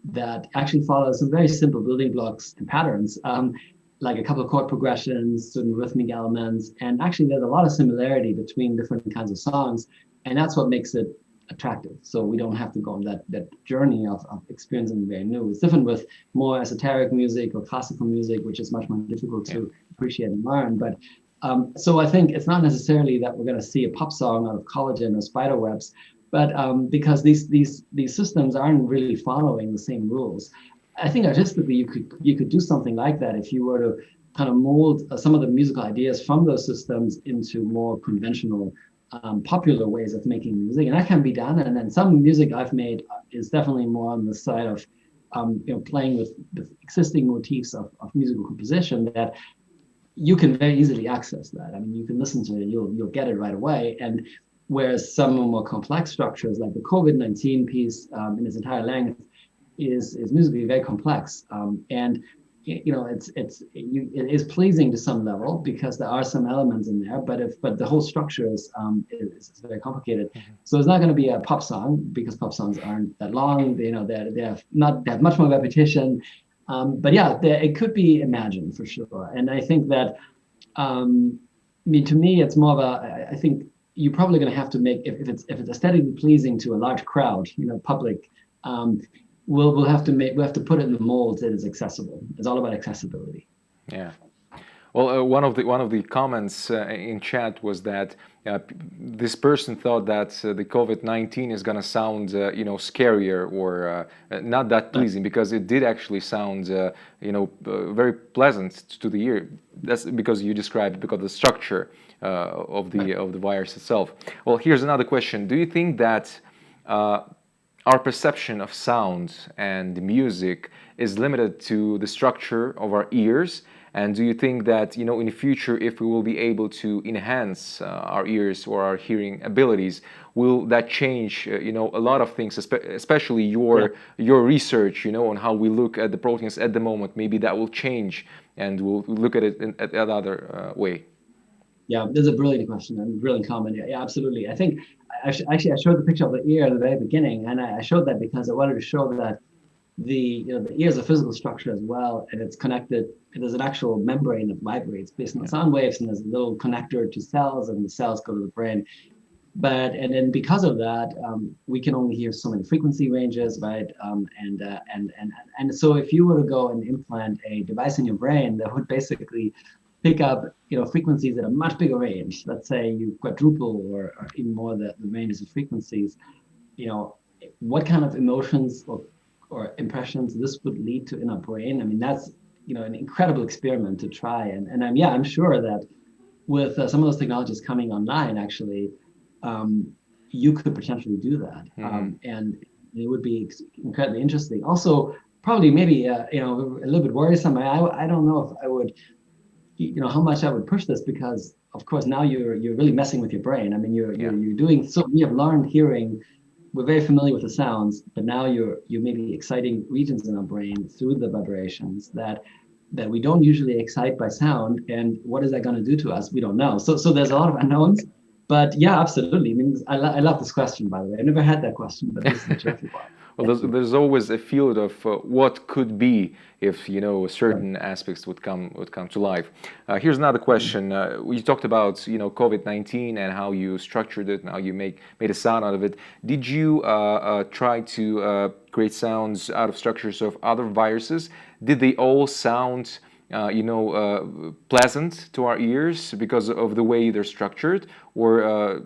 that actually follows some very simple building blocks and patterns. Like a couple of chord progressions, certain rhythmic elements, and actually there's a lot of similarity between different kinds of songs, and that's what makes it attractive. So we don't have to go on that journey of experiencing very new. It's different with more esoteric music or classical music, which is much more difficult to appreciate and learn. But So I think it's not necessarily that we're going to see a pop song out of collagen or spider webs, but because these systems aren't really following the same rules. I think artistically you could do something like that if you were to kind of mold some of the musical ideas from those systems into more conventional, popular ways of making music, and that can be done. And then some music I've made is definitely more on the side of playing with the existing motifs of musical composition that you can very easily access that. I mean, you can listen to it, you'll get it right away. And whereas some more complex structures, like the COVID-19 piece in its entire length, is musically very complex. And it is pleasing to some level because there are some elements in there, but the whole structure is very complicated. Mm-hmm. So it's not going to be a pop song because pop songs aren't that long. They have much more repetition. But yeah, it could be imagined for sure. And I think that, I mean, to me, it's more of I think you're probably going to have to make, if it's aesthetically pleasing to a large crowd, public, we'll have to put it in the molds that is accessible. It's all about accessibility. Yeah. Well, one of the comments in chat was that this person thought that the COVID-19 is going to sound scarier or not that pleasing, because it did actually sound very pleasant to the ear. That's because you described because of the structure of the virus itself. Well, here's another question: do you think that our perception of sound and music is limited to the structure of our ears? And do you think that, in the future, if we will be able to enhance our ears or our hearing abilities, will that change, a lot of things, especially your research, on how we look at the proteins at the moment? Maybe that will change and we'll look at it in another way. Yeah, this is a brilliant question and brilliant comment. Yeah, absolutely. I think I showed the picture of the ear at the very beginning, and I showed that because I wanted to show that the ear is a physical structure as well, and it's connected. There's an actual membrane that vibrates based on sound waves, and there's a little connector to cells, and the cells go to the brain. And then because of that, we can only hear so many frequency ranges, right? And so if you were to go and implant a device in your brain that would basically pick up frequencies at a much bigger range, let's say you quadruple or even more the ranges of frequencies, what kind of emotions or impressions this would lead to in our brain. I mean, that's an incredible experiment to try. And I'm sure that with some of those technologies coming online, actually, you could potentially do that. Mm-hmm. And it would be incredibly interesting. Also, probably maybe a little bit worrisome. I don't know if I would, how much I would push this, because of course now you're really messing with your brain. I mean, you're doing so. We have learned hearing. We're very familiar with the sounds, but now you're maybe exciting regions in our brain through the vibrations that we don't usually excite by sound. And what is that going to do to us? We don't know. So there's a lot of unknowns. But yeah, absolutely. I mean, I love this question, by the way. I never had that question, but this is a terrific one. Well, there's always a field of what could be if certain aspects would come to life. Here's another question. We talked about COVID-19 and how you structured it and how you made a sound out of it. Did you try to create sounds out of structures of other viruses? Did they all sound pleasant to our ears because of the way they're structured, or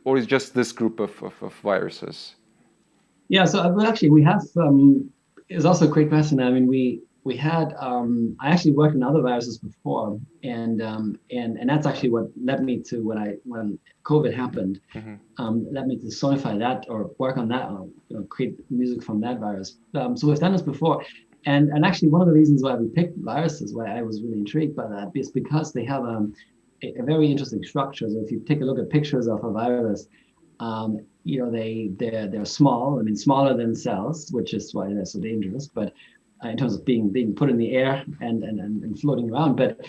is just this group of viruses? Yeah, so actually we have, it's also a great question. I mean, we had, I actually worked on other viruses before, and that's actually what led me to when COVID happened, mm-hmm. Led me to sonify that or work on that, create music from that virus. So we've done this before. And actually, one of the reasons why we picked viruses, why I was really intrigued by that, is because they have a very interesting structure. So if you take a look at pictures of a virus, they're small. I mean, smaller than cells, which is why they're so dangerous. But in terms of being put in the air and floating around, but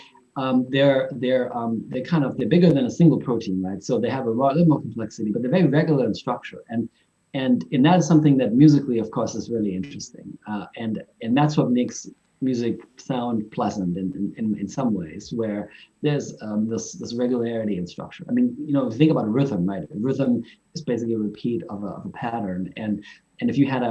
they're bigger than a single protein, right? So they have a little more complexity, but they're very regular in structure. And that is something that musically, of course, is really interesting. And that's what makes music sound pleasant in some ways, where there's this regularity in structure. I mean, if you think about a rhythm, right? A rhythm is basically a repeat of a pattern. And if you had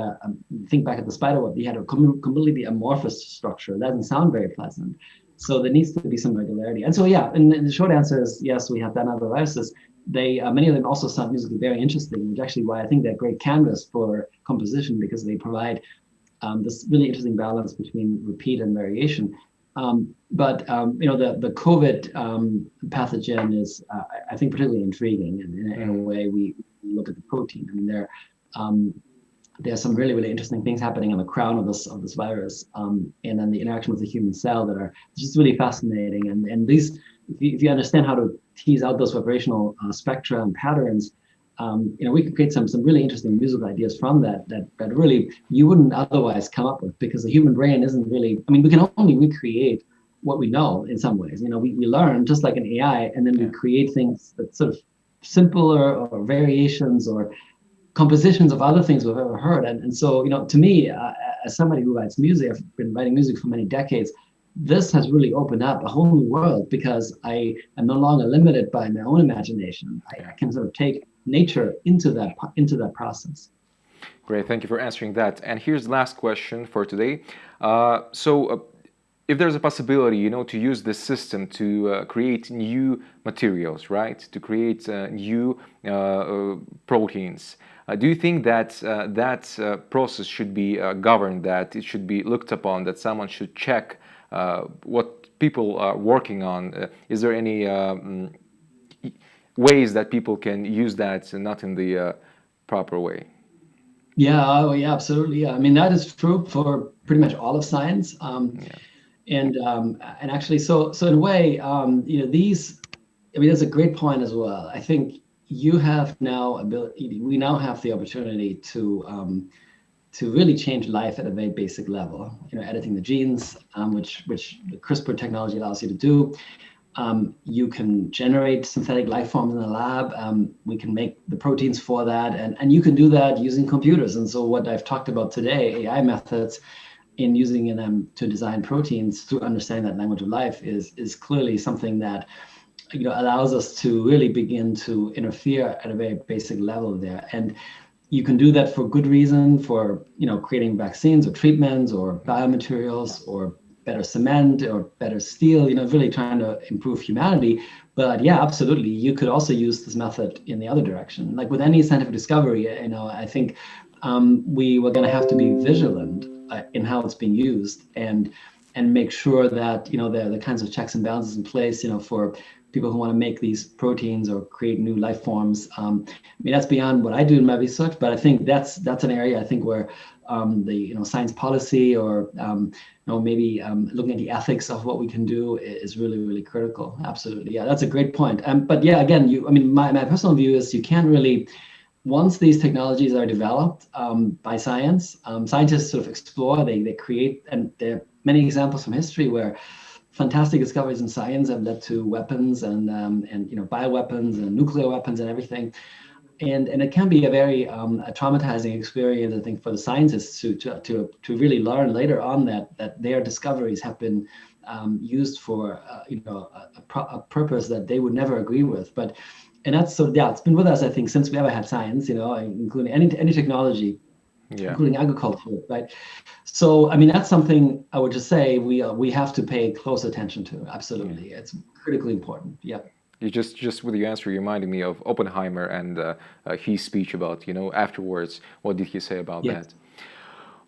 think back at the spider web, you had a completely amorphous structure. That doesn't sound very pleasant. So there needs to be some regularity. And so, yeah, and the short answer is yes, we have done other viruses. They many of them also sound musically very interesting, which actually why I think they're great canvas for composition, because they provide this really interesting balance between repeat and variation. But the COVID pathogen is, I think, particularly intriguing, and in a way we look at the protein. I mean, there's some really, really interesting things happening on the crown of this virus, and then the interaction with the human cell that are just really fascinating. And these, if you understand how to tease out those vibrational spectra and patterns, we can create some really interesting musical ideas from that really you wouldn't otherwise come up with, because the human brain isn't really. I mean, we can only recreate what we know in some ways. We learn just like an AI, and then we create things that sort of simpler or variations or compositions of other things we've ever heard. And so, to me, as somebody who writes music, I've been writing music for many decades, this has really opened up a whole new world, because I am no longer limited by my own imagination. I can sort of take nature into that process. Great, thank you for answering that. And here's the last question for today. If there's a possibility, to use this system to create new materials, right? To create new proteins. Do you think that that process should be governed, that it should be looked upon, that someone should check what people are working on? Is there any ways that people can use that not in the proper way? Yeah, absolutely. Yeah. I mean, that is true for pretty much all of science. And actually, so in a way, these. I mean, that's a great point as well. I think we now have the opportunity to really change life at a very basic level. Editing the genes, which the CRISPR technology allows you to do. You can generate synthetic life forms in the lab. We can make the proteins for that, and you can do that using computers. And so what I've talked about today, AI methods, in using them to design proteins to understand that language of life is clearly something that allows us to really begin to interfere at a very basic level there. And you can do that for good reason, for creating vaccines or treatments or biomaterials or better cement or better steel, really trying to improve humanity. But yeah, absolutely, you could also use this method in the other direction. Like with any scientific discovery, I think we were going to have to be vigilant in how it's being used, and make sure that there are the kinds of checks and balances in place, for people who want to make these proteins or create new life forms. I mean, that's beyond what I do in my research, but I think that's an area I think where the science policy or maybe looking at the ethics of what we can do is really, really critical. Absolutely, yeah, that's a great point. But yeah, again, my personal view is you can't really. Once these technologies are developed by science, scientists sort of explore, they create, and there are many examples from history where fantastic discoveries in science have led to weapons and bioweapons and nuclear weapons and everything. And it can be a very a traumatizing experience, I think, for the scientists to really learn later on that their discoveries have been used for a purpose that they would never agree with. And that's it's been with us, I think, since we ever had science, including any technology, including agriculture, right? So, I mean, that's something I would just say we have to pay close attention to. Absolutely, it's critically important. Yeah. You just with your answer, you reminded me of Oppenheimer and his speech about afterwards. What did he say about that?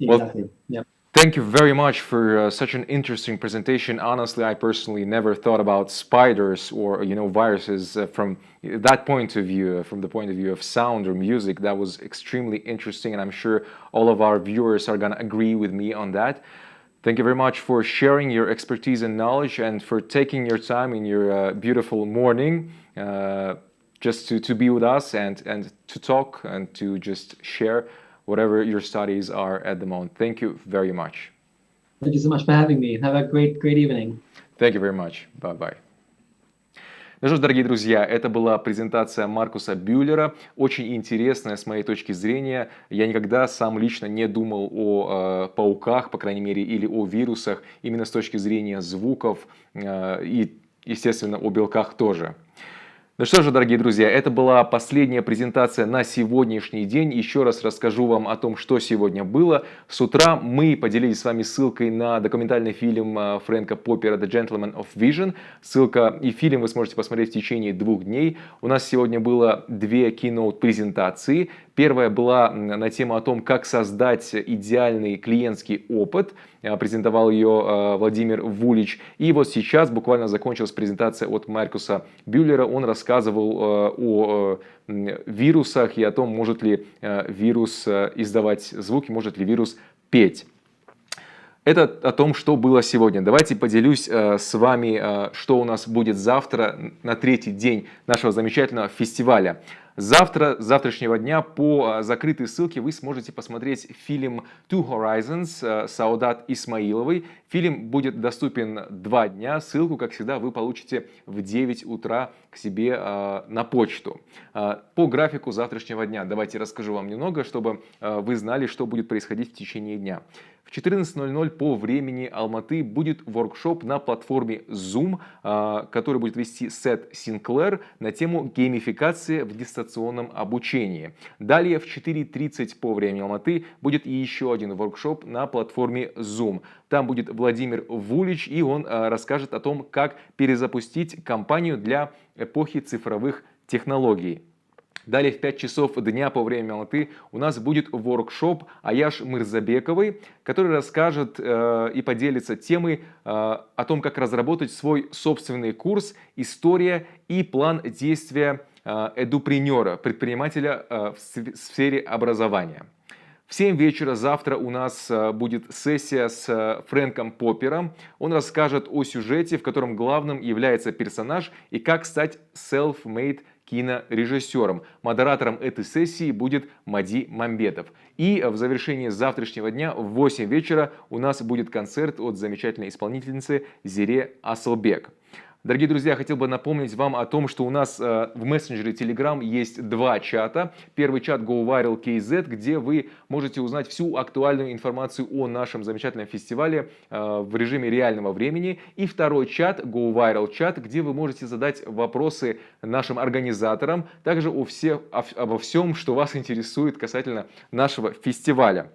Exactly. Well, yeah. Thank you very much for such an interesting presentation. Honestly, I personally never thought about spiders or viruses from that point of view, from the point of view of sound or music. That was extremely interesting, and I'm sure all of our viewers are gonna agree with me on that. Thank you very much for sharing your expertise and knowledge, and for taking your time in your beautiful morning just to be with us and to talk and to just share whatever your studies are at the moment. Thank you very much. Thank you so much for having me. Have a great evening. Thank you very much. Bye-bye. Ну что ж, дорогие друзья, это была презентация Маркуса Бюллера, очень интересная с моей точки зрения. Я никогда сам лично не думал о пауках, по крайней мере, или о вирусах, именно с точки зрения звуков и, естественно, о белках тоже. Ну что же, дорогие друзья, это была последняя презентация на сегодняшний день. Еще раз расскажу вам о том, что сегодня было. С утра мы поделились с вами ссылкой на документальный фильм Фрэнка Поппера «The Gentleman of Vision». Ссылка и фильм вы сможете посмотреть в течение 2 дней. У нас сегодня было 2 keynote-презентации. Первая была на тему о том, как создать идеальный клиентский опыт. Презентовал ее Владимир Вулич. И вот сейчас буквально закончилась презентация от Маркуса Бюллера. Он рассказывал о вирусах и о том, может ли вирус издавать звуки, может ли вирус петь. Это о том, что было сегодня. Давайте поделюсь с вами, что у нас будет завтра, на 3-й день нашего замечательного фестиваля. Завтра, с завтрашнего дня, по закрытой ссылке вы сможете посмотреть фильм Two Horizons Саудат Исмаиловой. Фильм будет доступен 2 дня. Ссылку, как всегда, вы получите в 9 утра к себе на почту. По графику завтрашнего дня давайте расскажу вам немного, чтобы вы знали, что будет происходить в течение дня. В 14:00 по времени Алматы будет воркшоп на платформе Zoom, который будет вести Сет Синклер на тему геймификации в дистанционном обучении. Далее в 4:30 по времени Алматы будет еще один воркшоп на платформе Zoom. Там будет Владимир Вулич, и он расскажет о том, как перезапустить компанию для эпохи цифровых технологий. Далее в 5 часов дня по времени Алматы у нас будет воркшоп Аяш Мырзабековой, который расскажет и поделится темой о том, как разработать свой собственный курс, история и план действия эдупренера, предпринимателя в сфере образования. В 7 вечера завтра у нас будет сессия с Фрэнком Поппером. Он расскажет о сюжете, в котором главным является персонаж, и как стать self-made кинорежиссером. Модератором этой сессии будет Мади Мамбетов. И в завершении завтрашнего дня в 8 вечера у нас будет концерт от замечательной исполнительницы Зире Асылбек. Дорогие друзья, я хотел бы напомнить вам о том, что у нас в мессенджере Telegram есть 2 чата. Первый чат Go Viral KZ, где вы можете узнать всю актуальную информацию о нашем замечательном фестивале в режиме реального времени. И второй чат Go Viral чат, где вы можете задать вопросы нашим организаторам, также обо всем, что вас интересует касательно нашего фестиваля.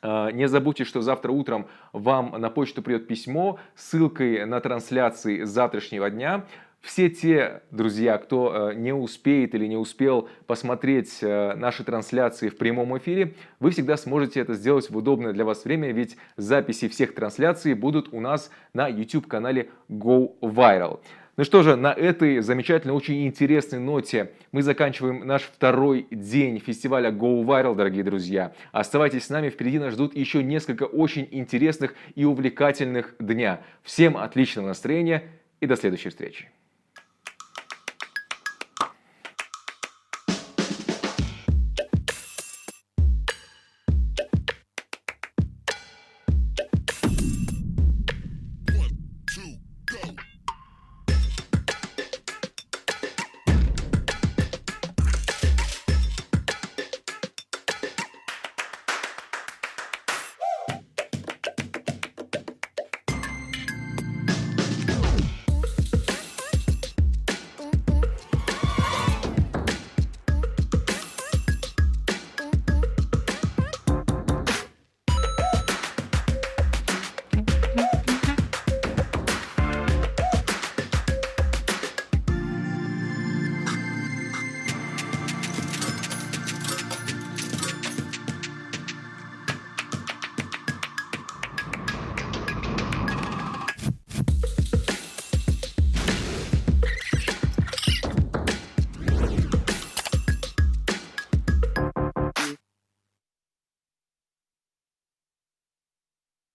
Не забудьте, что завтра утром вам на почту придет письмо с ссылкой на трансляции завтрашнего дня. Все те, друзья, кто не успеет или не успел посмотреть наши трансляции в прямом эфире, вы всегда сможете это сделать в удобное для вас время, ведь записи всех трансляций будут у нас на YouTube-канале Go Viral. Ну что же, на этой замечательной, очень интересной ноте мы заканчиваем наш 2-й день фестиваля Go Viral, дорогие друзья. Оставайтесь с нами, впереди нас ждут еще несколько очень интересных и увлекательных дня. Всем отличного настроения и до следующей встречи.